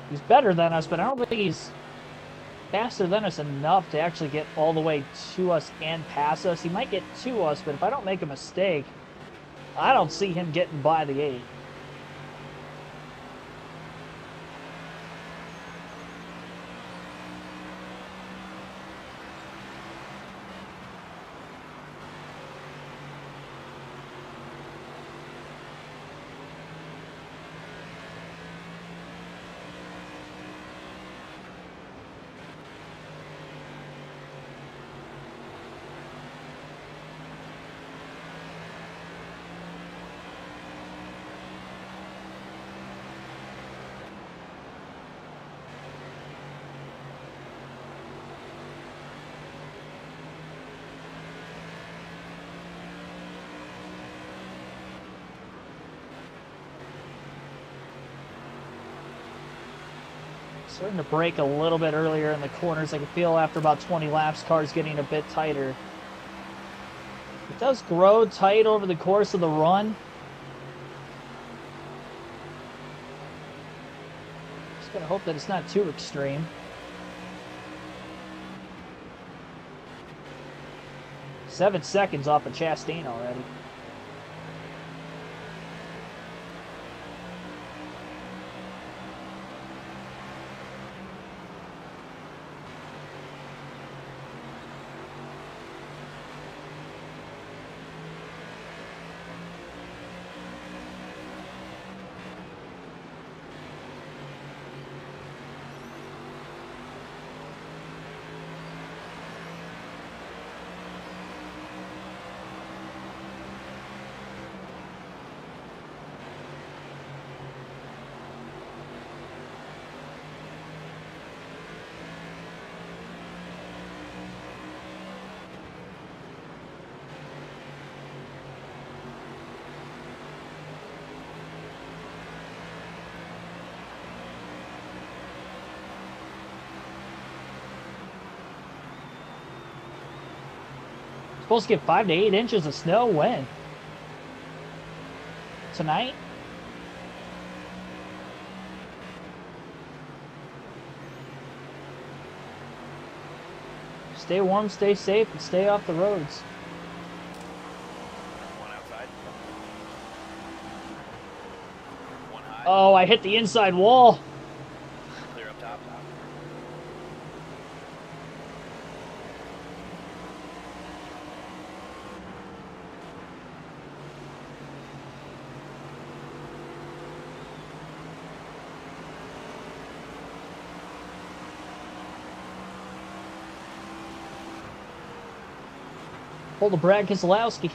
He's better than us, but I don't think he's faster than us enough to actually get all the way to us and past us. He might get to us, but if I don't make a mistake, I don't see him getting by the 8. Starting to break a little bit earlier in the corners. I can feel after about 20 laps, cars getting a bit tighter. It does grow tight over the course of the run. Just gotta hope that it's not too extreme. 7 seconds off of Chastain already. Supposed to get 5 to 8 inches of snow when? Tonight? Stay warm, stay safe, and stay off the roads. One outside. One high. Oh, I hit the inside wall. Clear up top. Pull the Brad Keselowski.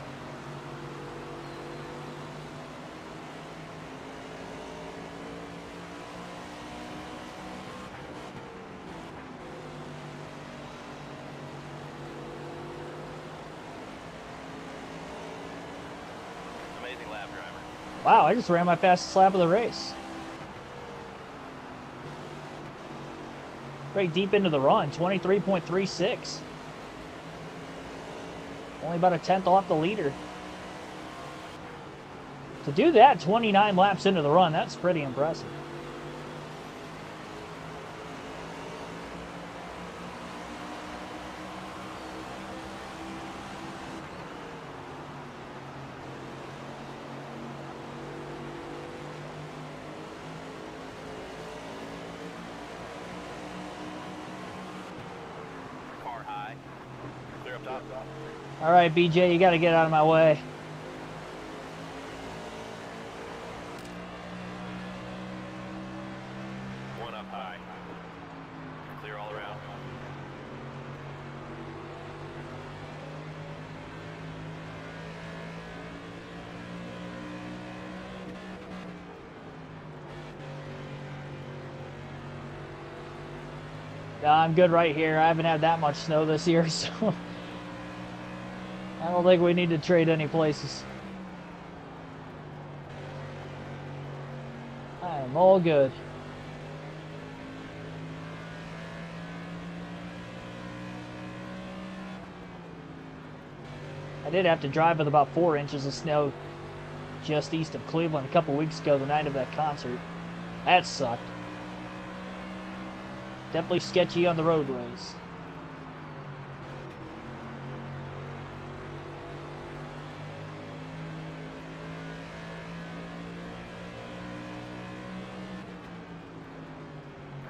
Amazing lap, driver. Wow, I just ran my fastest lap of the race. Very deep into the run, 23.36. Only about a tenth off the leader. To do that 29 laps into the run, that's pretty impressive. top. All right, BJ, you got to get out of my way. One up high. Clear all around. I'm good right here. I haven't had that much snow this year, so I don't think we need to trade any places. I am all good. I did have to drive with about 4 inches of snow just east of Cleveland a couple weeks ago, the night of that concert. That sucked. Definitely sketchy on the roadways.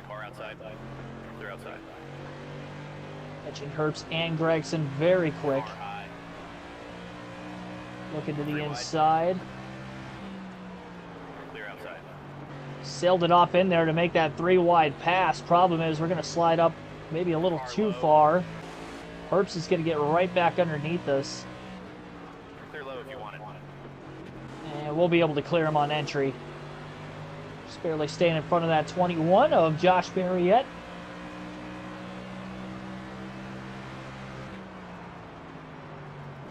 Car outside. Clear outside. Catching Herbst and Gregson very quick. Car high. Looking to the Three wide. inside. Clear outside. Sailed it off in there to make that 3-wide pass. Problem is, we're going to slide up maybe a little too far. Herbst is going to get right back underneath us. Clear low if you want it. And we'll be able to clear him on entry. Just barely staying in front of that 21 of Josh Marriott.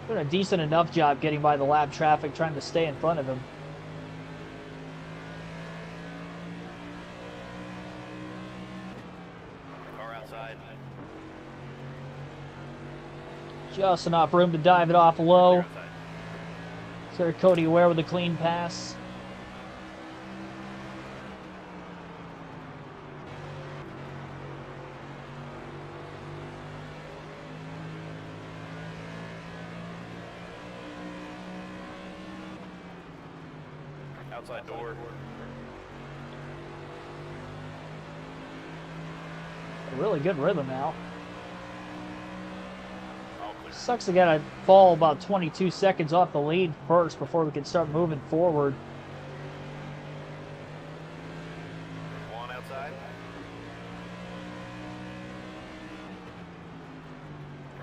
Doing a decent enough job getting by the lap traffic, trying to stay in front of him. Car outside. Just enough room to dive it off Clear low. outside. Sir Cody Ware with a clean pass. Outside door. A really good rhythm now. All clear. Sucks to get a fall about 22 seconds off the lead first before we can start moving forward. One outside.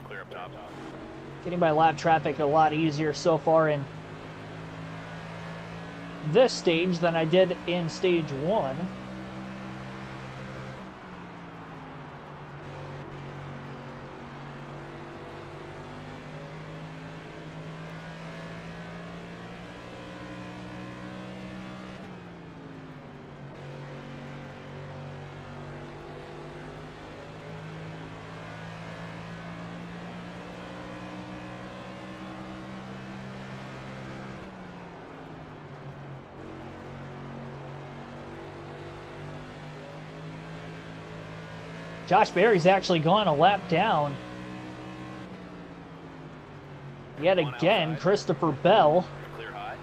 Clear up top. Getting by lap traffic a lot easier so far in this stage than I did in stage 1. Josh Berry's actually gone a lap down. Yet One again, outside. Christopher Bell Clear high.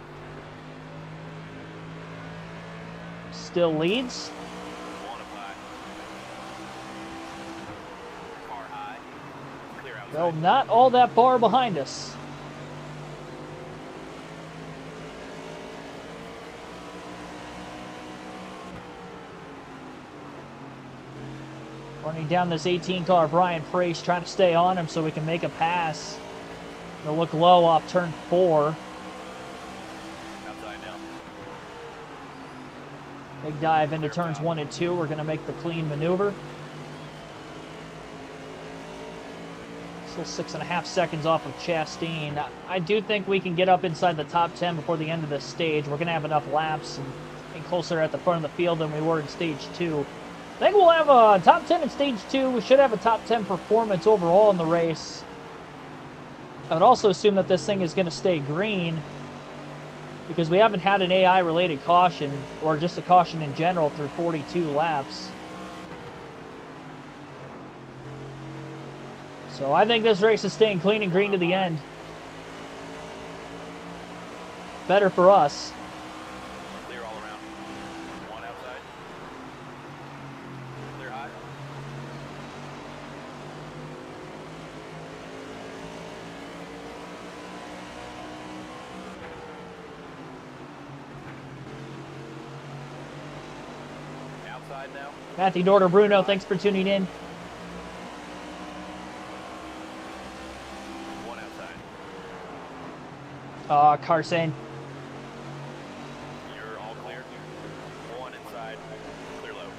still leads. One up high. Car high. Clear outside. Well, not all that far behind us. Running down this 18 car, Brian Priest trying to stay on him so we can make a pass. They'll look low off turn 4. Outside now. Big dive into turns 1 and 2. We're going to make the clean maneuver. Still 6.5 seconds off of Chastain. I do think we can get up inside the top 10 before the end of this stage. We're going to have enough laps and closer at the front of the field than we were in stage 2. I think we'll have a top 10 in stage 2. We should have a top 10 performance overall in the race. I would also assume that this thing is going to stay green because we haven't had an AI-related caution or just a caution in general through 42 laps. So I think this race is staying clean and green to the end. Better for us. Clear all around. One outside. Clear high. in now. Matthew Norder Bruno, thanks for tuning in. One outside. Carson. You're all clear. One inside. Clear low.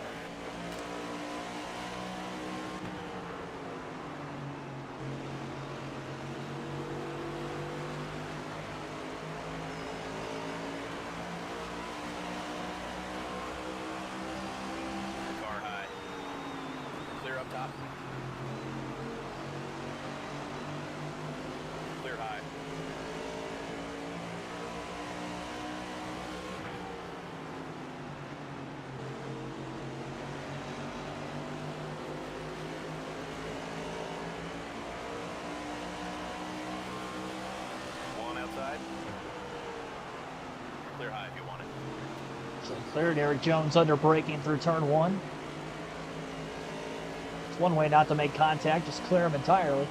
Car high. Clear up top. Clear high. One outside. Clear high if you want it. So cleared. Eric Jones under braking through turn 1. It's one way not to make contact, just clear him entirely.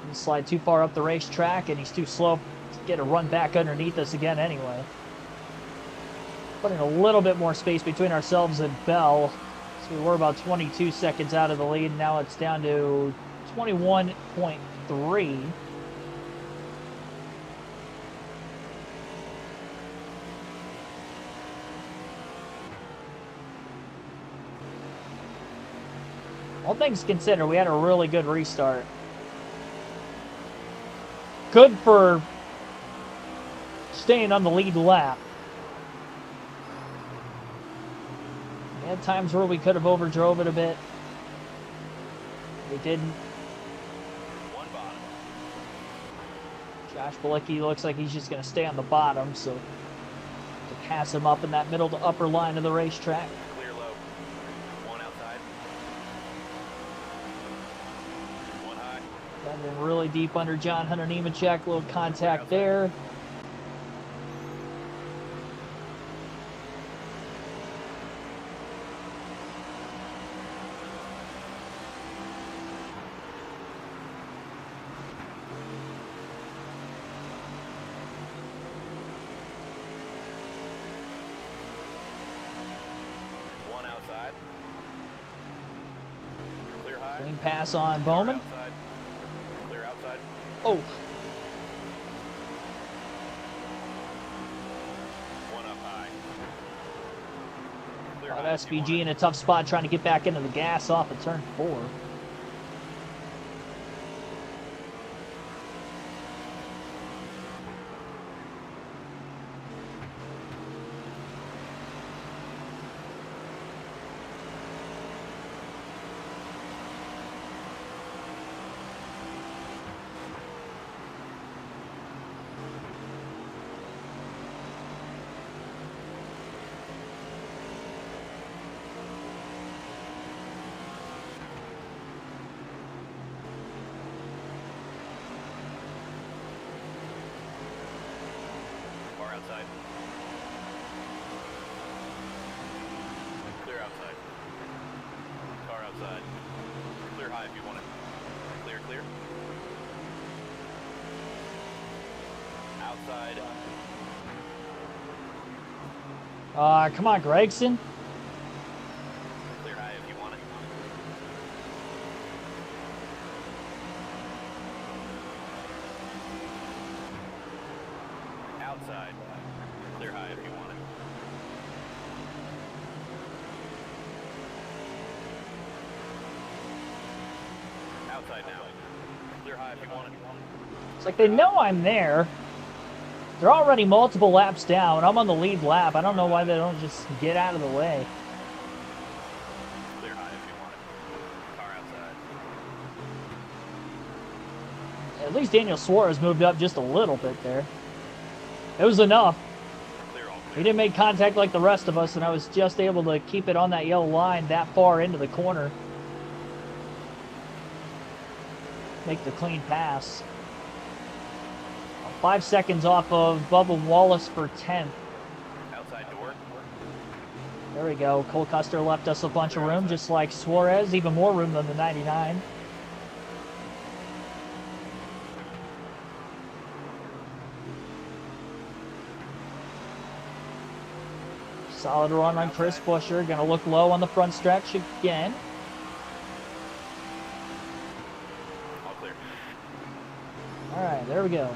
He slide too far up the racetrack, and he's too slow to get a run back underneath us again anyway. Putting a little bit more space between ourselves and Bell. So we were about 22 seconds out of the lead, and now it's down to 21.3. All things considered, we had a really good restart. Good for staying on the lead lap. We had times where we could have overdrove it a bit. We didn't. One bottom. Josh Balicki looks like he's just going to stay on the bottom, so to pass him up in that middle to upper line of the racetrack. Clear low. One outside. One high. Landing really deep under John Hunter Nemechek. Little contact there. One outside. Clear high. Clean pass on Bowman. Outside. Clear outside. Oh, One up high. Clear got high if you SVG want in it. a tough spot trying to get back into the gas off of turn 4. Car outside. Clear outside. Car outside. Clear high if you want it. Clear, clear. Outside. Come on, Gregson. Clear high if you want it. Outside. Clear high if you want it. Outside now. Clear high if you want it. It's like they know I'm there. They're already multiple laps down. I'm on the lead lap. I don't know why they don't just get out of the way. Clear high if you want it. Car outside. At least Daniel Suarez moved up just a little bit there. It was enough. Clear all He clear. didn't make contact like the rest of us, and I was just able to keep it on that yellow line that far into the corner. Make the clean pass. 5 seconds off of Bubba Wallace for 10th. Outside door. There we go. Cole Custer left us a bunch of room, just like Suarez, even more room than the 99. Solid run on Chris Buescher. Going to look low on the front stretch again. All clear. All right, there we go.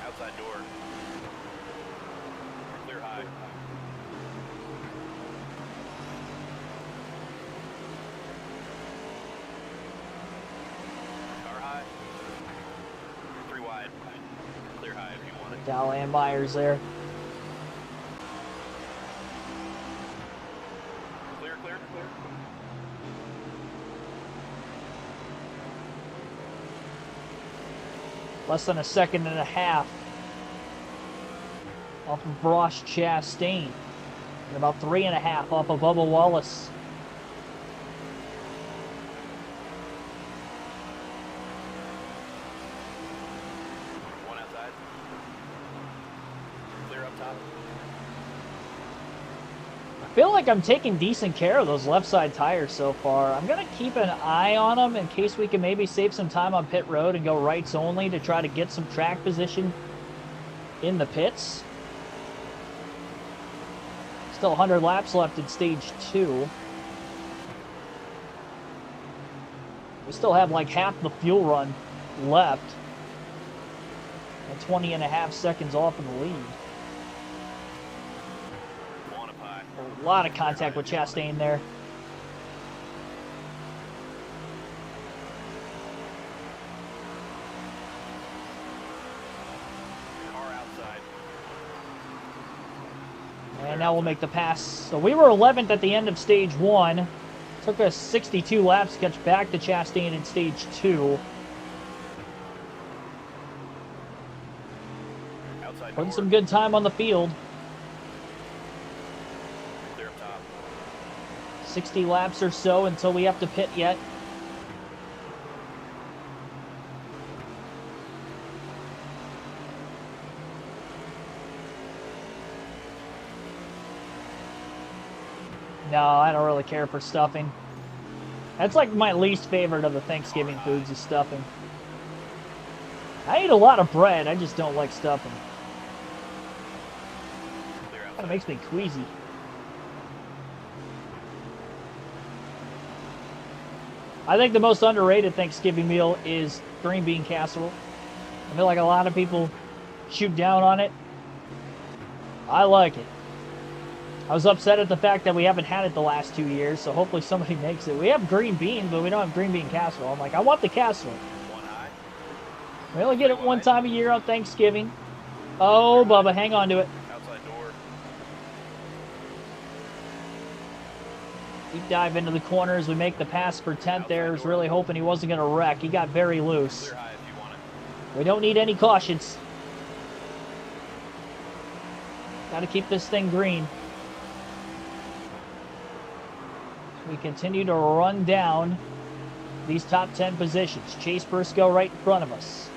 Outside door. Clear high. Car high. 3 wide. Clear high if you want it. Dowell and Myers there. Clear, clear, clear. Less than a second and a half off of Ross Chastain. And about 3.5 off of Bubba Wallace. One outside. Clear up top. I feel like I'm taking decent care of those left side tires so far. I'm going to keep an eye on them in case we can maybe save some time on pit road and go rights only to try to get some track position in the pits. Still 100 laps left in stage 2. We still have like half the fuel run left. And 20.5 seconds off in the lead. One up high. A lot of contact with Chastain there. Car outside. And now we'll make the pass. So we were 11th at the end of stage 1. Took us 62 laps to catch back to Chastain in stage 2. Outside Putting door. some good time on the field. Clear up top. 60 laps or so until we have to pit yet. No, I don't really care for stuffing. That's like my least favorite of the Thanksgiving foods is stuffing. I eat a lot of bread, I just don't like stuffing. Clear Kind outside. of makes me queasy. I think the most underrated Thanksgiving meal is green bean casserole. I feel like a lot of people shoot down on it. I like it. I was upset at the fact that we haven't had it the last 2 years, so hopefully somebody makes it. We have green beans, but we don't have green bean casserole. I'm like, I want the casserole. One high. We only get it one time a year on Thanksgiving. Oh, Bubba, hang on to it. Outside door. Deep dive into the corner as we make the pass for 10th there. I was really hoping he wasn't going to wreck. He got very loose. Clear high if you want it. We don't need any cautions. Got to keep this thing green. We continue to run down these top 10 positions. Chase Briscoe right in front of us.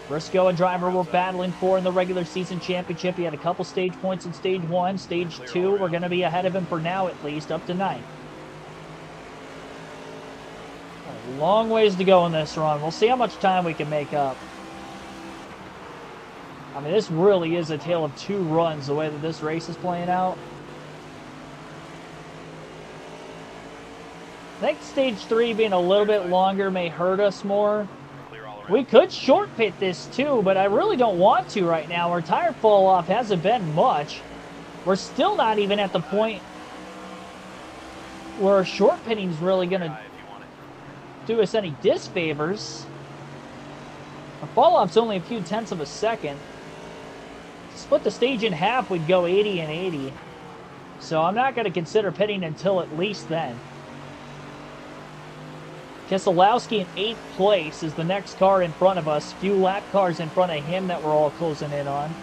Briscoe, a driver we're battling for in the regular season championship. He had a couple stage points in stage 1. Stage 2, we're going to be ahead of him for now at least, up to 9th. A long ways to go in this run. We'll see how much time we can make up. I mean, this really is a tale of 2 runs, the way that this race is playing out. I think stage 3 being a little bit longer may hurt us more. Clear all around. We could short pit this too, but I really don't want to right now. Our tire fall off hasn't been much. We're still not even at the point where short pitting is really going to High if you want it. do us any disfavors. Our fall off's only a few tenths of a second. To split the stage in half, we'd go 80 and 80. So I'm not going to consider pitting until at least then. Keselowski in 8th place is the next car in front of us. Few lap cars in front of him that we're all closing in on.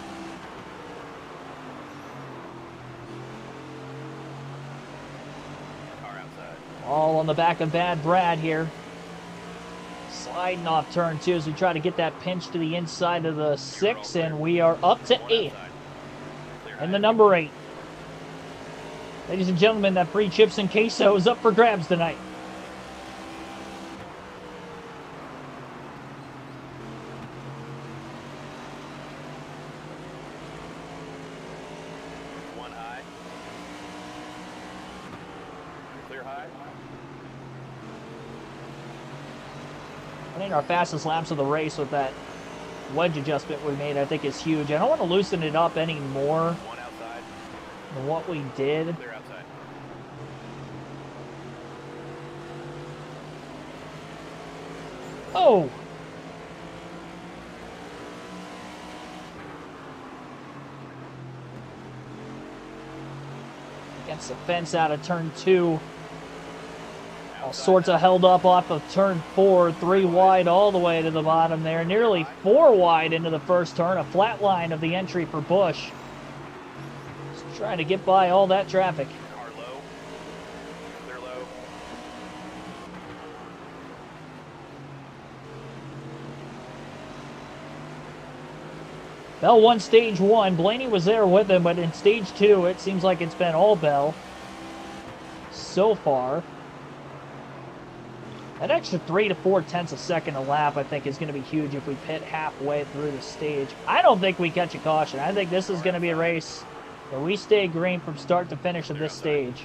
Car outside. All on the back of Bad Brad here. Sliding off turn 2 as we try to get that pinch to the inside of the 6, and we are up to 8th in the number 8. Ladies and gentlemen, that free chips and queso is up for grabs tonight. One high. Clear high. I think our fastest laps of the race with that wedge adjustment we made, I think, is huge. I don't want to loosen it up any more One outside. than what we did. Clear outside. Oh! Against the fence out of turn 2. All sorts of held up off of turn 4, 3 wide all the way to the bottom there. Nearly 4 wide into the first turn. A flat line of the entry for Busch. Just trying to get by all that traffic. Car low. Clear low. Bell won stage 1. Blaney was there with him, but in stage 2, it seems like it's been all Bell so far. That extra 3 to 4 tenths a second a lap, I think, is going to be huge if we pit halfway through the stage. I don't think we catch a caution. I think this is going to be a race where we stay green from start to finish of this stage.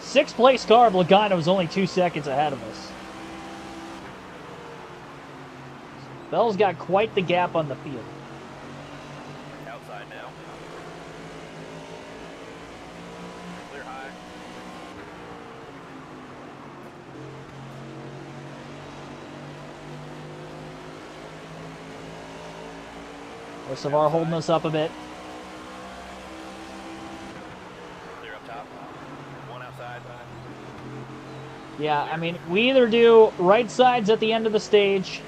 Sixth place car of Logano is only 2 seconds ahead of us. Bell's got quite the gap on the field. Outside now. Clear high. Savar holding us up a bit. Clear up top. One outside. Yeah, I mean, we either do right sides at the end of the stage.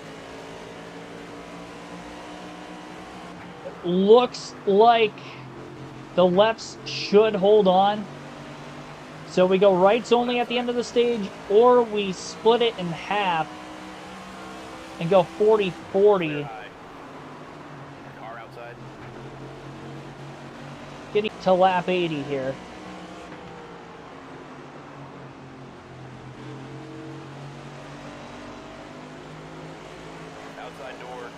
Looks like the lefts should hold on. So we go rights only at the end of the stage, or we split it in half and go 40-40. Car outside. Getting to lap 80 here. Outside door.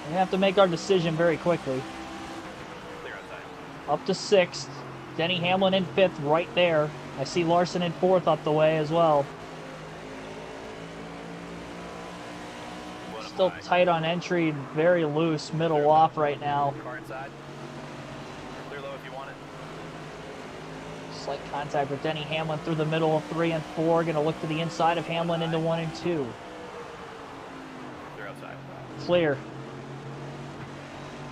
We have to make our decision very quickly. Clear outside. Up to 6th. Denny Hamlin in 5th right there. I see Larson in 4th up the way as well. Still tight on entry, very loose, middle off right now. Car inside. Clear low if you want it. Slight contact with Denny Hamlin through the middle of 3 and 4. Going to look to the inside of Hamlin into 1 and 2. Clear outside. Clear.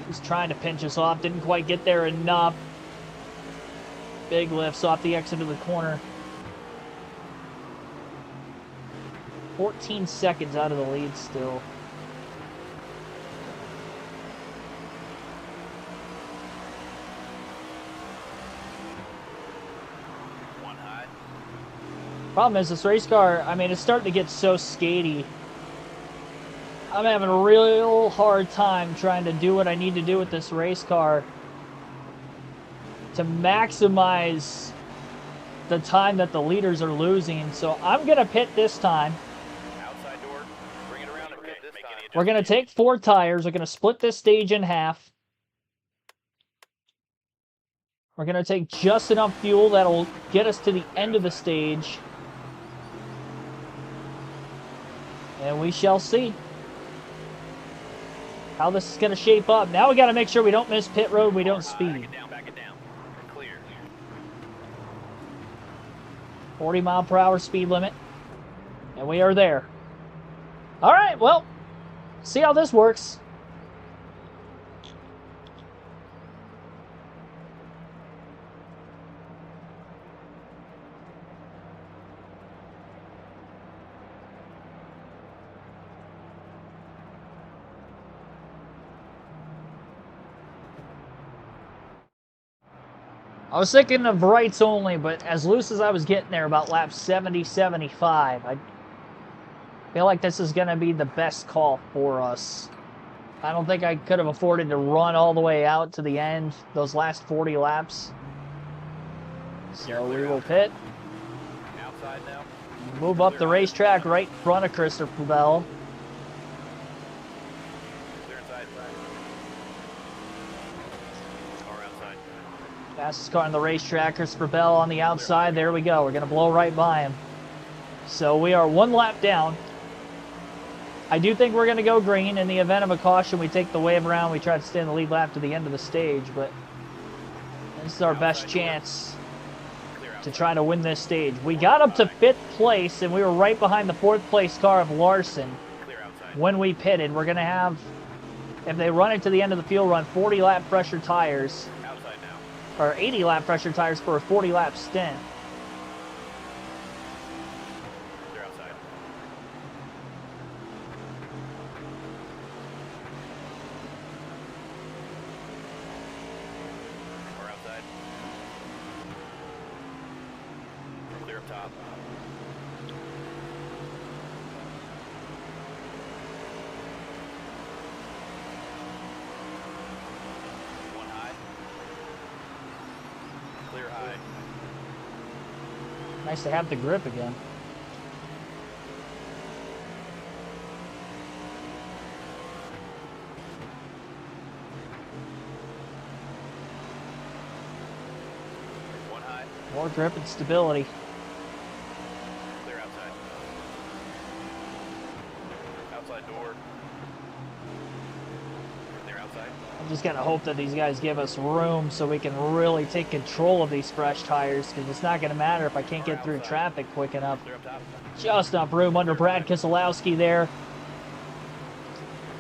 He's trying to pinch us off. Didn't quite get there enough. Big lifts off the exit of the corner. 14 seconds out of the lead still. One high. Problem is, this race car, I mean, it's starting to get so skatey. I'm having a real hard time trying to do what I need to do with this race car to maximize the time that the leaders are losing. So I'm going to pit this time. Outside door. Bring it around and pit this time. We're going to take 4 tires. We're going to split this stage in half. We're going to take just enough fuel that'll get us to the end of the stage. And we shall see how this is going to shape up. Now we got to make sure we don't miss pit road, we don't speed. Back it down. Clear. 40 mile per hour speed limit. And we are there. All right, well, see how this works. I was thinking of rights only, but as loose as I was getting there, about lap 70, 75, I feel like this is going to be the best call for us. I don't think I could have afforded to run all the way out to the end, those last 40 laps. So we will pit. Outside now. Move up the racetrack right in front of Christopher Bell. Clear inside. Car outside. Fastest car on the racetrack, Christopher Bell on the outside. There we go. We're going to blow right by him. So we are one lap down. I do think we're going to go green. In the event of a caution, we take the wave around. We try to stay in the lead lap to the end of the stage, but this is our best chance to try to win this stage. We got up to 5th place, and we were right behind the 4th place car of Larson when we pitted. We're going to have, if they run it to the end of the field run, 40 lap pressure tires, or 80 lap pressure tires for a 40 lap stint. Top. One high. Clear high. Nice to have the grip again. One high. More grip and stability. Door. They're outside. I'm just going to hope that these guys give us room so we can really take control of these fresh tires, because it's not going to matter if I can't get through traffic quick enough. Just enough room under Brad Keselowski there.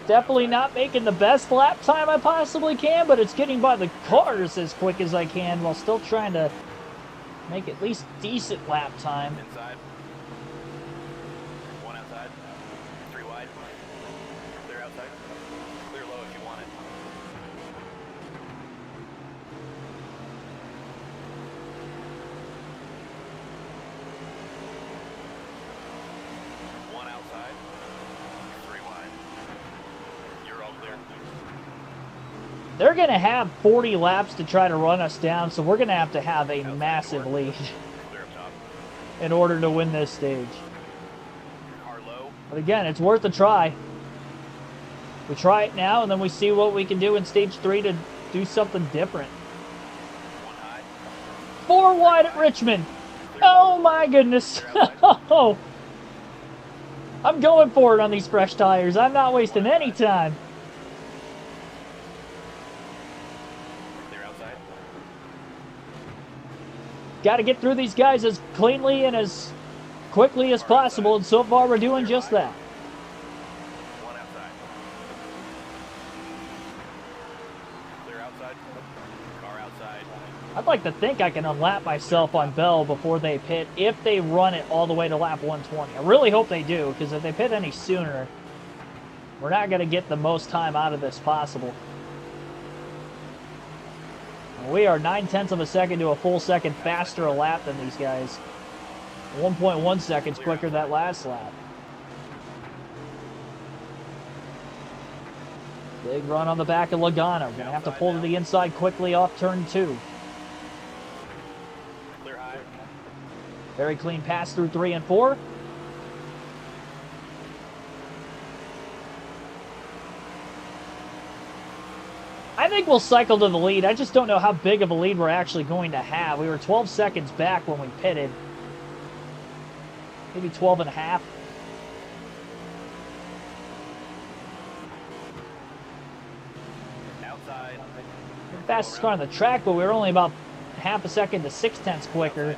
Definitely not making the best lap time I possibly can, but it's getting by the cars as quick as I can while still trying to make at least decent lap time. Inside. One outside. Three wide. Clear outside. Clear low if you want it. One outside. Three wide. You're all clear. They're going to have 40 laps to try to run us down, so we're going to have a massive lead Clear up top. in order to win this stage. Car low. But again, it's worth a try. We try it now, and then we see what we can do in stage 3 to do something different. One high. 4 wide at Richmond. Oh my goodness. Oh, I'm going for it on these fresh tires. I'm not wasting any time. Clear outside. Got to get through these guys as cleanly and as quickly as possible, and so far we're doing just that. One outside. Clear outside. Car outside. I'd like to think I can unlap myself on Bell before they pit if they run it all the way to lap 120. I really hope they do, because if they pit any sooner, we're not going to get the most time out of this possible. We are 9/10 of a second to a full second faster a lap than these guys. 1.1 seconds quicker that last lap. Big run on the back of Logano. Going to have to pull to the inside quickly off turn 2. Clear high. Very clean pass through 3 and 4. I think we'll cycle to the lead. I just don't know how big of a lead we're actually going to have. We were 12 seconds back when we pitted. Maybe 12 and a half. Outside. Fastest car on the track, but we were only about half a second to 0.6 quicker.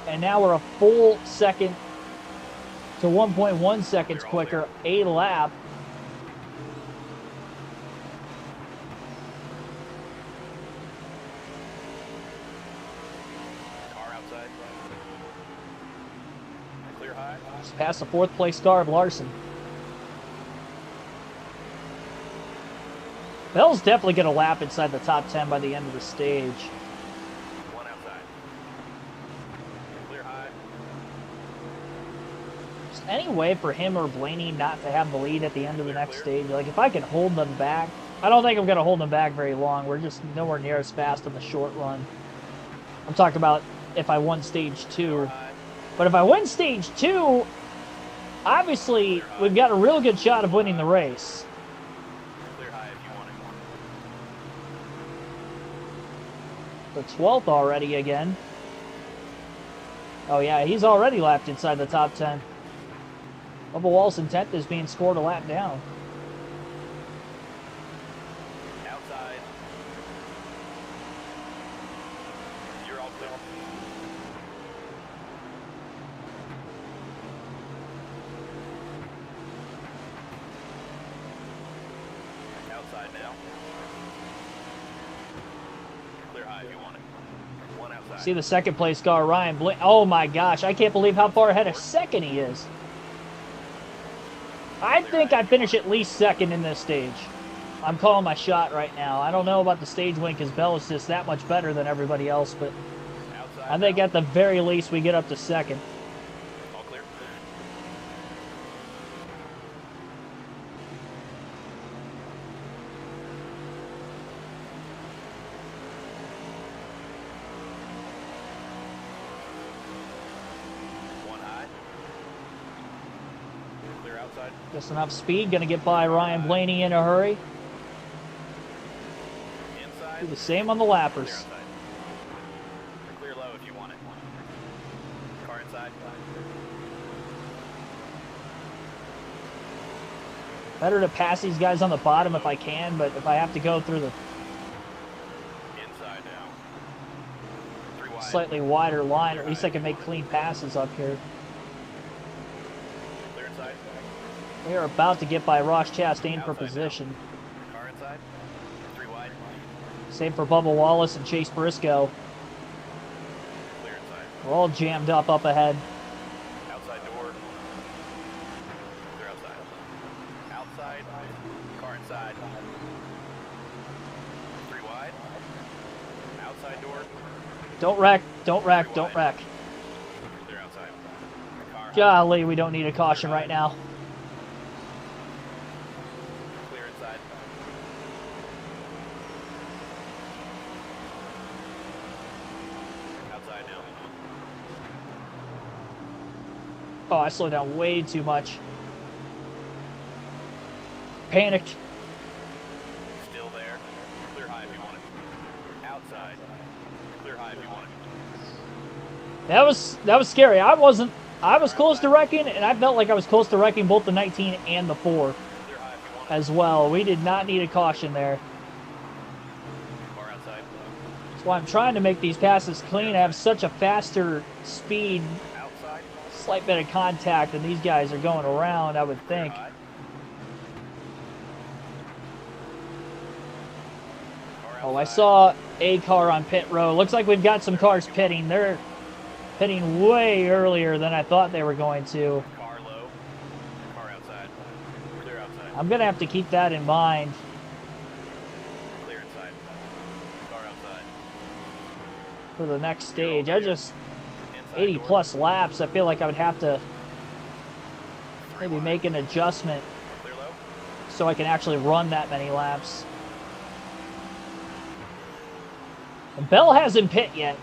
And now we're a full second to 1.1 seconds quicker a lap. Car outside. Clear high. Just past the 4th place car of Larson. Bell's definitely going to lap inside the top 10 by the end of the stage. any way for him or Blaney not to have the lead at the end of the next stage? Like, if I can hold them back, I don't think I'm going to hold them back very long. We're just nowhere near as fast on the short run. I'm talking about if I won stage 2. But if I win stage 2, obviously, we've got a real good shot of winning the race. Clear high if you want it. The 12th already again. Oh yeah, he's already lapped inside the top 10. Bubba Wallace in 10th is being scored a lap down. Outside. You're all clear. Outside now. Clear high if you want it. One outside. See the second place car, Ryan Blaney. Oh my gosh, I can't believe how far ahead of second he is. I think I finish at least second in this stage. I'm calling my shot right now. I don't know about the stage win because Bell is just that much better than everybody else, but I think at the very least we get up to second. All clear. One high. Clear outside. Just enough speed. Going to get by Ryan Blaney in a hurry. Inside. Do the same on the Clear lappers. outside. Clear low if you want it. Car inside. Better to pass these guys on the bottom if I can, but if I have to go through the Inside now. 3 wide. slightly wider line, at least I can make clean passes up here. Clear inside. They are about to get by Ross Chastain for Outside now. position. Car inside. 3 wide. Same for Bubba Wallace and Chase Briscoe. Clear inside. We're all jammed up ahead. Outside door. Clear outside. Outside. Car inside. 3 wide. Outside door. Don't wreck, don't wreck, don't wreck. Clear outside. Car high. Golly, we don't need a caution right now. Clear inside. Outside now. Oh, I slowed down way too much. Panicked. Still there. Clear high if you want it. Outside. Clear high if you want it. That was scary. I was close to wrecking, and I felt like I was close to wrecking both the 19 and the 4 Clear high if you want it. as well. We did not need a caution there. Car outside. That's why I'm trying to make these passes clean. I have such a faster speed, Outside. slight bit of contact, and these guys are going around, I would Clear think. high. Car Oh, I outside. saw a car on pit row. Looks like we've got some cars pitting. They're pitting way earlier than I thought they were going to. Car low. Car outside. Clear outside. I'm going to have to keep that in mind. Clear inside. Car outside. For the next stage. I just Inside 80 door. plus laps. I feel like I would have to maybe make an adjustment Clear low. so I can actually run that many laps. And Bell hasn't pit yet.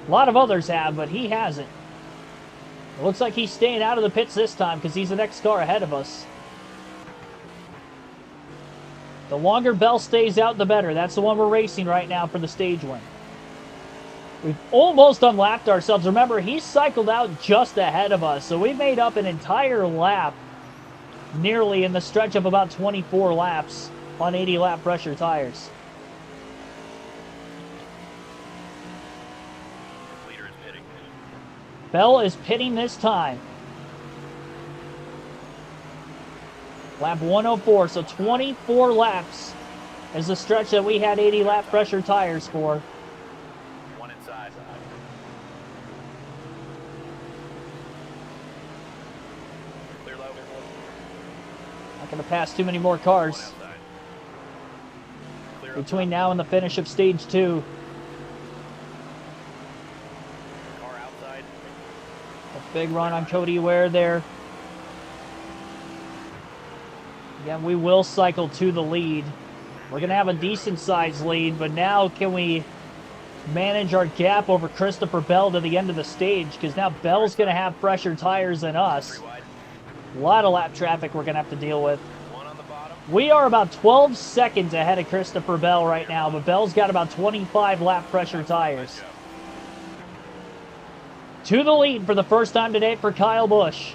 A lot of others have, but he hasn't. It looks like he's staying out of the pits this time because he's the next car ahead of us. The longer Bell stays out, the better. That's the one we're racing right now for the stage win. We've almost unlapped ourselves. Remember, he cycled out just ahead of us, so we made up an entire lap nearly in the stretch of about 24 laps on 80 lap pressure tires. Leader is pitting. Bell is pitting this time. Lap 104, so 24 laps is the stretch that we had 80 lap pressure tires for. One inside. Clear low. Not going to pass too many more One cars outside. Clear between now and the finish of stage 2. Car outside. A big run on Cody Ware there. Again, we will cycle to the lead. We're going to have a decent-sized lead, but now can we manage our gap over Christopher Bell to the end of the stage? Because now Bell's going to have fresher tires than us. A lot of lap traffic we're going to have to deal with. We are about 12 seconds ahead of Christopher Bell right now, but Bell's got about 25 lap pressure tires. To the lead for the first time today for Kyle Busch.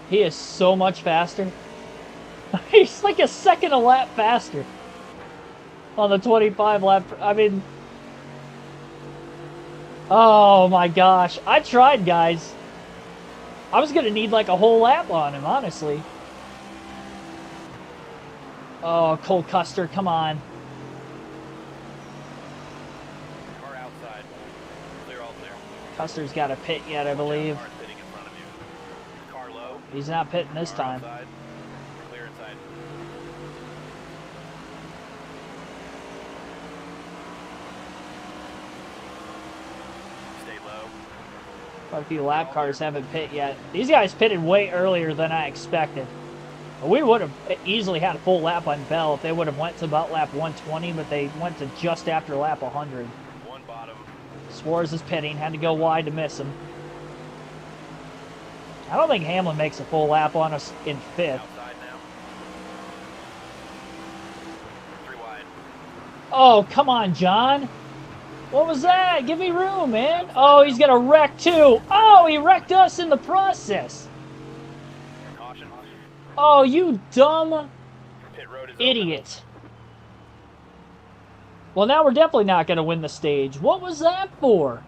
He is so much faster. He's like a second a lap faster on the 25 lap. I mean, oh my gosh. I tried, guys. I was going to need like a whole lap on him, honestly. Oh, Cole Custer, come on. Car outside. Clear, all clear. Custer's got a pit yet, I believe. Car sitting in front of you. Car low. He's not pitting this Car time. outside. Clear inside. Stay low. Quite a few lap cars haven't pit yet. These guys pitted way earlier than I expected. We would have easily had a full lap on Bell if they would have went to about lap 120, but they went to just after lap 100. One bottom. Suarez is pitting, had to go wide to miss him. I don't think Hamlin makes a full lap on us in fifth. Outside now. 3 wide. Oh, come on, John. What was that? Give me room, man. Oh, he's going to wreck too. Oh, he wrecked us in the process. Caution. Oh, you dumb Pit road is idiot. Well, now we're definitely not going to win the stage. What was that for?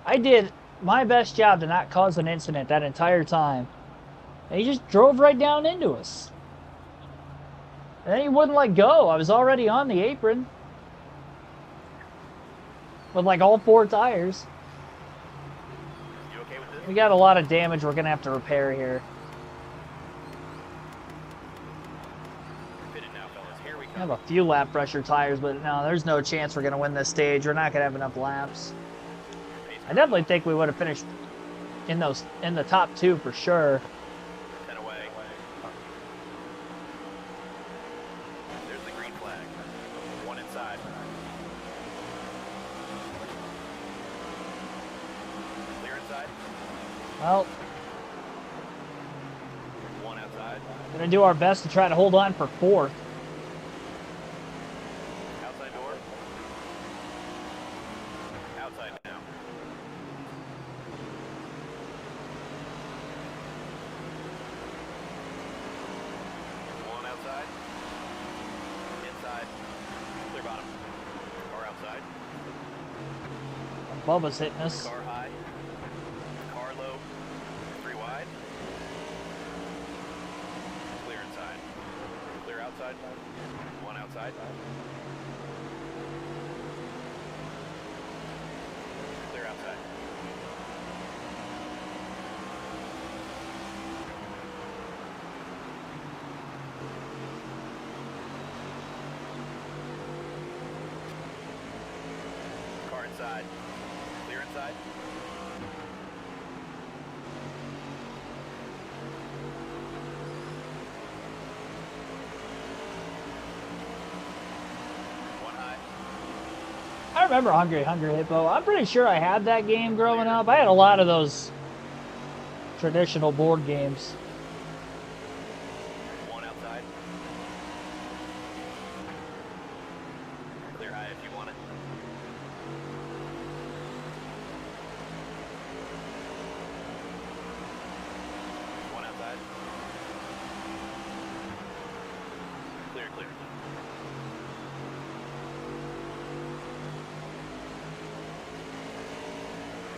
I did my best job to not cause an incident that entire time. And he just drove right down into us. And then he wouldn't let go. I was already on the apron. With like all 4 tires. You okay with this? We got a lot of damage we're going to have to repair here. Pitted now, fellas. Here we We come. have a few lap pressure tires, but no, there's no chance we're going to win this stage. We're not going to have enough laps. I definitely think we would have finished in the top 2 for sure. 10 away. There's the green flag. 1 inside. Clear inside. Well, 1 outside. going to do our best to try to hold on for 4th. Outside door. Outside now. Outside. Inside. Clear bottom. Car outside. Bubba's hitting us. Car high. Car low. 3 wide. Clear inside. Clear outside. 1 outside. Clear outside. Inside. Clear inside. One high. I remember Hungry Hippo. I'm pretty sure I had that game growing up. I had a lot of those traditional board games. 1 outside. Clear high if you want it. Clear, clear.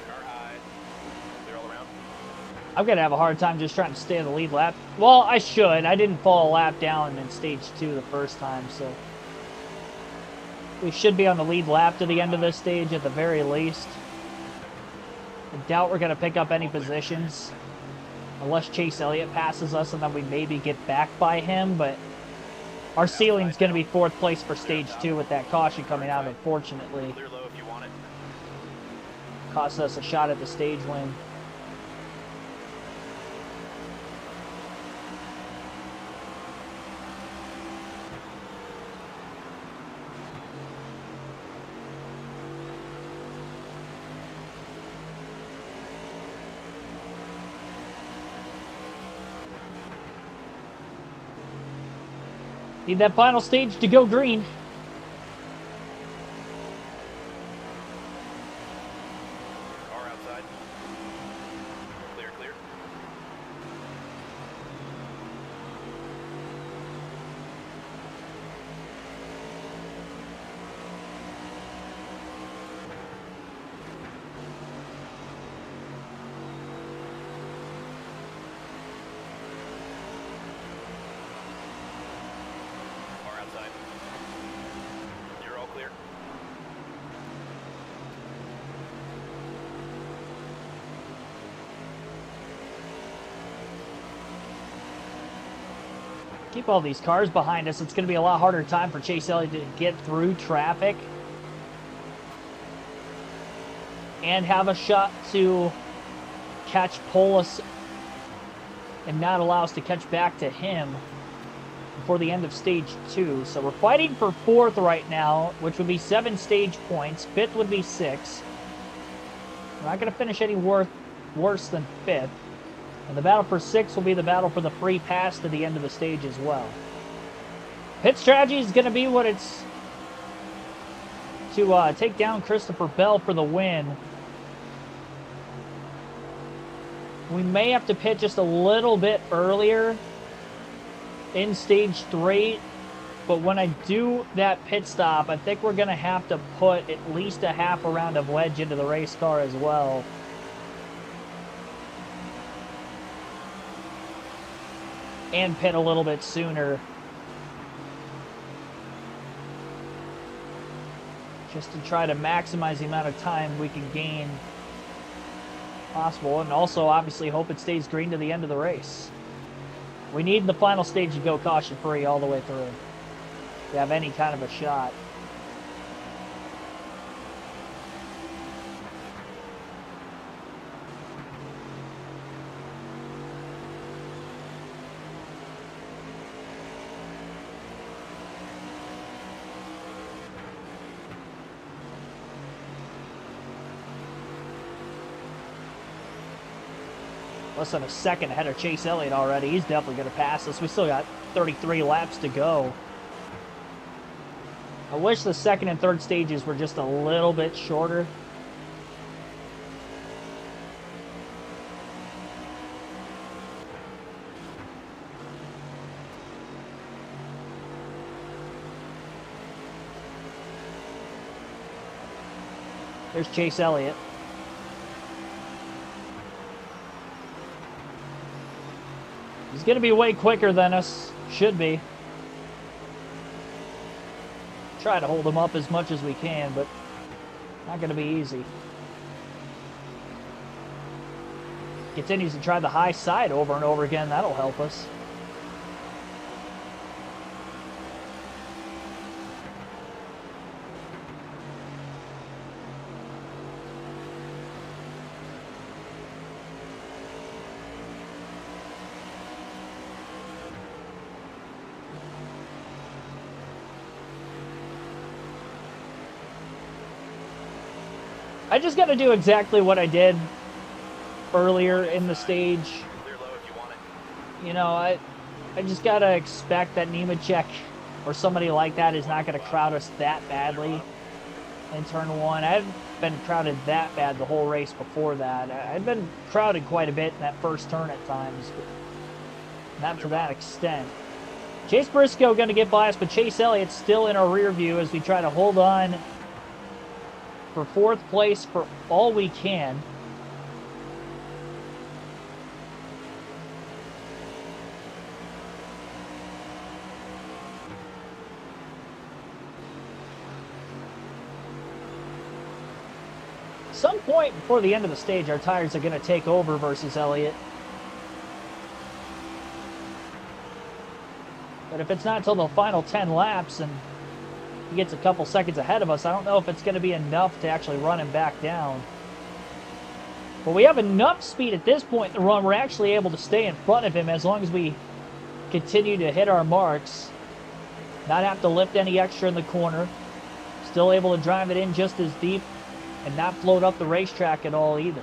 Car high. Clear all around. I'm going to have a hard time just trying to stay in the lead lap. Well, I should. I didn't fall a lap down in stage 2 the first time, so we should be on the lead lap to the end of this stage at the very least. I doubt we're going to pick up any positions unless Chase Elliott passes us, and then we maybe get back by him, but our ceiling's going to be 4th place for stage 2 with that caution coming out, unfortunately. Clear low if you want it. Cost us a shot at the stage win. Need that final stage to go green. Car outside. Clear, clear. Car outside. You're all clear. Keep all these cars behind us. It's going to be a lot harder time for Chase Elliott to get through traffic and have a shot to pull us and not allow us to catch back to him before the end of stage 2. So we're fighting for 4th right now, which would be 7 stage points. 5th would be 6. We're not going to finish any worse than 5th. And the battle for 6 will be the battle for the free pass to the end of the stage as well. Pit strategy is going to be what it's to take down Christopher Bell for the win. We may have to pit just a little bit earlier in stage 3, but when I do that pit stop, I think we're going to have to put at least a half a round of wedge into the race car as well. And pit a little bit sooner. Just to try to maximize the amount of time we can gain possible, and also obviously hope it stays green to the end of the race. We need the final stage to go caution free all the way through to have any kind of a shot. Less than a second ahead of Chase Elliott already. He's definitely going to pass us. We still got 33 laps to go. I wish the 2nd and 3rd stages were just a little bit shorter. There's Chase Elliott. He's going to be way quicker than us. Should be. Try to hold him up as much as we can, but not going to be easy. Continues to try the high side over and over again. That'll help us. I just got to do exactly what I did earlier in the stage. Clear low if you want it. You know, I just got to expect that Nemechek or somebody like that is not going to crowd us that badly in turn 1. I haven't been crowded that bad the whole race before that. I've been crowded quite a bit in that first turn at times, but not to that extent. Chase Briscoe going to get by us, but Chase Elliott's still in our rear view as we try to hold on for 4th place for all we can. some point before the end of the stage, our tires are going to take over versus Elliott. But if it's not until the final 10 laps and he gets a couple seconds ahead of us, I don't know if it's going to be enough to actually run him back down. But we have enough speed at this point in the run. We're actually able to stay in front of him as long as we continue to hit our marks. Not have to lift any extra in the corner. Still able to drive it in just as deep and not float up the racetrack at all either.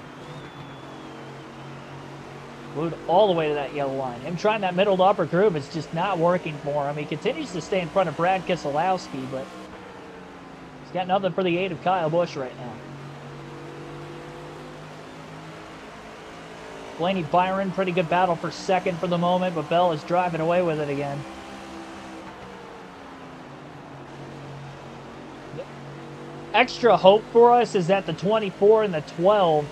Glued all the way to that yellow line. Him trying that middle to upper groove is just not working for him. He continues to stay in front of Brad Keselowski, but he's got nothing for the aid of Kyle Busch right now. Blaney Byron, pretty good battle for second for the moment, but Bell is driving away with it again. Extra hope for us is that the 24 and the 12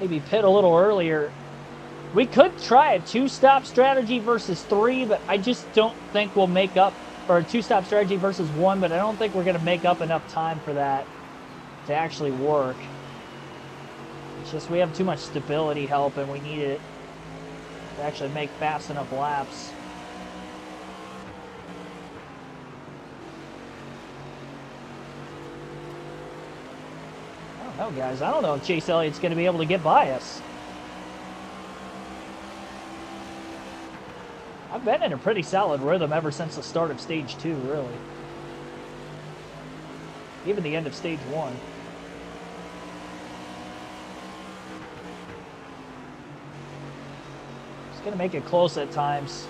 maybe pit a little earlier. We could try a two-stop strategy versus 3, but I just don't think we'll make up, or a two-stop strategy versus 1, but I don't think we're going to make up enough time for that to actually work. It's just we have too much stability help and we need it to actually make fast enough laps. I don't know, guys. I don't know if Chase Elliott's going to be able to get by us. I've been in a pretty solid rhythm ever since the start of stage 2, really. Even the end of stage 1. It's going to make it close at times.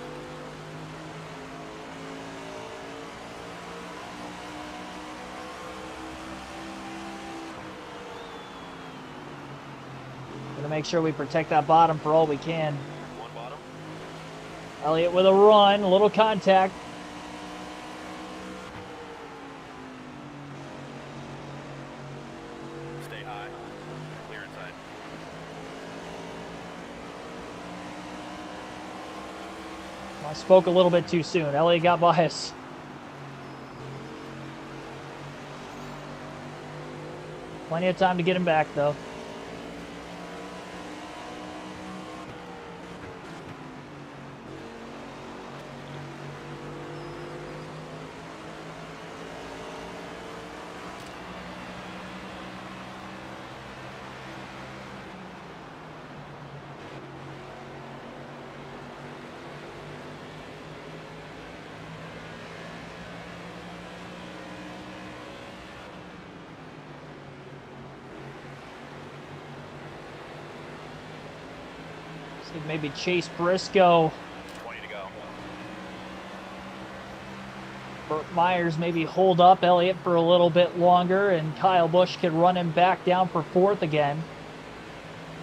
Going to make sure we protect that bottom for all we can. One bottom. Elliott with a run, a little contact. Stay high. Clear inside. I spoke a little bit too soon. Elliott got by us. Plenty of time to get him back, though. Maybe Chase Briscoe. 20 to go. Burt Myers maybe hold up Elliott for a little bit longer, and Kyle Busch could run him back down for 4th again.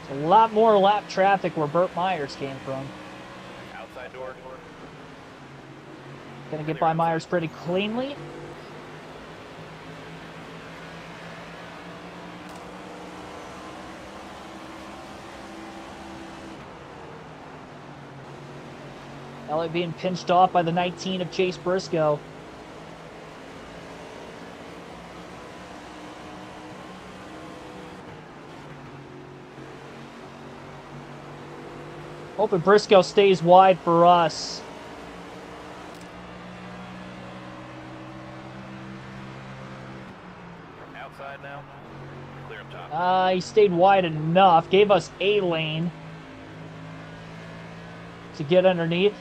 It's a lot more lap traffic where Burt Myers came from. Outside door. Gonna get by Myers pretty cleanly. Elliott being pinched off by the 19 of Chase Briscoe. Hoping Briscoe stays wide for us. Outside now. Clear up top. He stayed wide enough. Gave us a lane to get underneath.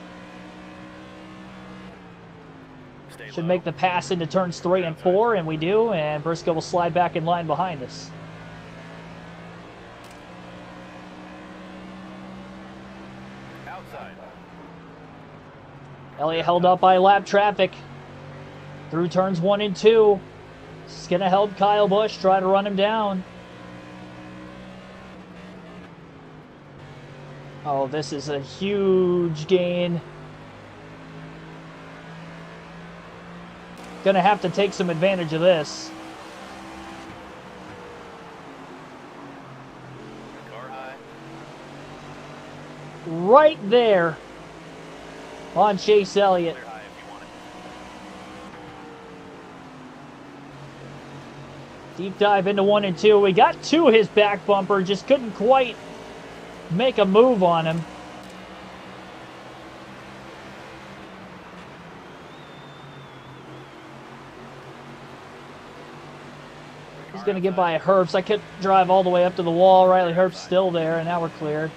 Should make the pass into turns 3 and 4, and we do, and Briscoe will slide back in line behind us. Outside. Elliott held up by lap traffic through turns 1 and 2. This is going to help Kyle Busch try to run him down. Oh, this is a huge gain. Gonna have to take some advantage of this. Car high. Right there on Chase Elliott. Clear high if you want Deep dive into 1 and 2. We got to his back bumper, just couldn't quite make a move on him. He's going to get by Herbst. I could drive all the way up to the wall. Riley Herbst still there, and now we're clear.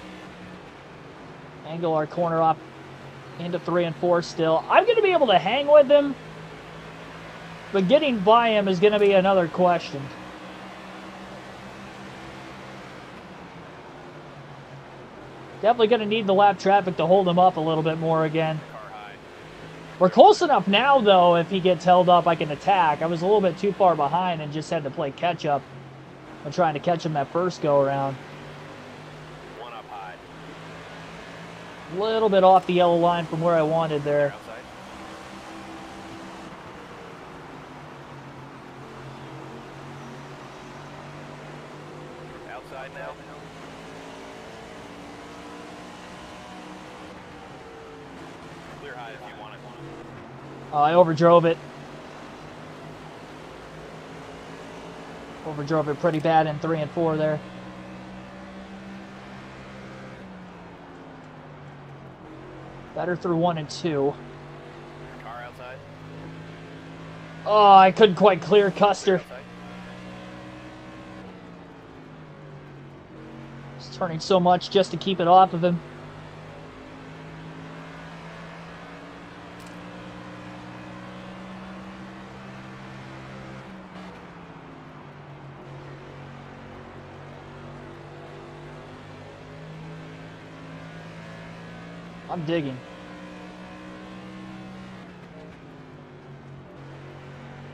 Angle our corner off into 3 and 4 still. I'm going to be able to hang with him, but getting by him is going to be another question. Definitely going to need the lap traffic to hold him up a little bit more again. We're close enough now, though, if he gets held up, I can attack. I was a little bit too far behind and just had to play catch-up. I'm trying to catch him that first go-around. One up high. A little bit off the yellow line from where I wanted there. Outside now. Clear high if you want it. I overdrove it. Overdrove it pretty bad in 3 and 4 there. Better through 1 and 2. Car outside. Oh, I couldn't quite clear Custer. Outside. He's turning so much just to keep it off of him. I'm digging.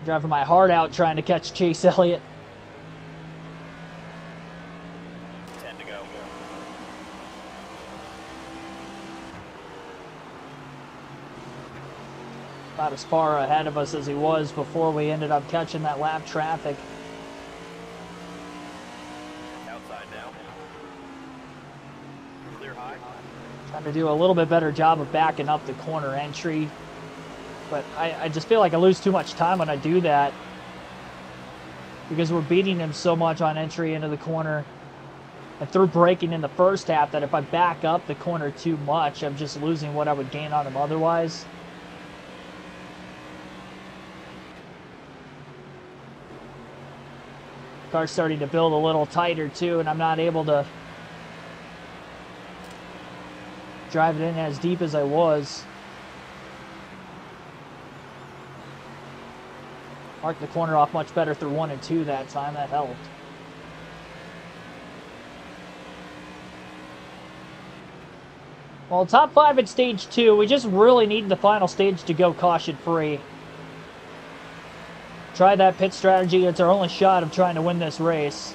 Driving my heart out trying to catch Chase Elliott. 10 to go. About as far ahead of us as he was before we ended up catching that lap traffic. Outside now. Clear high. Trying to do a little bit better job of backing up the corner entry. But I just feel like I lose too much time when I do that. Because we're beating him so much on entry into the corner. And through braking in the first half, that if I back up the corner too much, I'm just losing what I would gain on him otherwise. Car's starting to build a little tighter too, and I'm not able to drive it in as deep as I was. Marked the corner off much better through 1 and 2 that time. That helped. Well, top 5 at stage 2. We just really need the final stage to go caution-free. Try that pit strategy. It's our only shot of trying to win this race.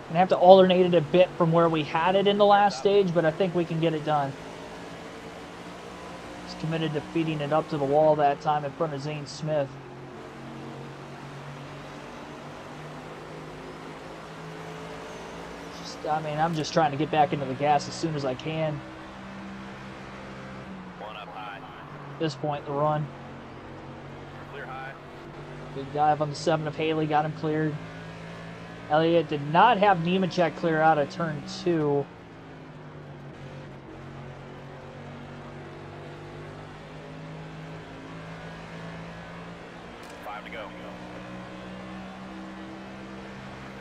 Gonna have to alternate it a bit from where we had it in the last stage, but I think we can get it done. He's committed to feeding it up to the wall that time in front of Zane Smith. I'm just trying to get back into the gas as soon as I can. One up high. At this point in the run. Clear high. Big dive on the 7 of Haley, got him cleared. Elliott did not have Nemechek clear out of turn 2. Five to go.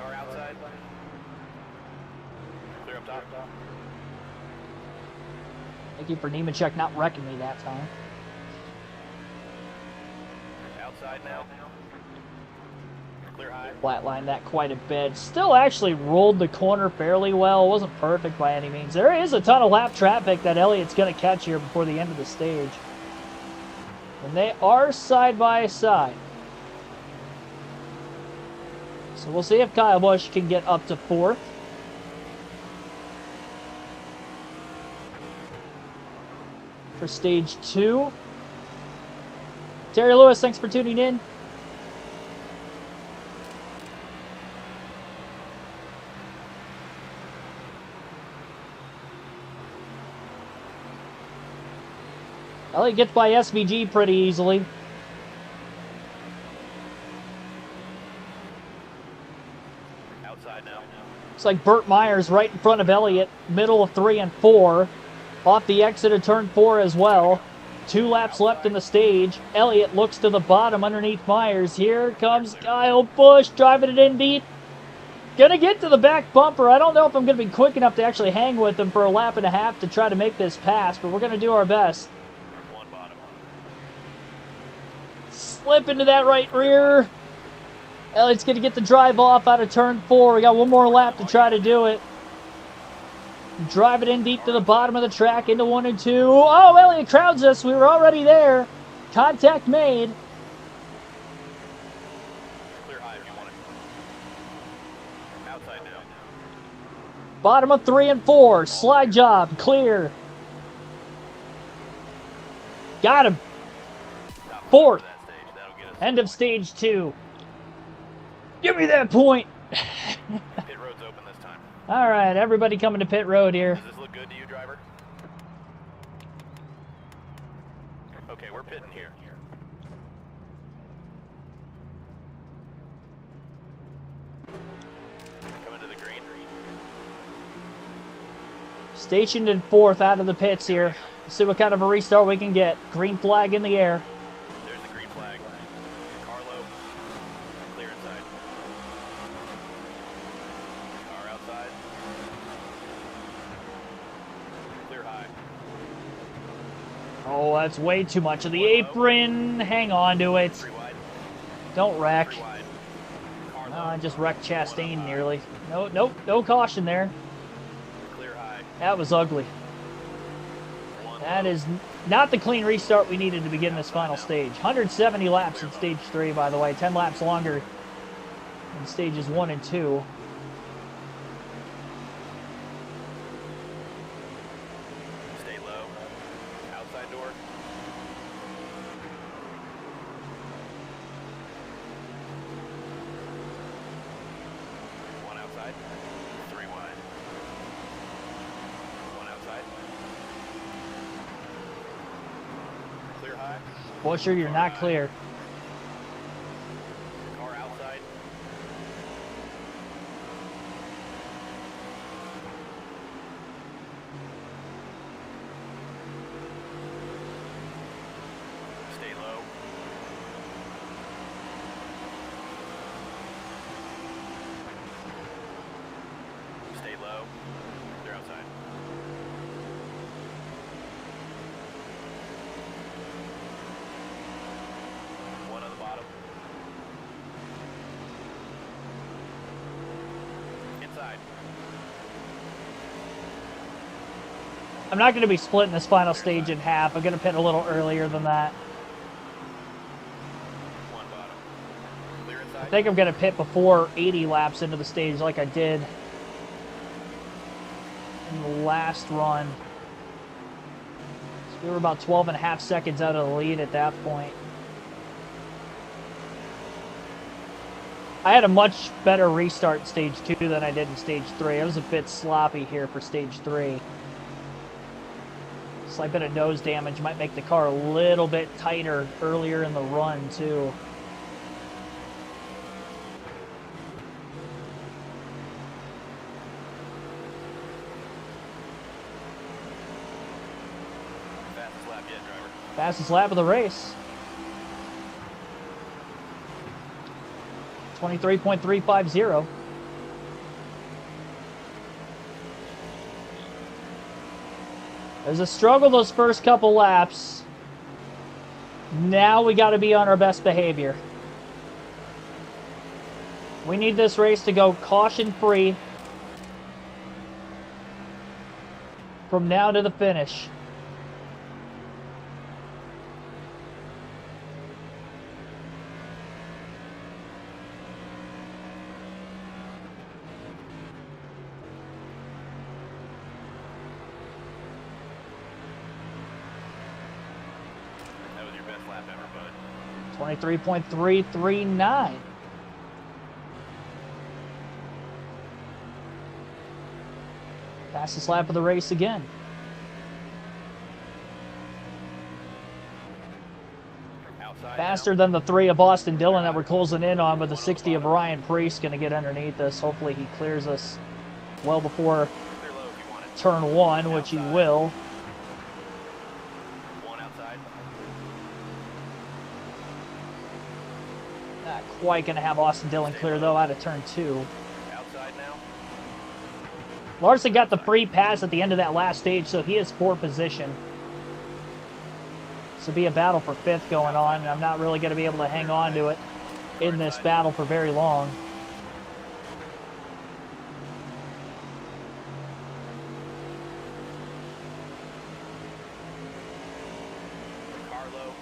Car outside. Clear up top. Thank you for Nemechek not wrecking me that time. Outside now. Clear high. Flatlined that quite a bit. Still actually rolled the corner fairly well. Wasn't perfect by any means. There is a ton of lap traffic that Elliott's going to catch here before the end of the stage. And they are side by side. So we'll see if Kyle Busch can get up to 4th. For stage 2. Terry Lewis, thanks for tuning in. Elliott gets by SVG pretty easily. Outside now. Looks like Burt Myers right in front of Elliott, middle of 3 and 4. Off the exit of turn 4 as well. 2 laps left in the stage. Elliott looks to the bottom underneath Myers. Here comes Kyle Busch driving it in deep. Gonna get to the back bumper. I don't know if I'm gonna be quick enough to actually hang with him for a lap and a half to try to make this pass, but we're gonna do our best. One bottom. Slip into that right rear. Elliott's gonna get the drive off out of turn 4. We got one more lap to try to do it. Drive it in deep to the bottom of the track into 1 and 2. Oh, Elliott crowds us. We were already there. Contact made. Clear high if you want it. Outside now. Bottom of 3 and 4. Slide job. Clear. Got him. Top 4th. that stage. That'll get us. End of stage 2. Give me that point. Pit road's open this time. All right, everybody coming to pit road here. Does this look good to you, driver? Okay, we're pitting here. Coming to the green. Stationed in 4th out of the pits here. See what kind of a restart we can get. Green flag in the air. There's the green flag. Carlo, clear inside. Car outside. Clear high. Oh, that's way too much of the apron. Hang on to it. 3 wide. Don't wreck. 3 wide. Oh, Carlo, I just wrecked Chastain nearly. No caution there. clear high. That was ugly. That is not the clean restart we needed to begin this final stage. 170 laps in stage 3, by the way. 10 laps longer in stages 1 and 2. Stay low. Outside door. One outside. 3 wide. One outside. Clear high. Busher, you're not clear. Car outside. Stay low. Stay low. They're outside. One on the bottom. Inside. I'm not going to be splitting this final stage in half. I'm going to pit a little earlier than that. One bottom. Clear inside. I think I'm going to pit before 80 laps into the stage like I did in the last run. So we were about 12 and a half seconds out of the lead at that point. I had a much better restart in stage 2 than I did in stage 3. I was a bit sloppy here for stage 3. Slight bit of nose damage might make the car a little bit tighter earlier in the run too. Fastest lap yet, driver. Fastest lap of the race. 23.350. It was a struggle those first couple laps. Now we got to be on our best behavior. We need this race to go caution-free from now to the finish. That was your best lap ever, bud. 23.339. Fastest lap of the race again. Outside. Faster than the 3 of Austin Dillon that we're closing in on, with the 60 of Ryan Priest going to get underneath us. Hopefully he clears us well before Clear low if you want it. turn 1, which he will. 1 outside. Not quite going to have Austin Dillon clear, though, out of turn 2. Outside now. Larson got the free pass at the end of that last stage, so he has 4th position. This will be a battle for 5th going on, and I'm not really going to be able to hang on to it in this battle for very long. Carlo.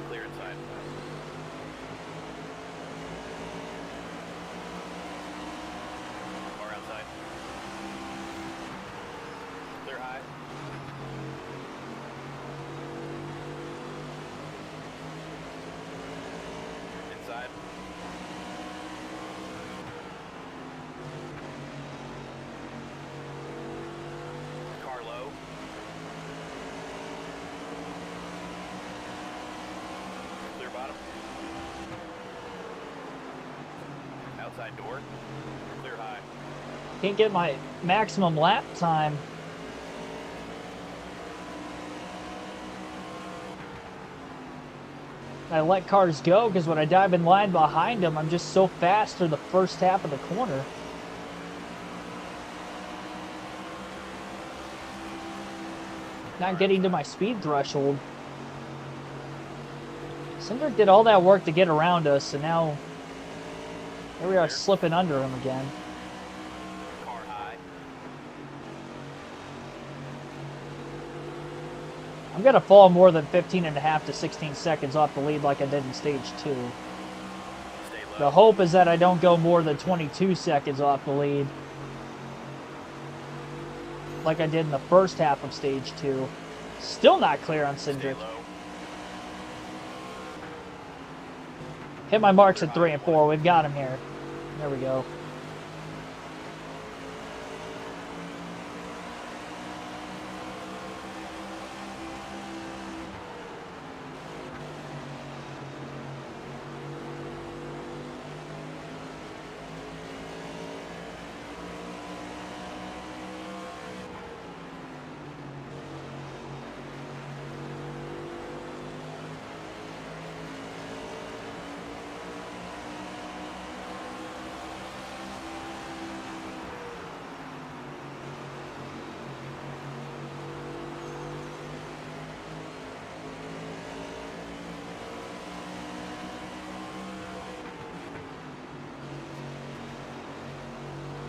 Clear inside. Car outside. Clear high. Inside. Car low. Clear bottom. Outside door. Clear high. Can't get my maximum lap time. I let cars go because when I dive in line behind them, I'm just so fast through the first half of the corner. Not getting to my speed threshold. Cindric did all that work to get around us, and now here we are slipping under him again. Car high. I'm going to fall more than 15.5 to 16 seconds off the lead like I did in stage 2. Stay low. The hope is that I don't go more than 22 seconds off the lead like I did in the first half of stage 2. Still not clear on Stay Cindric. low. Hit my marks at 3 and 4. We've got him here. There we go.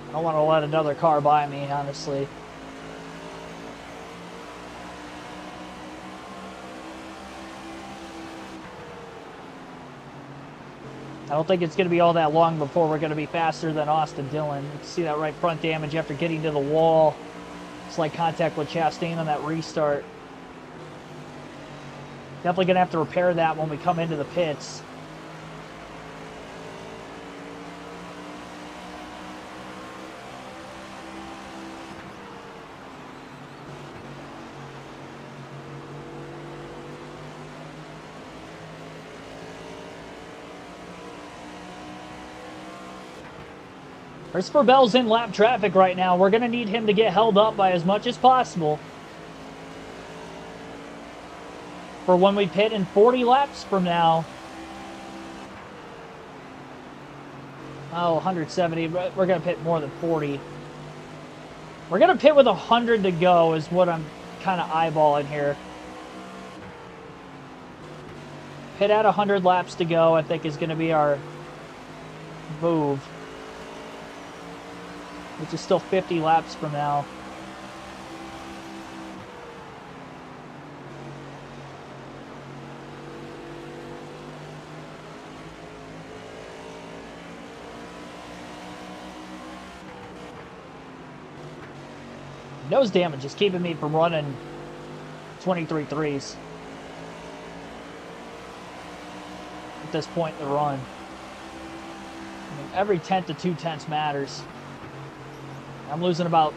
I don't want to let another car by me, honestly. I don't think it's going to be all that long before we're going to be faster than Austin Dillon. You can see that right front damage after getting to the wall. Slight contact with Chastain on that restart. Definitely going to have to repair that when we come into the pits. Christopher Bell's in lap traffic right now. We're going to need him to get held up by as much as possible for when we pit in 40 laps from now. Oh, 170. We're going to pit more than 40. We're going to pit with 100 to go is what I'm kind of eyeballing here. Pit at 100 laps to go, I think, is going to be our move. Which is still 50 laps from now. Nose damage is keeping me from running 23 threes at this point in the run. I mean, every tenth to 2 tenths matters. I'm losing about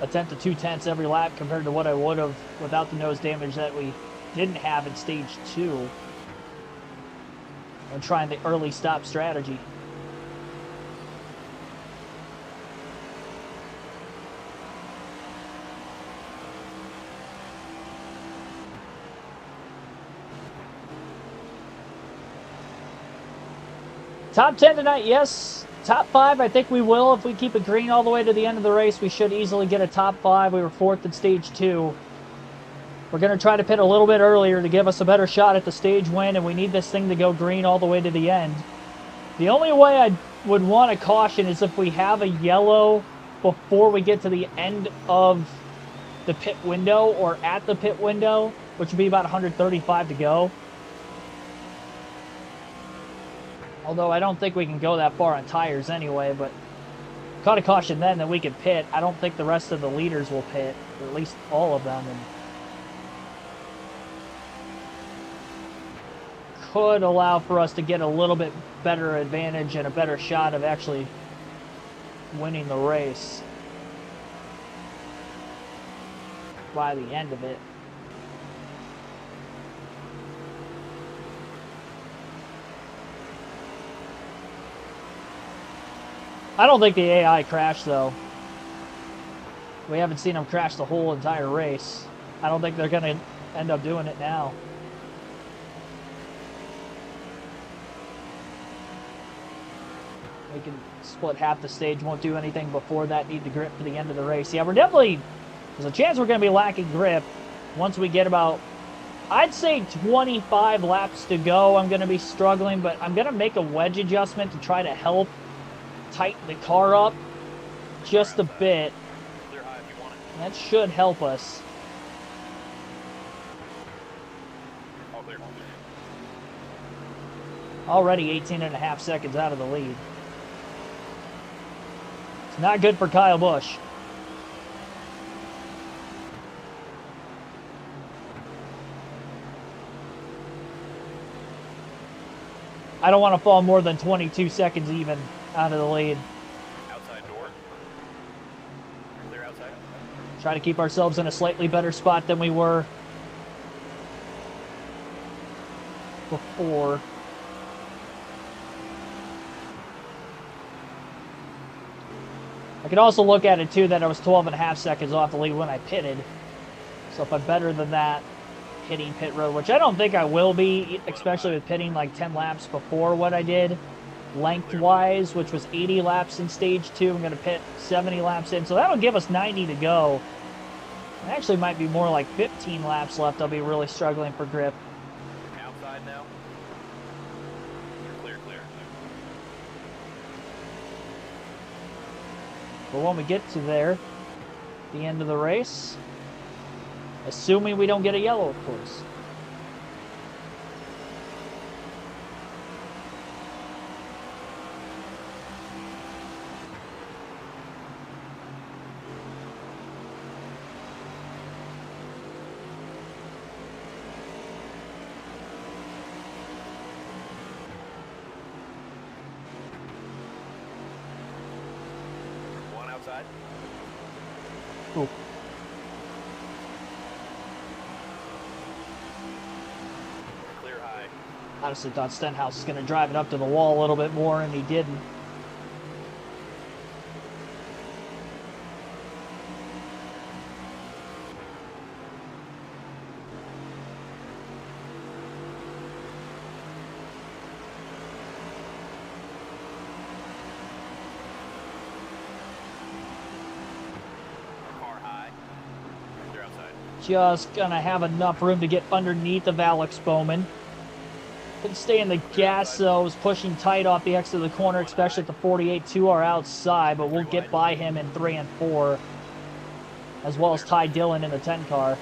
a tenth to 2 tenths every lap compared to what I would have without the nose damage that we didn't have in stage 2. I'm trying the early stop strategy. Top 10 tonight, yes. Top 5, I think we will. If we keep it green all the way to the end of the race, we should easily get a top 5. We were 4th in stage 2. We're going to try to pit a little bit earlier to give us a better shot at the stage win, and we need this thing to go green all the way to the end. The only way I would want to caution is if we have a yellow before we get to the end of the pit window or at the pit window, which would be about 135 to go. Although I don't think we can go that far on tires anyway, but caught a caution then that we could pit. I don't think the rest of the leaders will pit, or at least all of them, and could allow for us to get a little bit better advantage and a better shot of actually winning the race by the end of it. I don't think the AI crashed, though. We haven't seen them crash the whole entire race. I don't think they're going to end up doing it now. We can split half the stage, won't do anything before that, need the grip for the end of the race. Yeah, we're definitely, there's a chance we're going to be lacking grip once we get about, I'd say 25 laps to go. I'm going to be struggling, but I'm going to make a wedge adjustment to try to help tighten the car up just a bit. That should help us. Already 18.5 seconds out of the lead. It's not good for Kyle Busch. I don't want to fall more than 22 seconds even out of the lead. Outside door. Clear outside. Try to keep ourselves in a slightly better spot than we were before. I could also look at it too that I was 12.5 seconds off the lead when I pitted. So if I'm better than that hitting pit road, which I don't think I will be, especially with pitting like 10 laps before what I did lengthwise, which was 80 laps in stage 2. I'm going to pit 70 laps in, so that'll give us 90 to go. It actually might be more like 15 laps left. I'll be really struggling for grip. Outside now. Clear, clear. But when we get to there, the end of the race, assuming we don't get a yellow, of course. Outside. Ooh. Clear high. Honestly thought Stenhouse was going to drive it up to the wall a little bit more, and he didn't. Just gonna have enough room to get underneath of Alex Bowman. Couldn't stay in the gas though. Was pushing tight off the exit of the corner, especially at the 48 to our outside, but we'll get by him in 3 and 4, as well as Ty Dillon in the 10 car.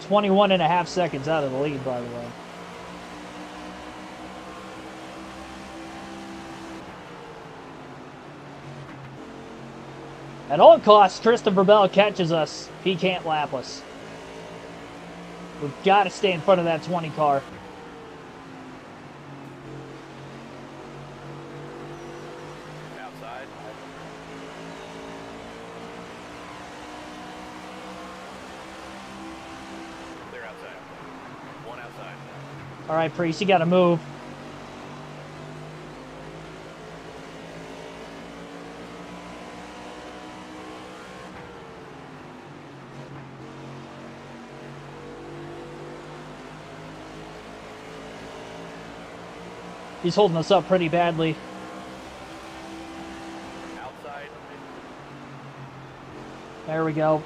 .21.5 seconds out of the lead, by the way. At all costs, Christopher Bell catches us. He can't lap us. We've got to stay in front of that 20 car. Outside. Clear outside. One outside. All right, Priest, you got to move. He's holding us up pretty badly. Outside. There we go.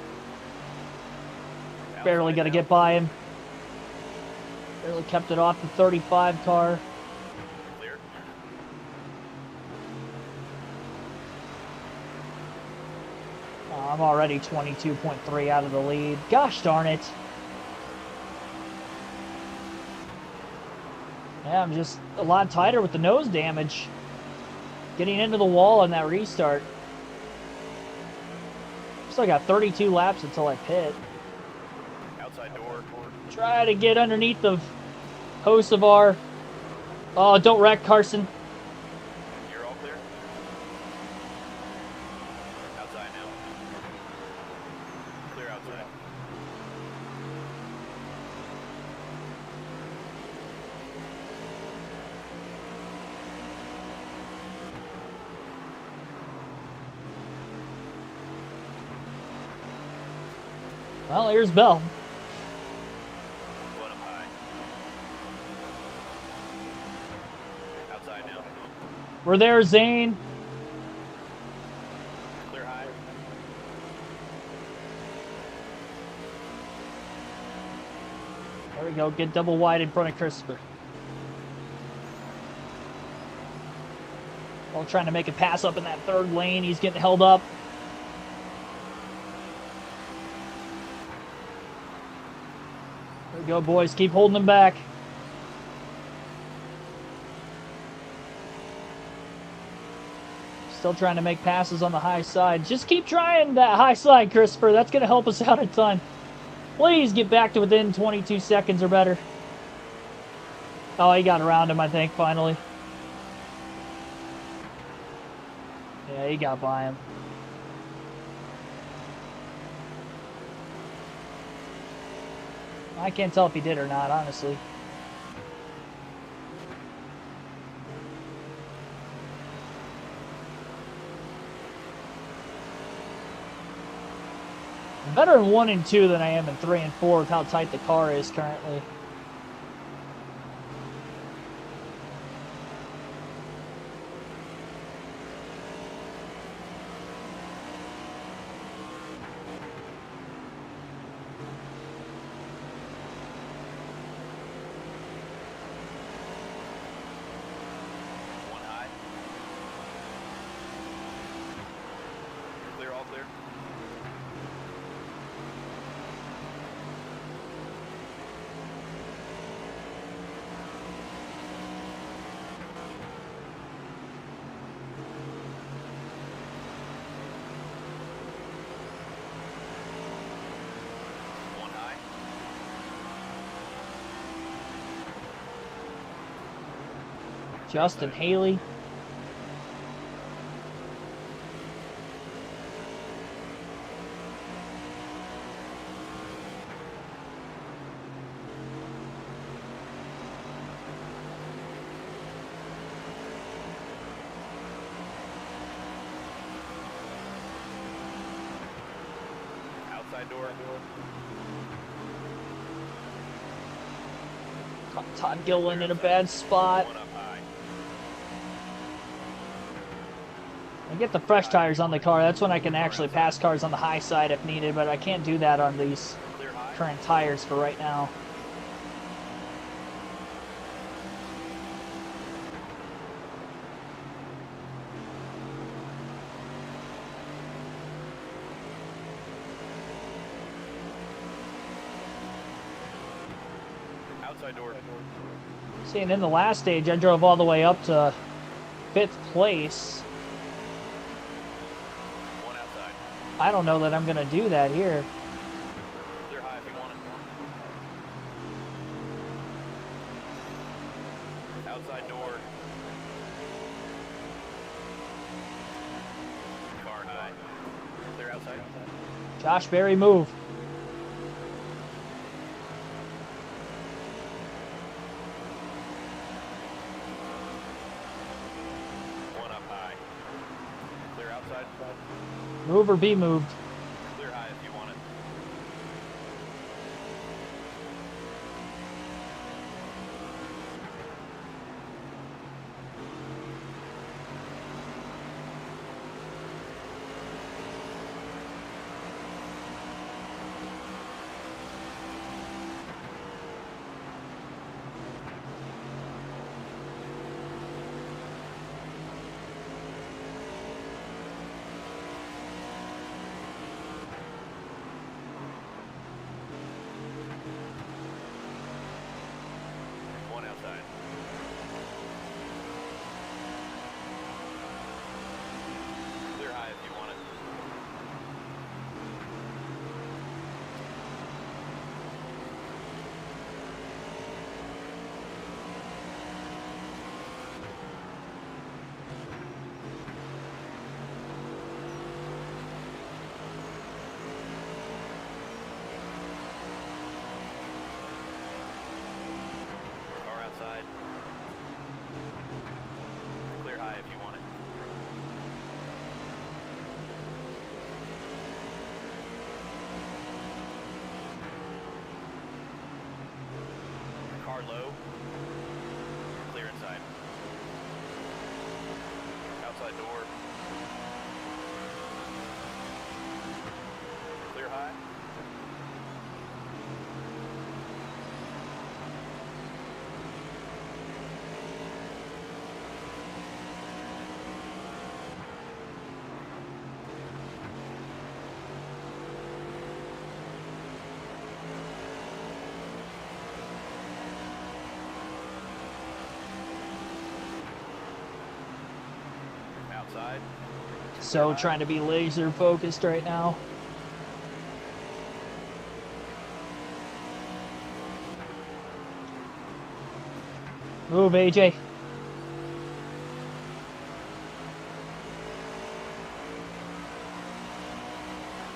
Outside Barely got to now. get by him. Barely kept it off the 35 car. Clear. I'm already 22.3 out of the lead. Gosh darn it. Yeah, I'm just a lot tighter with the nose damage. Getting into the wall on that restart. Still got 32 laps until I pit. Outside door. Try to get underneath the hose of our... Oh, don't wreck, Carson. You're all clear. Outside now. Clear outside. Well, here's Bell. One up high. Outside now. We're there, Zane. Clear high. There we go. Get double wide in front of Christopher. While trying to make a pass up in that third lane. He's getting held up. There we go, boys. Keep holding them back. Still trying to make passes on the high side. Just keep trying that high side, Christopher. That's going to help us out a ton. Please get back to within 22 seconds or better. Oh, he got around him, I think, finally. Yeah, he got by him. I can't tell if he did or not, honestly. I'm better in 1 and 2 than I am in 3 and 4 with how tight the car is currently. One high. Clear, all clear. One high. Justin Haley. Outside door. Caught Todd Gilliland in a bad spot. One up high. I get the fresh tires on the car. That's when I can actually pass cars on the high side if needed, but I can't do that on these Clear high. current tires for right now. Outside door. See, and in the last stage, I drove all the way up to 5th place. One outside. I don't know that I'm going to do that here. Clear high if you want it. Outside door. Car high. Clear outside. Josh Berry, move. One up high. Clear outside. Move or be moved. Clear high if you want it. One outside. Clear high if you want it. Car outside. Clear high if you want it. Car low. Clear inside. Outside door. Clear high. Outside. So trying to be laser focused right now. Move, AJ.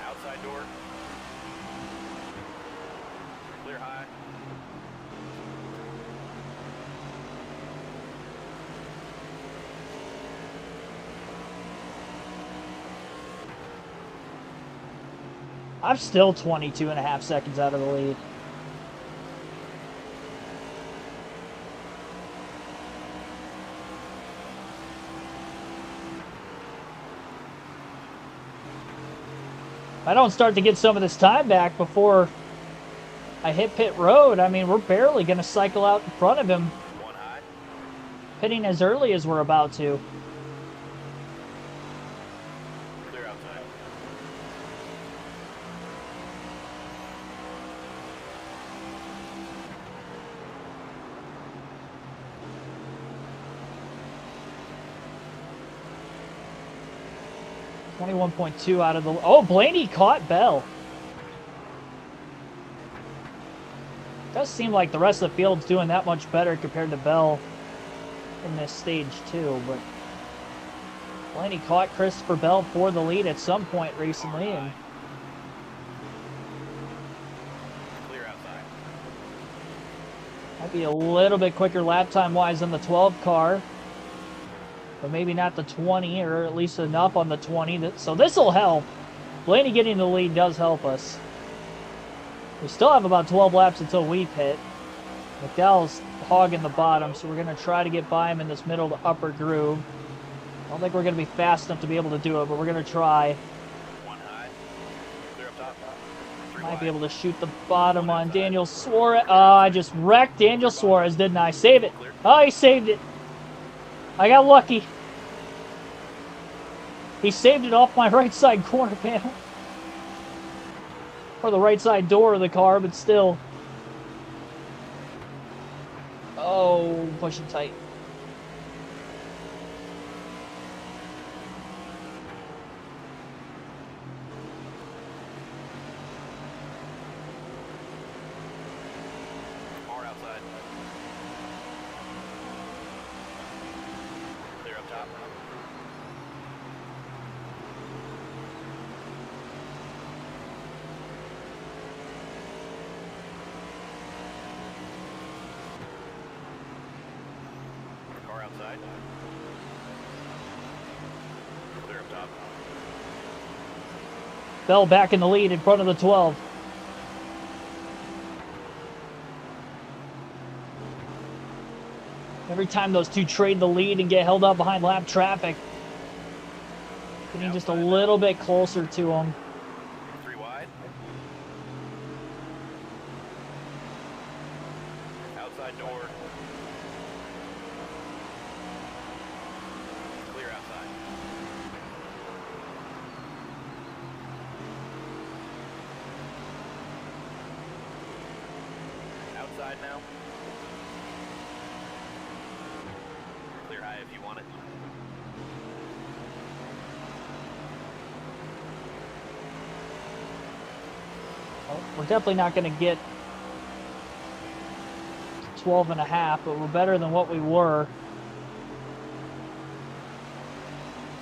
Outside door. Clear high. I'm still 22.5 seconds out of the lead. If I don't start to get some of this time back before I hit pit road, I mean, we're barely going to cycle out in front of him, One high. pitting as early as we're about to. Clear outside. .2 out of the... Oh, Blaney caught Bell. Does seem like the rest of the field's doing that much better compared to Bell in this stage too, but Blaney caught Christopher Bell for the lead at some point recently, and Clear outside. might be a little bit quicker lap time wise than the 12 car, but maybe not the 20, or at least enough on the 20. So this will help. Blaney getting the lead does help us. We still have about 12 laps until we pit. McDowell's hogging the bottom, so we're going to try to get by him in this middle to upper groove. I don't think we're going to be fast enough to be able to do it, but we're going to try. One high. Clear up top. Three Might be wide. able to shoot the bottom on Daniel Suarez. Oh, I just wrecked Daniel Suarez, didn't I? Save it. Oh, he saved it. I got lucky. He saved it off my right side corner panel. Or the right side door of the car, but still. Oh, pushing tight. outside. Clear up top. Car outside. Clear up top. Bell back in the lead in front of the 12. Every time those two trade the lead and get held up behind lap traffic, getting just a little bit closer to them. 3 wide. Outside door. Clear outside. Outside now. Clear high if you want it. We're definitely not going to get 12 and a half, but we're better than what we were.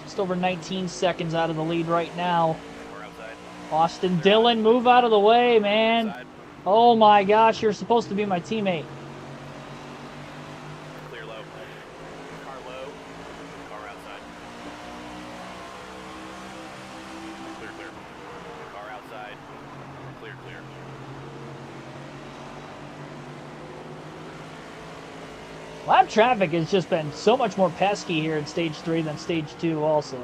Just over 19 seconds out of the lead right now. We're outside. Austin Dillon, move out of the way, man. Outside. Oh my gosh, you're supposed to be my teammate. Clear low. Car low. Car outside. Clear, clear. Car outside. Clear, clear. Lap traffic has just been so much more pesky here in Stage 3 than Stage 2 also.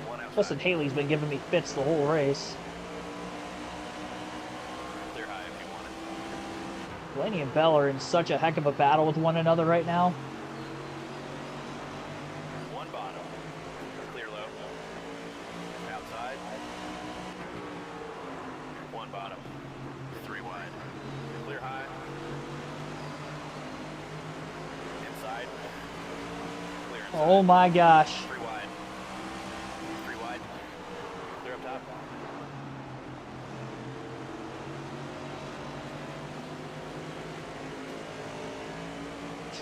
One outside. Justin Haley's been giving me fits the whole race. Clear high if you want it. Blaney and Bell are in such a heck of a battle with one another right now. One bottom. Clear low. Outside. One bottom. 3 wide. Clear high. Inside. Clear inside. Oh my gosh. 3 wide. 3 wide. Clear up top.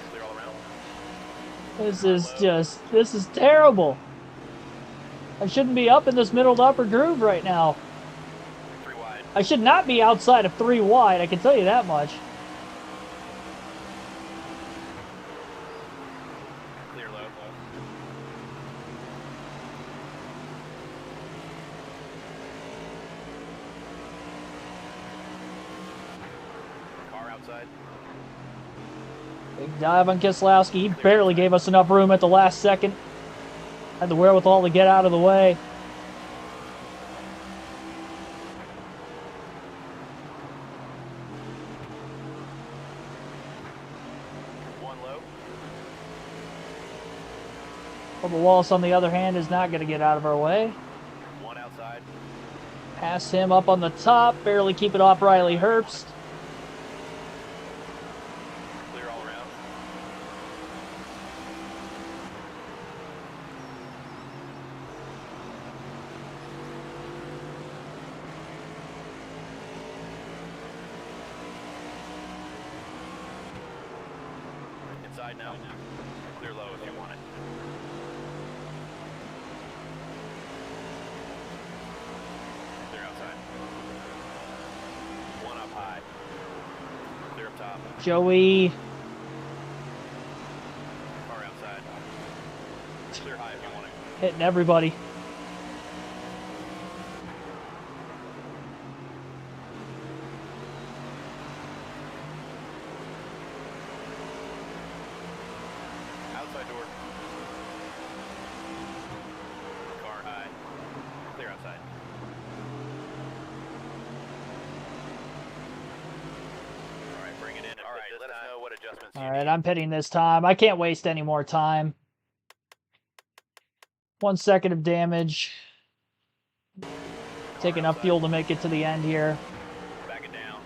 Clear all around. This is terrible. I shouldn't be up in this middle to upper groove right now. 3 wide. I should not be outside of 3 wide, I can tell you that much. Clear low. Car outside. Big dive on Keselowski. He barely gave us enough room at the last second. Had the wherewithal to get out of the way. One low. Bubba Wallace, on the other hand, is not going to get out of our way. One outside. Pass him up on the top. Barely keep it off Riley Herbst. Clear all around. Inside now. Clear low if you want it. Clear outside. One up high. Clear up top. Joey. Car outside. Clear high if you want it. Hitting everybody. Outside door. Car high. Clear outside. All right, bring it in. All right, let us know what adjustments you All right, I'm pitting this time. I can't waste any more time. 1 second of damage. Take enough fuel to make it to the end here. Back it down.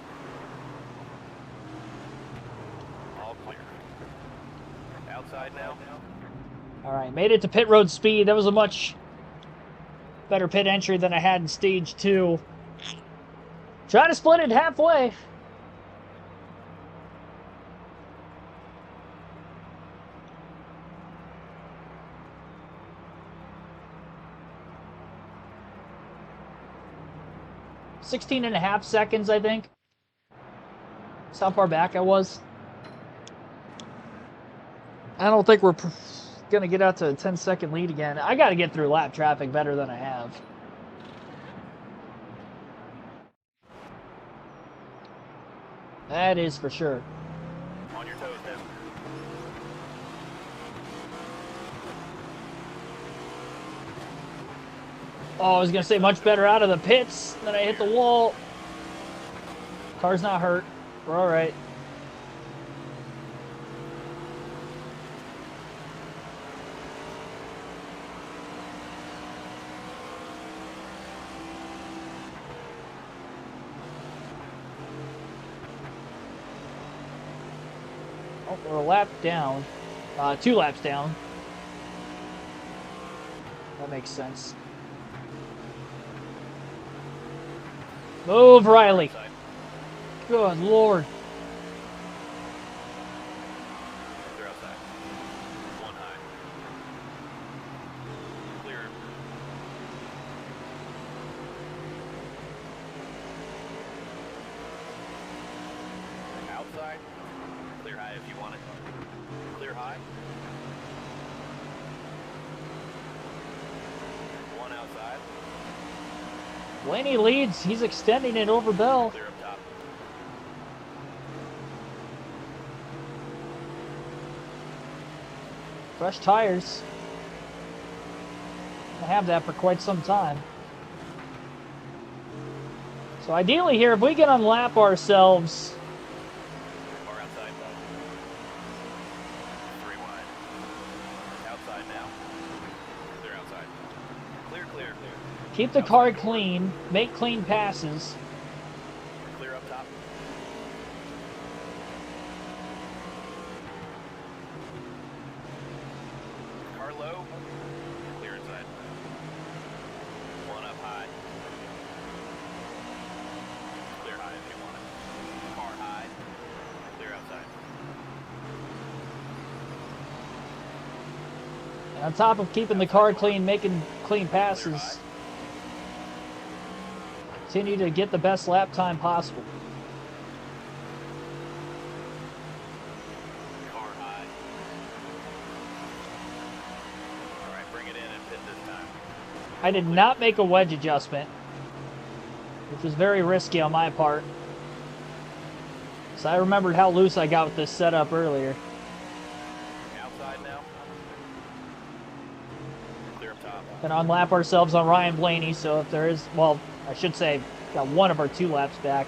All clear. Outside now. All right, made it to pit road speed. That was a much better pit entry than I had in Stage 2. Try to split it halfway. .16.5 seconds, I think. That's how far back I was. I don't think we're going to get out to a 10-second lead again. I got to get through lap traffic better than I have. That is for sure. On your toes now. Oh, I was going to say much better out of the pits. Then I hit the wall. Car's not hurt. We're all right. Oh, we're a lap down. 2 laps down. That makes sense. Move, Riley. Good Lord. They're outside. One high. Clear. Outside. Clear high if you want it. Clear high. One outside. Blaney leads. He's extending it over Bell. Clear up top. Fresh tires. I have that for quite some time. So ideally here, if we can unlap ourselves. Far outside. 3 wide. Outside now. Clear outside. Clear, clear. Keep the car clean. Make clean passes. Clear up top. Car low. Clear inside. One up high. Clear high if you want it. Car high. Clear outside. And on top of keeping the car clean, making clean passes, continue to get the best lap time possible. Car high. Alright, bring it in and pit this time. I did not make a wedge adjustment, which was very risky on my part. So I remembered how loose I got with this setup earlier. Outside now. Clear up top. Gonna unlap ourselves on Ryan Blaney, so if there is, well, I should say, got one of our 2 laps back.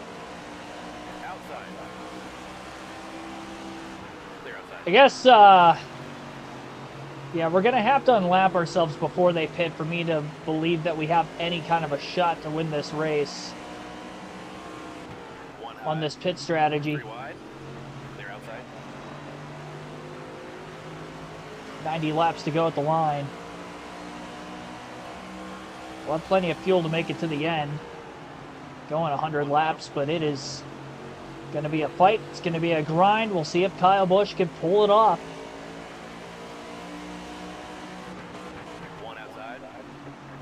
Outside. Clear outside. I guess, yeah, we're gonna have to unlap ourselves before they pit for me to believe that we have any kind of a shot to win this race One high. on this pit strategy. 3 wide. Clear outside. 90 laps to go at the line. We'll have plenty of fuel to make it to the end. Going 100 laps, but it is going to be a fight. It's going to be a grind. We'll see if Kyle Busch can pull it off. One outside.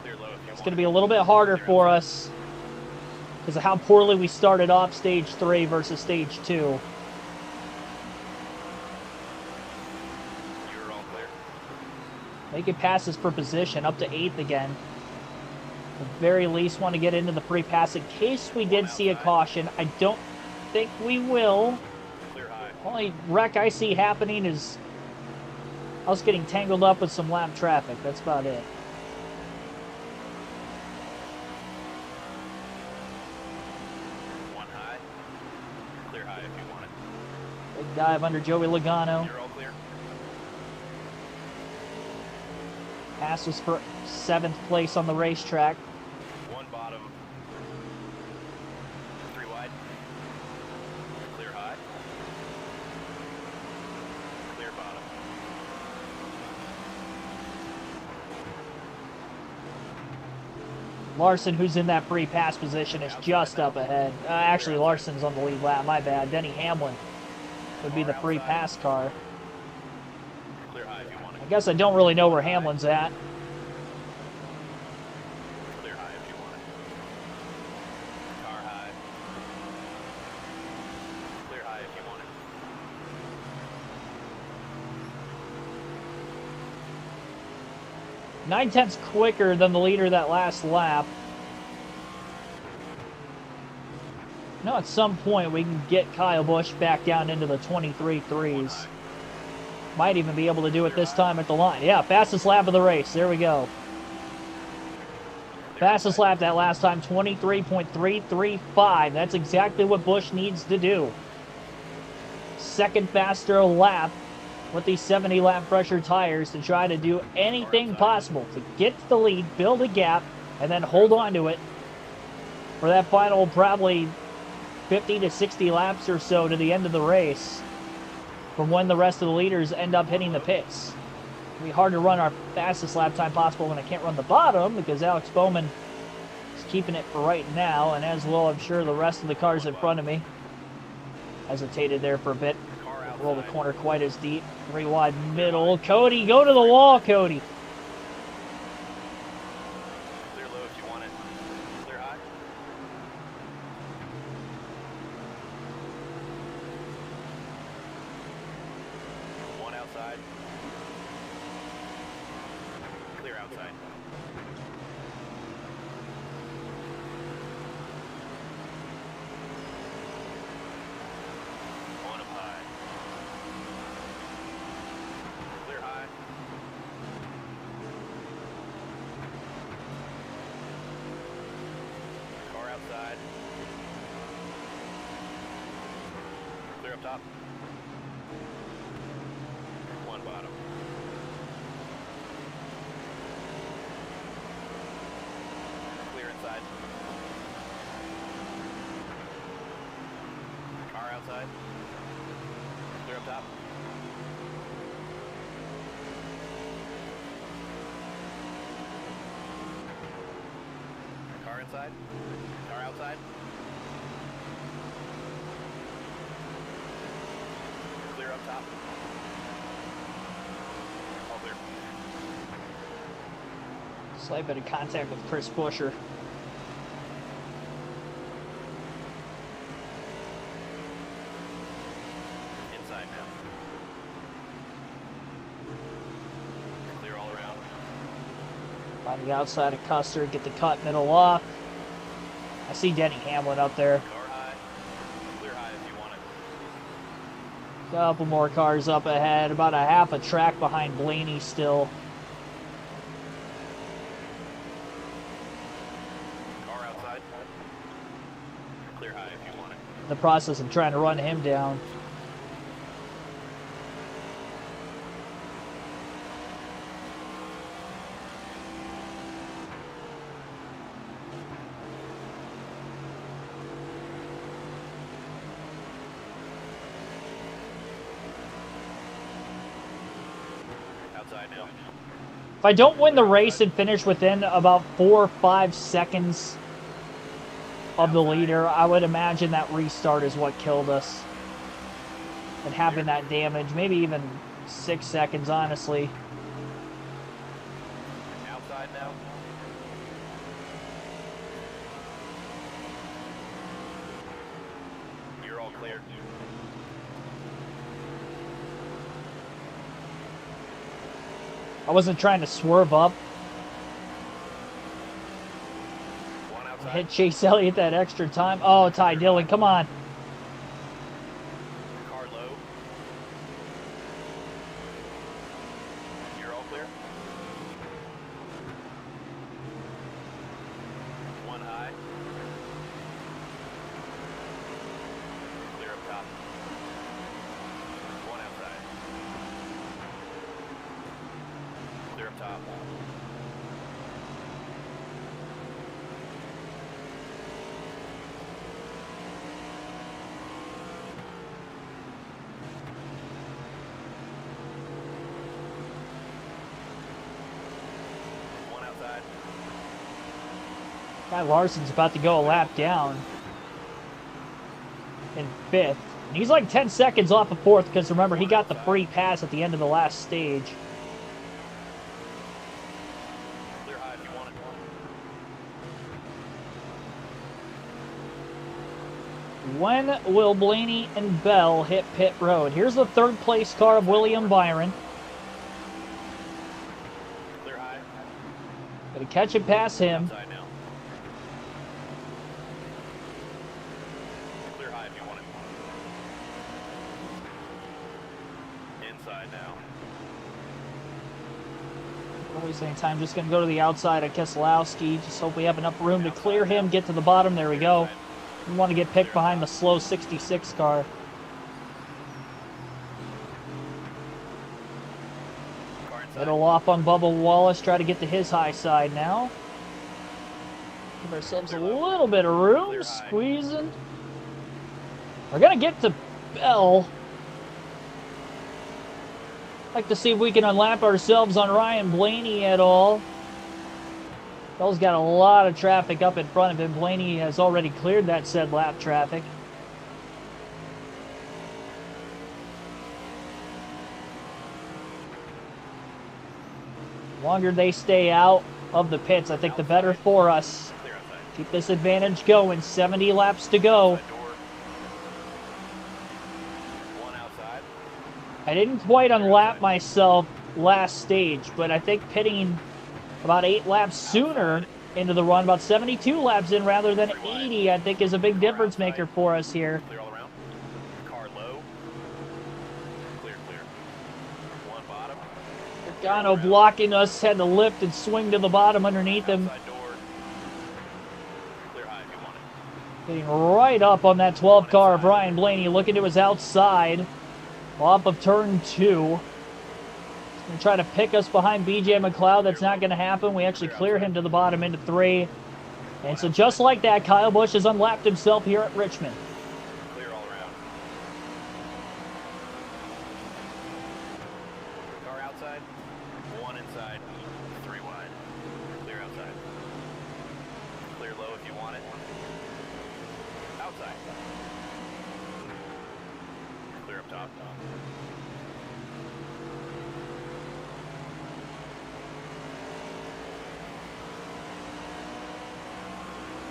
Clear low if you It's want going to be a little bit harder for us because of how poorly we started off stage 3 versus stage 2. You're all clear. Making passes for position up to 8th again. At the very least, want to get into the free pass in case we did see a caution. I don't think we will. Clear high. Only wreck I see happening is us getting tangled up with some lap traffic. That's about it. One high. Clear high if you want it. Big dive under Joey Logano. You're all clear. Pass was for 7th place on the racetrack. One bottom. 3 wide. Clear high. Clear bottom. Larson, who's in that free pass position, is just up ahead. Actually, Larson's on the lead lap. My bad. Denny Hamlin would be the free pass car. Clear high if you want it. I guess I don't really know where Hamlin's at. Clear high if you want it. Car high. Clear high if you want it. 9/10 quicker than the leader that last lap. Now at some point we can get Kyle Busch back down into the 23.3s. Might even be able to do it this time at the line. Yeah, fastest lap of the race. There we go. Fastest lap that last time, 23.335. That's exactly what Busch needs to do. Second faster lap with these 70 lap pressure tires to try to do anything possible to get to the lead, build a gap, and then hold on to it for that final probably 50 to 60 laps or so to the end of the race from when the rest of the leaders end up hitting the pits. It'll be hard to run our fastest lap time possible when I can't run the bottom because Alex Bowman is keeping it for right now, and as well I'm sure the rest of the cars in front of me. Hesitated there for a bit. Roll the corner quite as deep. 3 wide middle. Cody, go to the wall, Cody. Clear low if you want it. Clear high. One outside. Clear outside. One up high. Clear high. Car outside. Clear up top. One bottom. Clear inside. Car outside. Clear up top. Car inside. Car outside. Clear up top. All clear. Slight bit of contact with Chris Buescher. Inside now. Clear all around. On the outside of Custer, get the cut middle off. I see Denny Hamlin up there. Car high. Clear high if you want it. Couple more cars up ahead. About a half a track behind Blaney still. Car outside. Clear high if you want it. In the process of trying to run him down. Outside now. If I don't win the race and finish within about 4 or 5 seconds of the leader, I would imagine that restart is what killed us. And having that damage, maybe even 6 seconds, honestly. Outside now. You're all clear. I wasn't trying to swerve up. One I outside. hit Chase Elliott that extra time. Oh, Ty Dillon, come on. Car low. You're all clear. One high. Clear up top. One outside. Clear up top. One outside. Guy Larson's about to go a lap down in 5th. And he's like 10 seconds off of 4th because remember, he got the free pass at the end of the last stage. Clear high if you want it. When will Blaney and Bell hit pit road? Here's the 3rd place car of William Byron. Clear high. Gonna catch and pass him. Outside now. Clear high if you want it. Inside now. Not wasting time, just gonna go to the outside of Keselowski. Just hope we have enough room to clear him, get to the bottom. There we go. We want to get picked behind the slow 66 car. Middle off on Bubba Wallace. Try to get to his high side now. Give ourselves a little bit of room. Squeezing. We're going to get to Bell. Like to see if we can unlap ourselves on Ryan Blaney at all. Bell's got a lot of traffic up in front of him. Blaney has already cleared that said lap traffic. The longer they stay out of the pits, I think the better for us. Keep this advantage going. 70 laps to go. I didn't quite unlap myself last stage, but I think pitting about 8 laps sooner into the run, about 72 laps in rather than 80, I think is a big difference maker for us here. Clear all around. Car low. Clear, clear. One bottom. Gargano blocking us, had to lift and swing to the bottom underneath him. Outside door. Clear high if you want it. Getting right up on that 12 car of Ryan Blaney, looking to his outside, off of turn 2. And try to pick us behind BJ McLeod. That's not going to happen. We actually clear him to the bottom into 3. And so just like that, Kyle Busch has unlapped himself here at Richmond. Clear all around. Car outside. 1 inside. 3 wide. Clear outside. Clear low if you want it. Outside. Clear up top.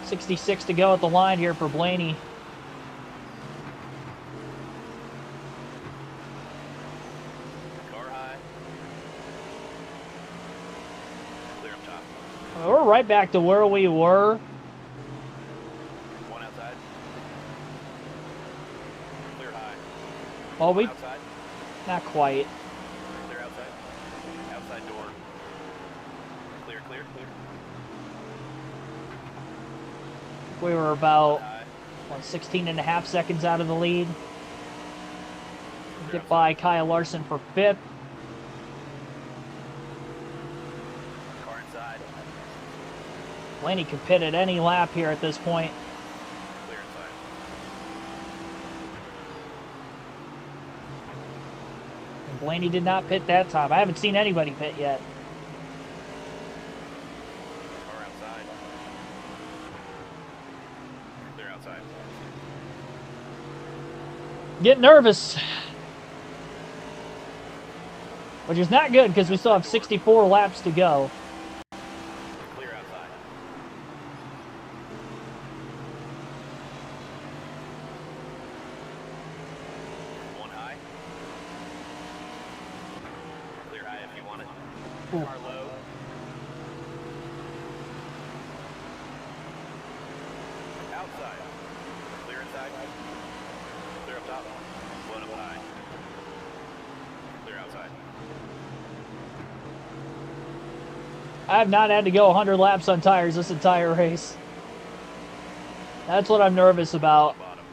66 to go at the line here for Blaney. Car high. Clear up top. We're right back to where we were. 1 outside. Clear high. Well, we Outside. not quite. Clear outside. Outside door. Clear, clear, clear. We were about High. 16 and a half seconds out of the lead. Get by Kyle Larson for 5th. Car inside. Blaney could pit at any lap here at this point. Clear inside. And Blaney did not pit that time. I haven't seen anybody pit yet. Car outside. Clear outside. Get nervous. Which is not good because we still have 64 laps to go. Clear outside. One high. Clear high if you want it. Ooh. Car low. Outside. Clear inside. Clear up top. One up high. Clear outside. I have not had to go 100 laps on tires this entire race. That's what I'm nervous about. Bottom.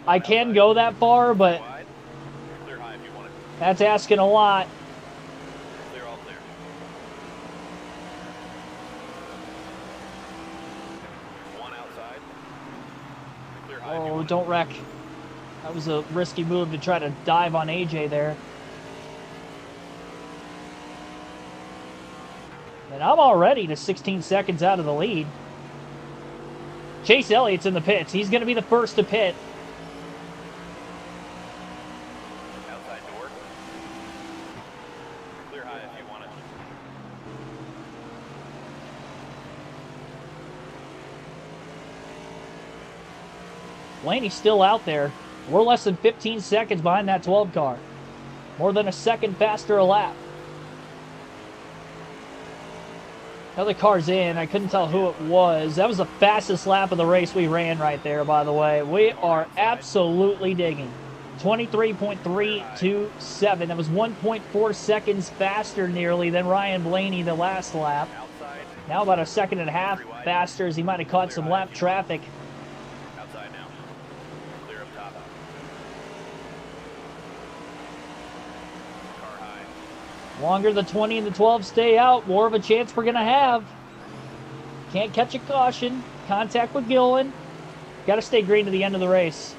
I can go that far, but Wide. Clear high if you want it. that's asking a lot. Clear all clear. One outside. Clear high if you Oh, want it. don't wreck. That was a risky move to try to dive on AJ there. And I'm already to 16 seconds out of the lead. Chase Elliott's in the pits. He's going to be the first to pit. Outside door. Clear high if you want it. Blaney's still out there. We're less than 15 seconds behind that 12 car. More than a second faster a lap. Another car's in. I couldn't tell who it was. That was the fastest lap of the race we ran right there, by the way. We are absolutely digging. 23.327. That was 1.4 seconds faster nearly than Ryan Blaney the last lap. Now about a second and a half faster as he might have caught some lap traffic. Outside now. Clear up top. Car high. Longer the 20 and the 12 stay out, more of a chance we're going to have. Can't catch a caution. Contact with Gillen. Got to stay green to the end of the race.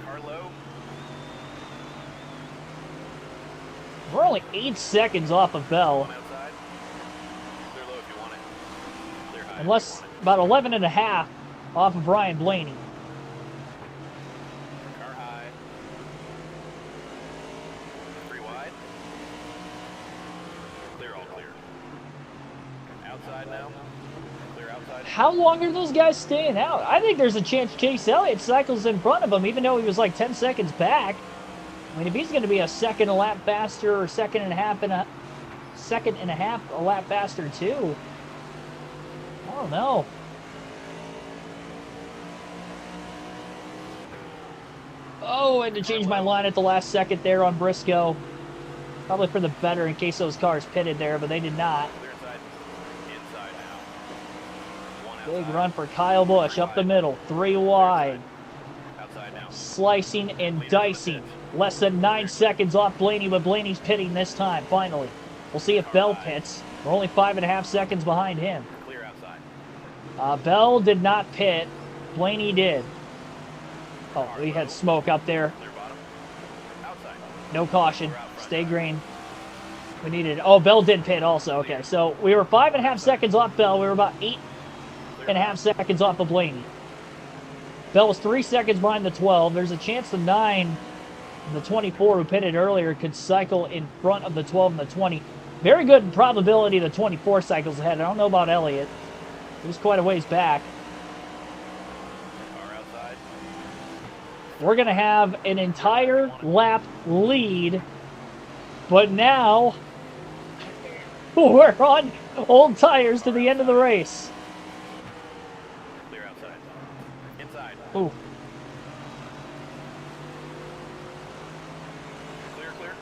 Car low. We're only 8 seconds off of Bell. One outside. Clear low if you want it. Clear high. Unless about 11 and a half off of Ryan Blaney. Car high. 3 wide. Clear, all clear. Outside now. Clear outside. How long are those guys staying out? I think there's a chance Chase Elliott cycles in front of him, even though he was like 10 seconds back. I mean, if he's going to be a second a lap faster or second and a half a lap faster too. I don't know. Oh, I had to change my line at the last second there on Briscoe. Probably for the better in case those cars pitted there, but they did not. Clear inside. Inside now. One Big outside. run for Kyle Busch up the middle, 3 wide. Outside now. Slicing and dicing. Less than 9 seconds off Blaney, but Blaney's pitting this time, finally. We'll see if Bell pits. We're only 5.5 seconds behind him. Clear outside. Bell did not pit. Blaney did. Oh, we had smoke up there. Clear bottom. Outside. No caution. Stay green. We needed... Oh, Bell did pit also. Okay, so we were 5.5 seconds off Bell. We were about 8.5 seconds off of Blaney. Bell was 3 seconds behind the 12. There's a chance the 9 and the 24 who pitted earlier could cycle in front of the 12 and the 20. Very good probability the 24 cycles ahead. I don't know about Elliott. He was quite a ways back. Car outside. We're going to have an entire lap lead. But now, we're on old tires to the end of the race. Clear outside. Inside. Ooh. Clear, clear.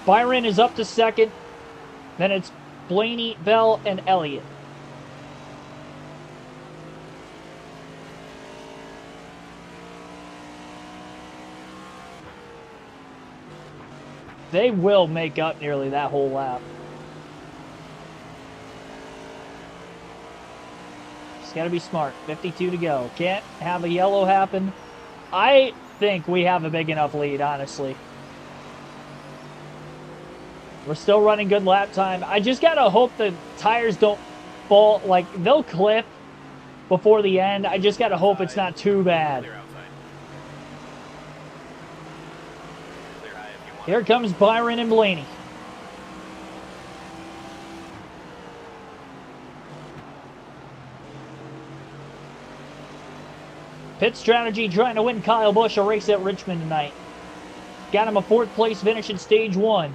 Byron is up to second. Then it's Blaney, Bell, and Elliott. They will make up nearly that whole lap. Just got to be smart. 52 to go. Can't have a yellow happen. I think we have a big enough lead, honestly. We're still running good lap time. I just got to hope the tires don't fall. Like, they'll clip before the end. I just got to hope it's not too bad. Clear outside. Clear high if you want. Here comes Byron and Blaney. Pit strategy trying to win Kyle Busch a race at Richmond tonight. Got him a 4th place finish in stage 1.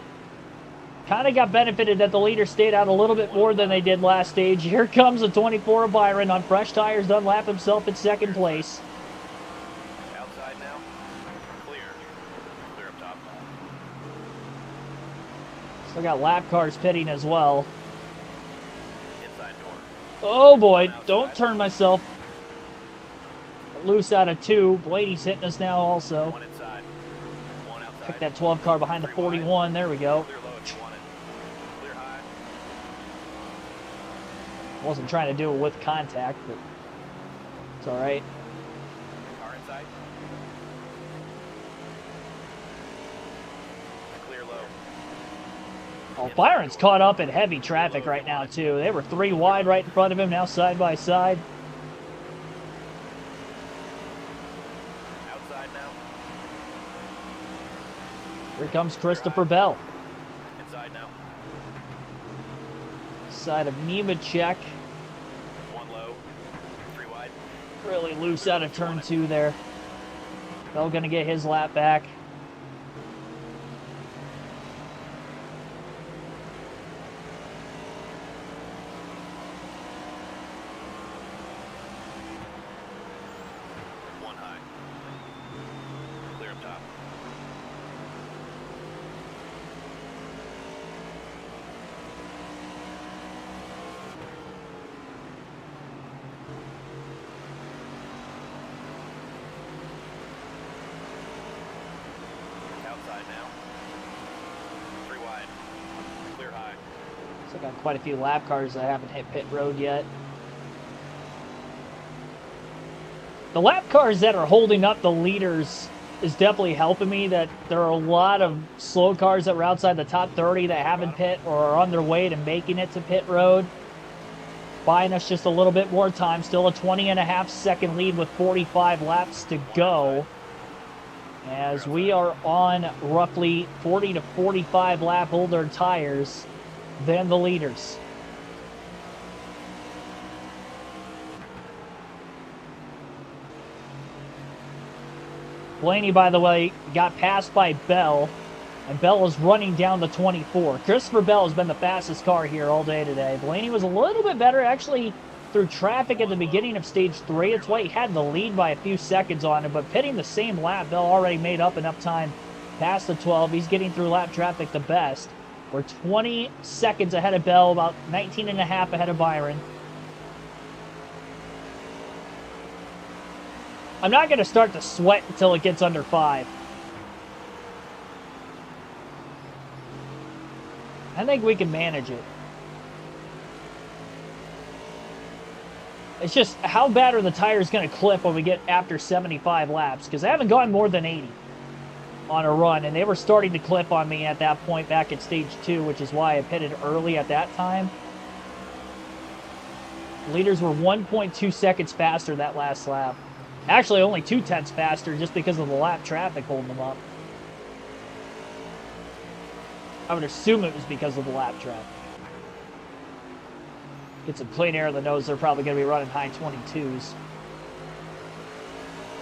Kind of got benefited that the leader stayed out a little bit more than they did last stage. Here comes the 24 of Byron on fresh tires, done lap himself in 2nd place. Outside now. Clear. Clear up top. Still got lap cars pitting as well. Inside door. Oh boy, don't turn myself loose out of 2. Blaney's hitting us now also. One inside. One outside. Pick that 12 car behind the 41. There we go. Clear low if you want it. Clear high. Wasn't trying to do it with contact, but it's all right. Car inside. Clear low. Oh, Byron's caught up in heavy traffic right now, too. They were 3 wide right in front of him, now side by side. Outside now. Here comes Christopher Bell. Inside now. Side of Nemechek. 1 low. 3 wide. Really loose out of turn 2 there. Bell gonna get his lap back. So I got quite a few lap cars that haven't hit pit road yet. The lap cars that are holding up the leaders is definitely helping me. That there are a lot of slow cars that were outside the top 30 that haven't pit or are on their way to making it to pit road. Buying us just a little bit more time. Still a 20.5-second lead with 45 laps to go. As we are on roughly 40 to 45 lap older tires than the leaders. Blaney, by the way, got passed by Bell, and Bell is running down the 24. Christopher Bell has been the fastest car here all day today. Blaney was a little bit better, actually, through traffic at the beginning of stage 3. It's why he had the lead by a few seconds on him, but pitting the same lap, Bell already made up enough time past the 12. He's getting through lap traffic the best. We're 20 seconds ahead of Bell, about 19 and a half ahead of Byron. I'm not going to start to sweat until it gets under 5. I think we can manage it. It's just, how bad are the tires going to clip when we get after 75 laps? Because they haven't gone more than 80 on a run, and they were starting to clip on me at that point back at stage 2, which is why I pitted early at that time. Leaders were 1.2 seconds faster that last lap. Actually, only 0.2 faster just because of the lap traffic holding them up. I would assume it was because of the lap traffic. Get some clean air in the nose, they're probably going to be running high 22s.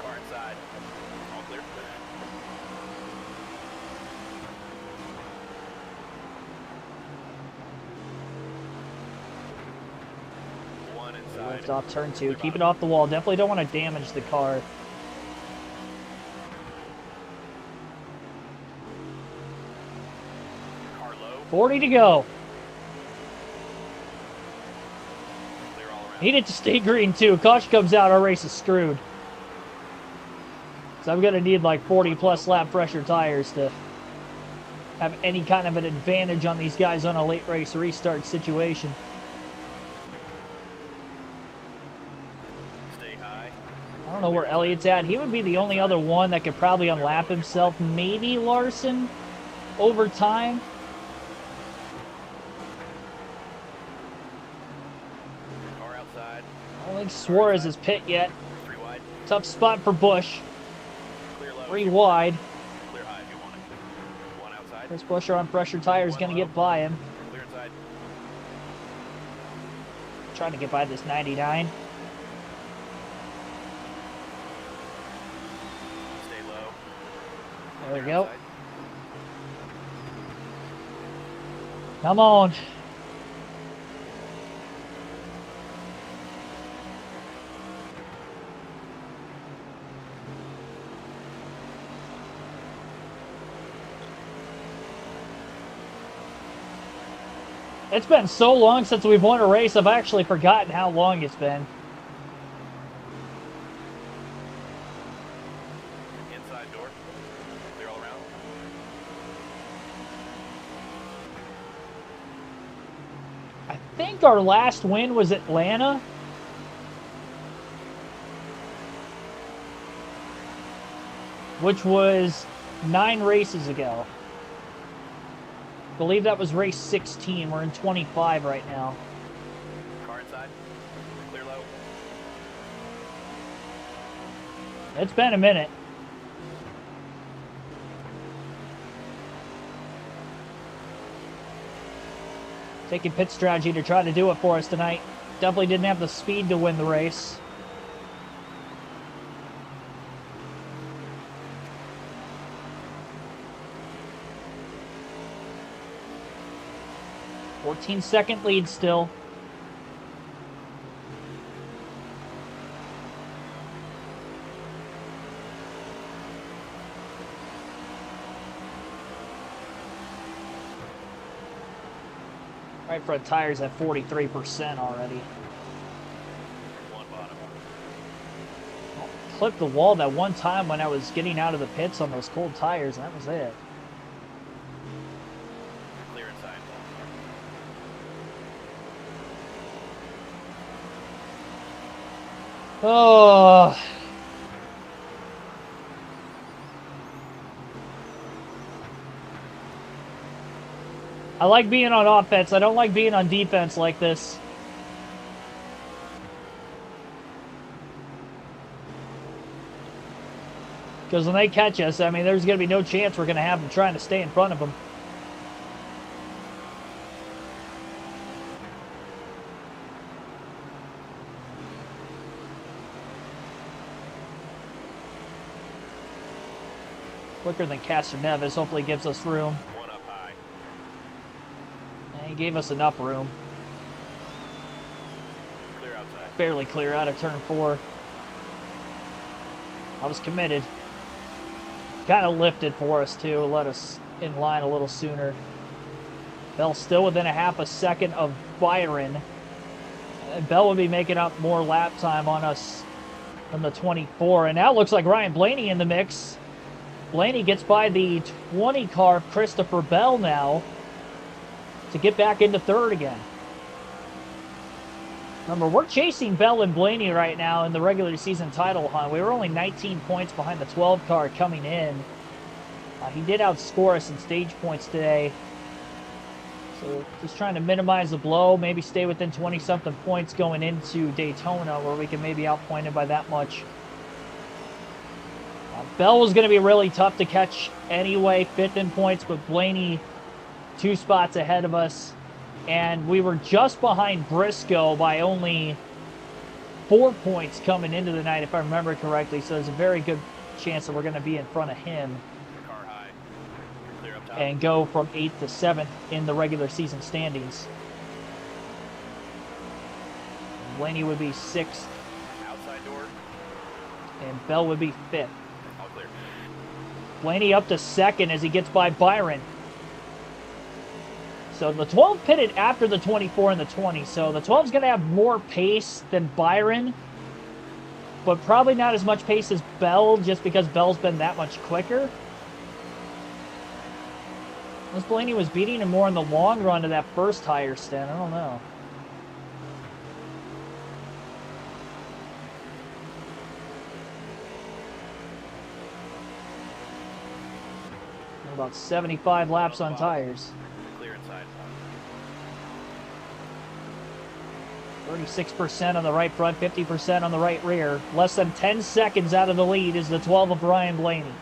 Car inside. All clear. One inside. Lift off turn 2. Keep it off the wall. Definitely don't want to damage the car. Car low. 40 to go. Clear all around. Need it to stay green too. Caution comes out, our race is screwed. So I'm going to need like 40 plus lap pressure tires to have any kind of an advantage on these guys on a late race restart situation. Stay high. I don't know where Elliott's at. He would be the only other one that could probably unlap himself. Maybe Larson over time. Car outside. I don't think Suarez is pit yet. 3 wide. Tough spot for Busch. Clear low. 3 wide. Clear high if you want it. 1 outside. Chris Buescher on pressure tires going to get by him. Clear inside. Trying to get by this 99. Stay low. There we Clear go. outside. Come on. It's been so long since we've won a race, I've actually forgotten how long it's been. Inside door. Clear all around. I think our last win was Atlanta. Which was 9 races ago. believe that was race 16. We're in 25 right now. Car inside. Clear low. It's been a minute. Taking pit strategy to try to do it for us tonight. Definitely didn't have the speed to win the race. Second lead still. Right front tires at 43% already. One bottom. Clipped the wall that one time when I was getting out of the pits on those cold tires, and that was it. Clear inside. Oh. I like being on offense. I don't like being on defense like this. Because when they catch us, I mean, there's going to be no chance we're going to have them trying to stay in front of them. Quicker than Castroneves. Hopefully gives us room. One up high. And he gave us enough room. Clear outside. Barely clear out of turn 4. I was committed. Kind of lifted for us too. Let us in line a little sooner. Bell still within a half a second of Byron. And Bell would be making up more lap time on us than the 24. And now it looks like Ryan Blaney in the mix. Blaney gets by the 20 car of Christopher Bell now to get back into third again. Remember, we're chasing Bell and Blaney right now in the regular season title hunt. We were only 19 points behind the 12 car coming in. He did outscore us in stage points today. So just trying to minimize the blow, maybe stay within 20-something points going into Daytona where we can maybe outpoint him by that much. Bell was going to be really tough to catch anyway, 5th in points, but Blaney 2 spots ahead of us. And we were just behind Briscoe by only 4 points coming into the night, if I remember correctly. So there's a very good chance that we're going to be in front of him. Car high. Clear up top. And go from 8th to 7th in the regular season standings. Blaney would be 6th. Outside door. And Bell would be 5th. All clear. Blaney up to 2nd as he gets by Byron. So the 12 pitted after the 24 and the 20. So the 12's going to have more pace than Byron. But probably not as much pace as Bell, just because Bell's been that much quicker. Unless Blaney was beating him more in the long run to that first tire stint. I don't know. About 75 laps on tires. Clear inside. 36% on the right front, 50% on the right rear. Less than 10 seconds out of the lead is the 12 of Ryan Blaney.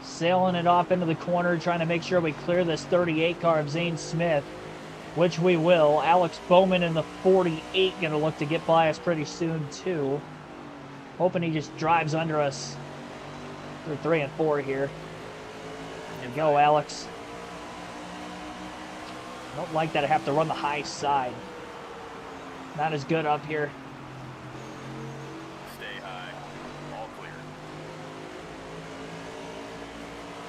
Sailing it off into the corner, trying to make sure we clear this 38 car of Zane Smith, which we will. Alex Bowman in the 48 going to look to get by us pretty soon, too. Hoping he just drives under us through 3 and 4 here. There you go, Alex. I don't like that I have to run the high side. Not as good up here. Stay high. All clear.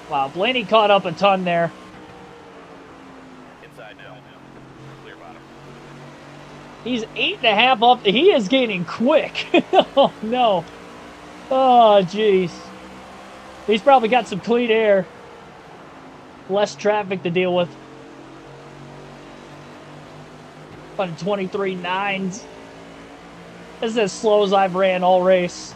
Wow, Blaney caught up a ton there. Inside now. Clear bottom. He's 8.5 up. He is gaining quick. Oh, no. Oh, jeez. He's probably got some clean air. Less traffic to deal with. On 23.9s. This is as slow as I've ran all race.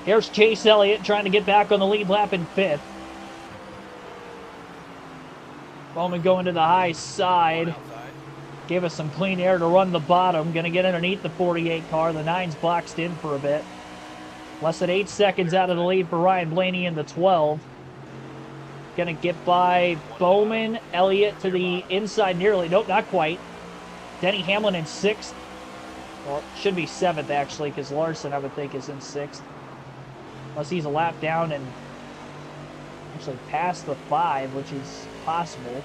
Here's Chase Elliott trying to get back on the lead lap in 5th. Bowman going to the high side. Gave us some clean air to run the bottom. Going to get underneath the 48 car. The 9's boxed in for a bit. Less than 8 seconds out of the lead for Ryan Blaney in the 12. Going to get by Bowman. Elliott to the inside nearly. Nope, not quite. Denny Hamlin in 6th. Well, it should be 7th, actually, because Larson, I would think, is in 6th. Unless he's a lap down and actually past the 5, which is possible.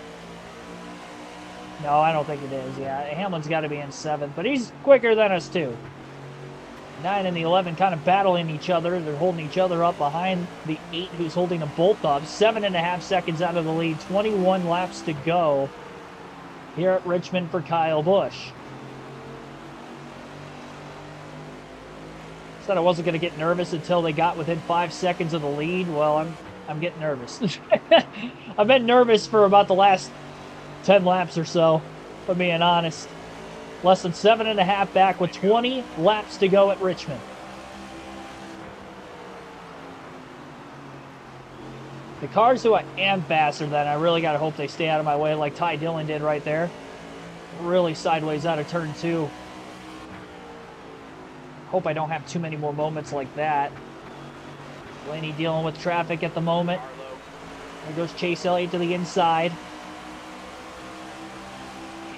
No, I don't think it is. Yeah, Hamlin's got to be in 7th, but he's quicker than us, too. 9 and the 11 kind of battling each other. They're holding each other up behind the 8, who's holding them both up. 7.5 seconds out of the lead. 21 laps to go here at Richmond for Kyle Busch. Said I wasn't going to get nervous until they got within 5 seconds of the lead. Well, I'm getting nervous. I've been nervous for about the last 10 laps or so, if I'm being honest. Less than 7.5 back with 20 laps to go at Richmond. The cars who I am faster than, I really got to hope they stay out of my way like Ty Dillon did right there. Really sideways out of turn 2. Hope I don't have too many more moments like that. Blaney dealing with traffic at the moment. There goes Chase Elliott to the inside.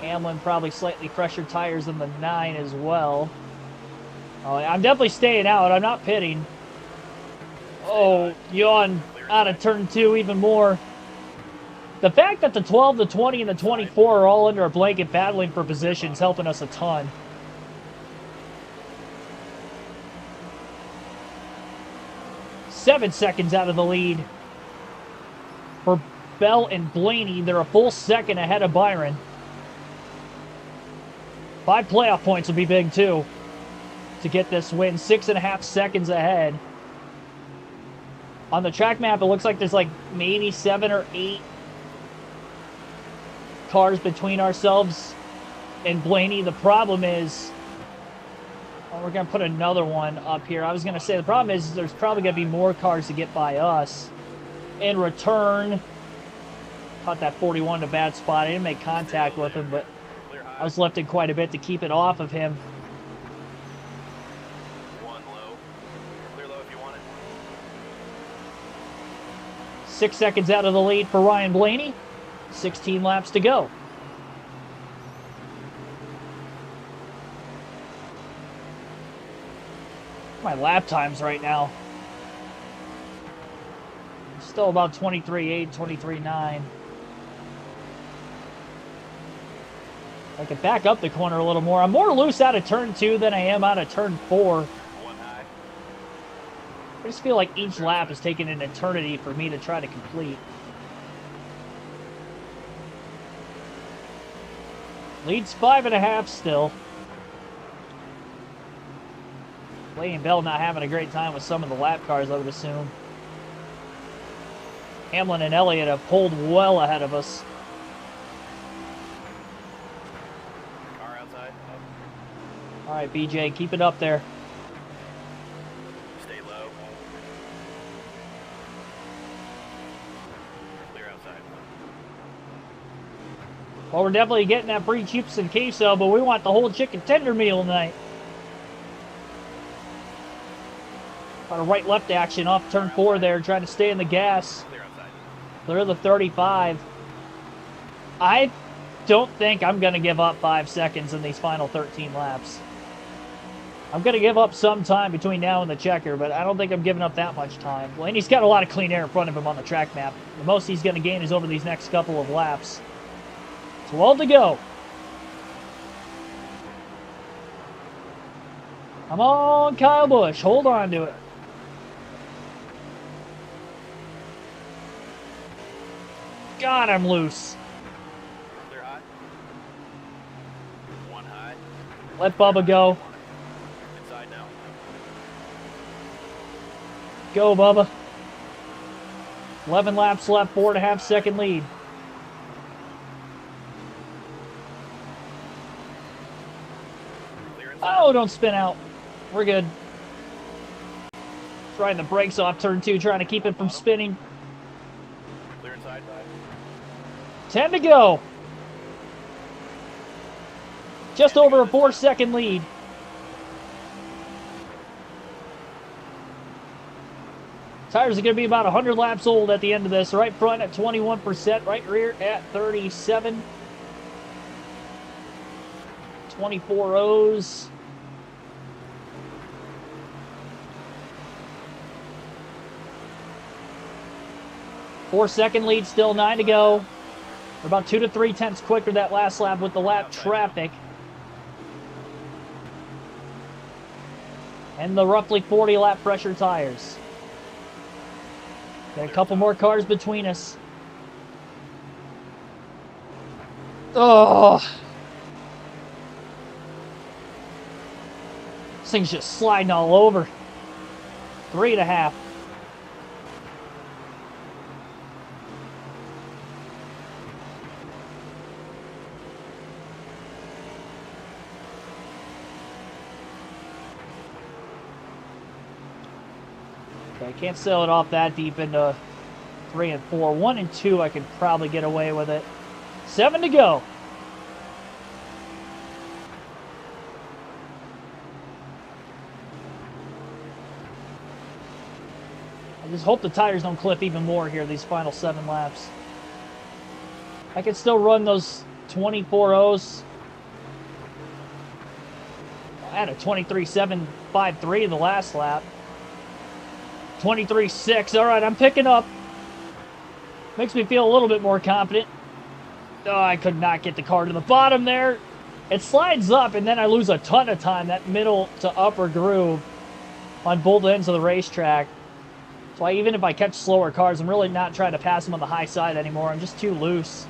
Hamlin probably slightly fresher tires than the 9 as well. Oh, I'm definitely staying out. I'm not pitting. Oh, yawn out of turn 2 even more. The fact that the 12, the 20, and the 24 are all under a blanket battling for positions helping us a ton. Seven seconds out of the lead for Bell and Blaney. They're a full second ahead of Byron. 5 playoff points would be big, too, to get this win. 6.5 seconds ahead. On the track map, it looks like there's like maybe 7 or 8 cars between ourselves and Blaney. The problem is, well, we're going to put another one up here. I was going to say, the problem is there's probably going to be more cars to get by us. In return, caught that 41 in a bad spot. I didn't make contact with him, but I was lifting quite a bit to keep it off of him. 1 low. Clear low if you want it. 6 seconds out of the lead for Ryan Blaney. 16 laps to go. My lap times right now. Still about 23.8, 23.9. I can back up the corner a little more. I'm more loose out of turn 2 than I am out of turn 4. 1 high. I just feel like each lap is taking an eternity for me to try to complete. Leads 5.5 still. Lane Bell not having a great time with some of the lap cars, I would assume. Hamlin and Elliott have pulled well ahead of us. Car outside. All right, BJ, keep it up there. Stay low. Clear outside. Well, we're definitely getting that free chips and queso, but we want the whole chicken tender meal tonight. A right-left action off turn 4 there, trying to stay in the gas. Clear outside. Clear the 35. I don't think I'm going to give up 5 seconds in these final 13 laps. I'm going to give up some time between now and the checker, but I don't think I'm giving up that much time. Blaney's got a lot of clean air in front of him on the track map. The most he's going to gain is over these next couple of laps. 12 to go. Come on, Kyle Busch. Hold on to it. God, I'm loose. Clear high. 1 high. Let Bubba go. Inside now. Go, Bubba. 11 laps left, 4.5 second lead. Clear inside. Oh, don't spin out. We're good. Trying the brakes off turn 2, trying to keep it from spinning. Clear inside. 10 to go. Just over a 4-second lead. Tires are going to be about 100 laps old at the end of this. Right front at 21%, right rear at 37. 24 O's. Four-second lead, still 9 to go. We're about 2 to 3 tenths quicker that last lap with the lap traffic. And the roughly 40 lap pressure tires. Got a couple more cars between us. Oh. This thing's just sliding all over. 3.5. I can't sail it off that deep into 3 and 4. 1 and 2, I could probably get away with it. 7 to go. I just hope the tires don't clip even more here these final 7 laps. I can still run those 24 O's. I had a 23.753 the last lap. 23.6. All right, I'm picking up. Makes me feel a little bit more confident. Oh, I could not get the car to the bottom there. It slides up, and then I lose a ton of time, that middle to upper groove on both ends of the racetrack. So even if I catch slower cars, I'm really not trying to pass them on the high side anymore. I'm just too loose.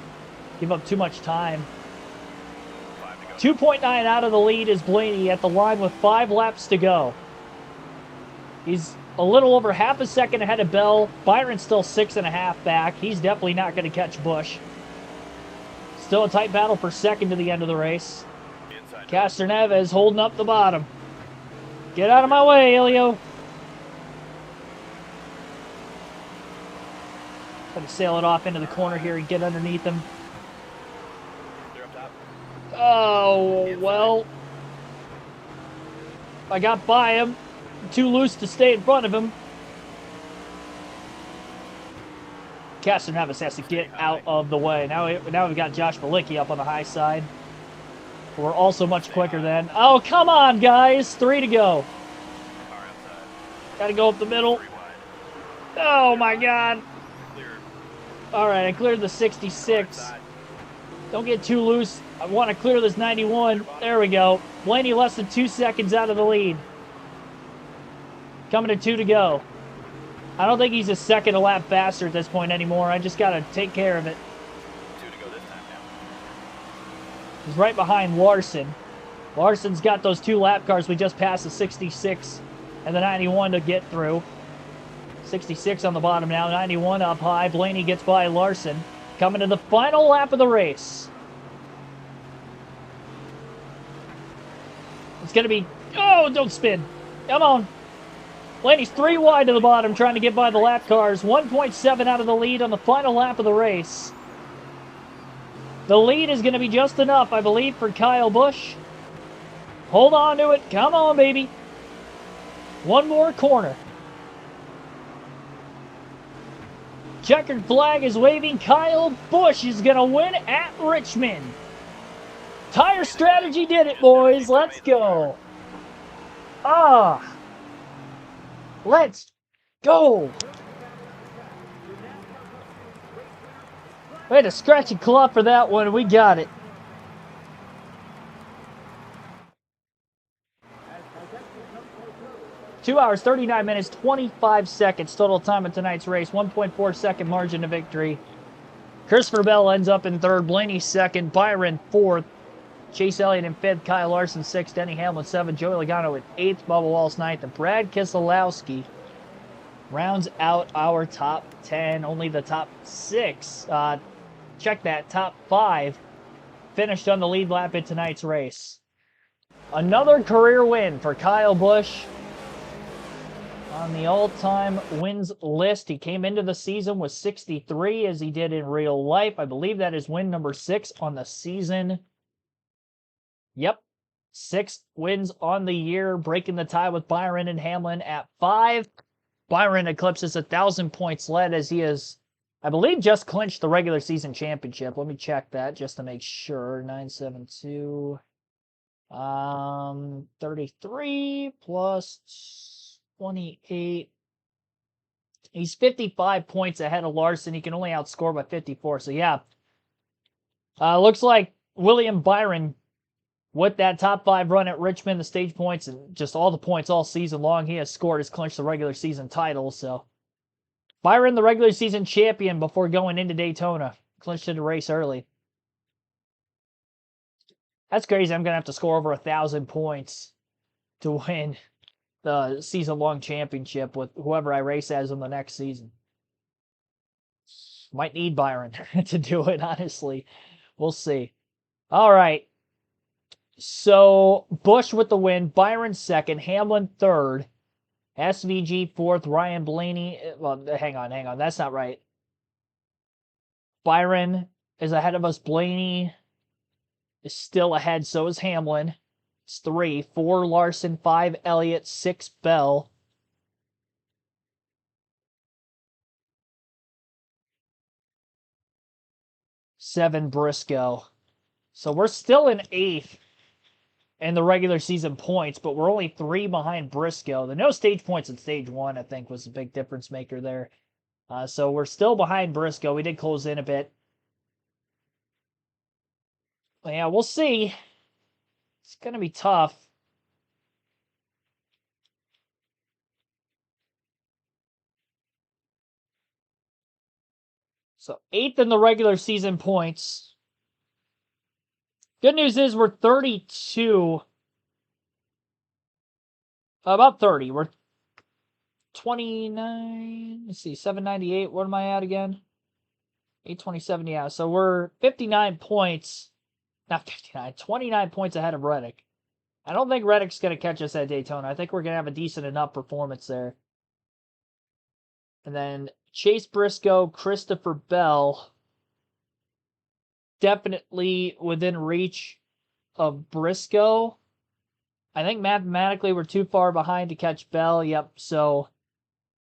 Give up too much time. 2.9 out of the lead is Blaney at the line with 5 laps to go. He's a little over half a second ahead of Bell. Byron's still 6.5 back. He's definitely not going to catch Busch. Still a tight battle for second to the end of the race. Castroneves holding up the bottom. Get out of my way, Elio. Try to sail it off into the corner here and get underneath him. Oh, well. I got by him. Too loose to stay in front of him. Castroneves has to get out of the way. Now we've got Josh Malicki up on the high side. We're also much quicker then. Oh, come on, guys. 3 to go. Got to go up the middle. Oh, my God. All right, I cleared the 66. Don't get too loose. I want to clear this 91. There we go. Blaney less than 2 seconds out of the lead. Coming to 2 to go. I don't think he's a second a lap faster at this point anymore. I just got to take care of it. 2 to go this time now. He's right behind Larson. Larson's got those 2 lap cars. We just passed the 66 and the 91 to get through. 66 on the bottom now. 91 up high. Blaney gets by Larson. Coming to the final lap of the race. It's going to be... Oh, don't spin. Come on. Blaney's 3 wide to the bottom, trying to get by the lap cars. 1.7 out of the lead on the final lap of the race. The lead is going to be just enough, I believe, for Kyle Busch. Hold on to it. Come on, baby. One more corner. Checkered flag is waving. Kyle Busch is going to win at Richmond. Tire strategy did it, boys. Let's go. Let's go. We had to scratch and claw for that one. We got it. Two hours, 39 minutes, 25 seconds total time of tonight's race. 1.4 second margin to victory. Christopher Bell ends up in third. Blaney second. Byron fourth. Chase Elliott in fifth. Kyle Larson sixth. Denny Hamlin seventh. Joey Logano in eighth. Bubba Wallace ninth. And Brad Keselowski rounds out our top 10. Only the top 6. Check that. Top 5 finished on the lead lap in tonight's race. Another career win for Kyle Busch. on the all-time wins list. He came into the season with 63 as he did in real life. I believe that is win number 6 on the season. Yep, 6 wins on the year, breaking the tie with Byron and Hamlin at 5. Byron eclipses 1,000 points led as he is, I believe, just clinched the regular season championship. Let me check that just to make sure. 972. 33 plus 28. He's 55 points ahead of Larson. He can only outscore by 54. So, yeah. Looks like William Byron, with that top 5 run at Richmond, the stage points, and just all the points all season long, he has scored, has clinched the regular season title. So, Byron, the regular season champion before going into Daytona. Clinched the race early. That's crazy. I'm going to have to score over 1,000 points to win the season-long championship with whoever I race as in the next season. Might need Byron to do it, honestly. We'll see. All right. So, Busch with the win. Byron second. Hamlin third. SVG fourth. Ryan Blaney. Well, hang on. That's not right. Byron is ahead of us. Blaney is still ahead. So is Hamlin. It's 3. 4 Larson. 5 Elliott. 6 Bell. 7 Briscoe. So we're still in 8th in the regular season points, but we're only 3 behind Briscoe. The no stage points in stage 1, I think, was a big difference maker there. So we're still behind Briscoe. We did close in a bit. But yeah, we'll see. It's going to be tough. So 8th in the regular season points. Good news is we're 32. About 30. We're 29. Let's see, 798. What am I at again? 827. Yeah, so we're 59 points. Not 59. 29 points ahead of Reddick. I don't think Reddick's going to catch us at Daytona. I think we're going to have a decent enough performance there. And then Chase Briscoe, Christopher Bell. Definitely within reach of Briscoe. I think mathematically we're too far behind to catch Bell. Yep, so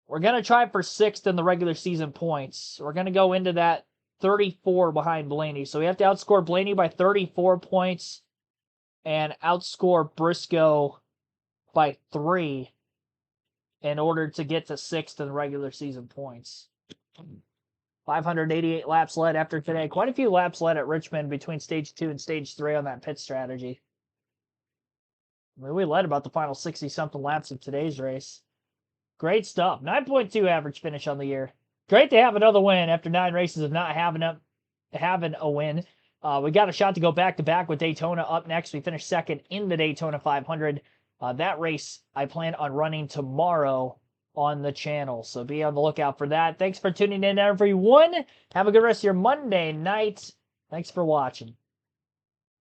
we're going to try for 6th in the regular season points. We're going to go into that 34 behind Blaney. So we have to outscore Blaney by 34 points and outscore Briscoe by 3 in order to get to 6th in the regular season points. 588 laps led after today. Quite a few laps led at Richmond between stage 2 and stage 3 on that pit strategy. I mean, we led about the final 60-something laps of today's race. Great stuff. 9.2 average finish on the year. Great to have another win after 9 races of not having a win. We got a shot to go back-to-back with Daytona up next. We finished 2nd in the Daytona 500. That race I plan on running tomorrow on the channel, so be on the lookout for that. Thanks for tuning in, everyone. Have a good rest of your Monday night. Thanks for watching.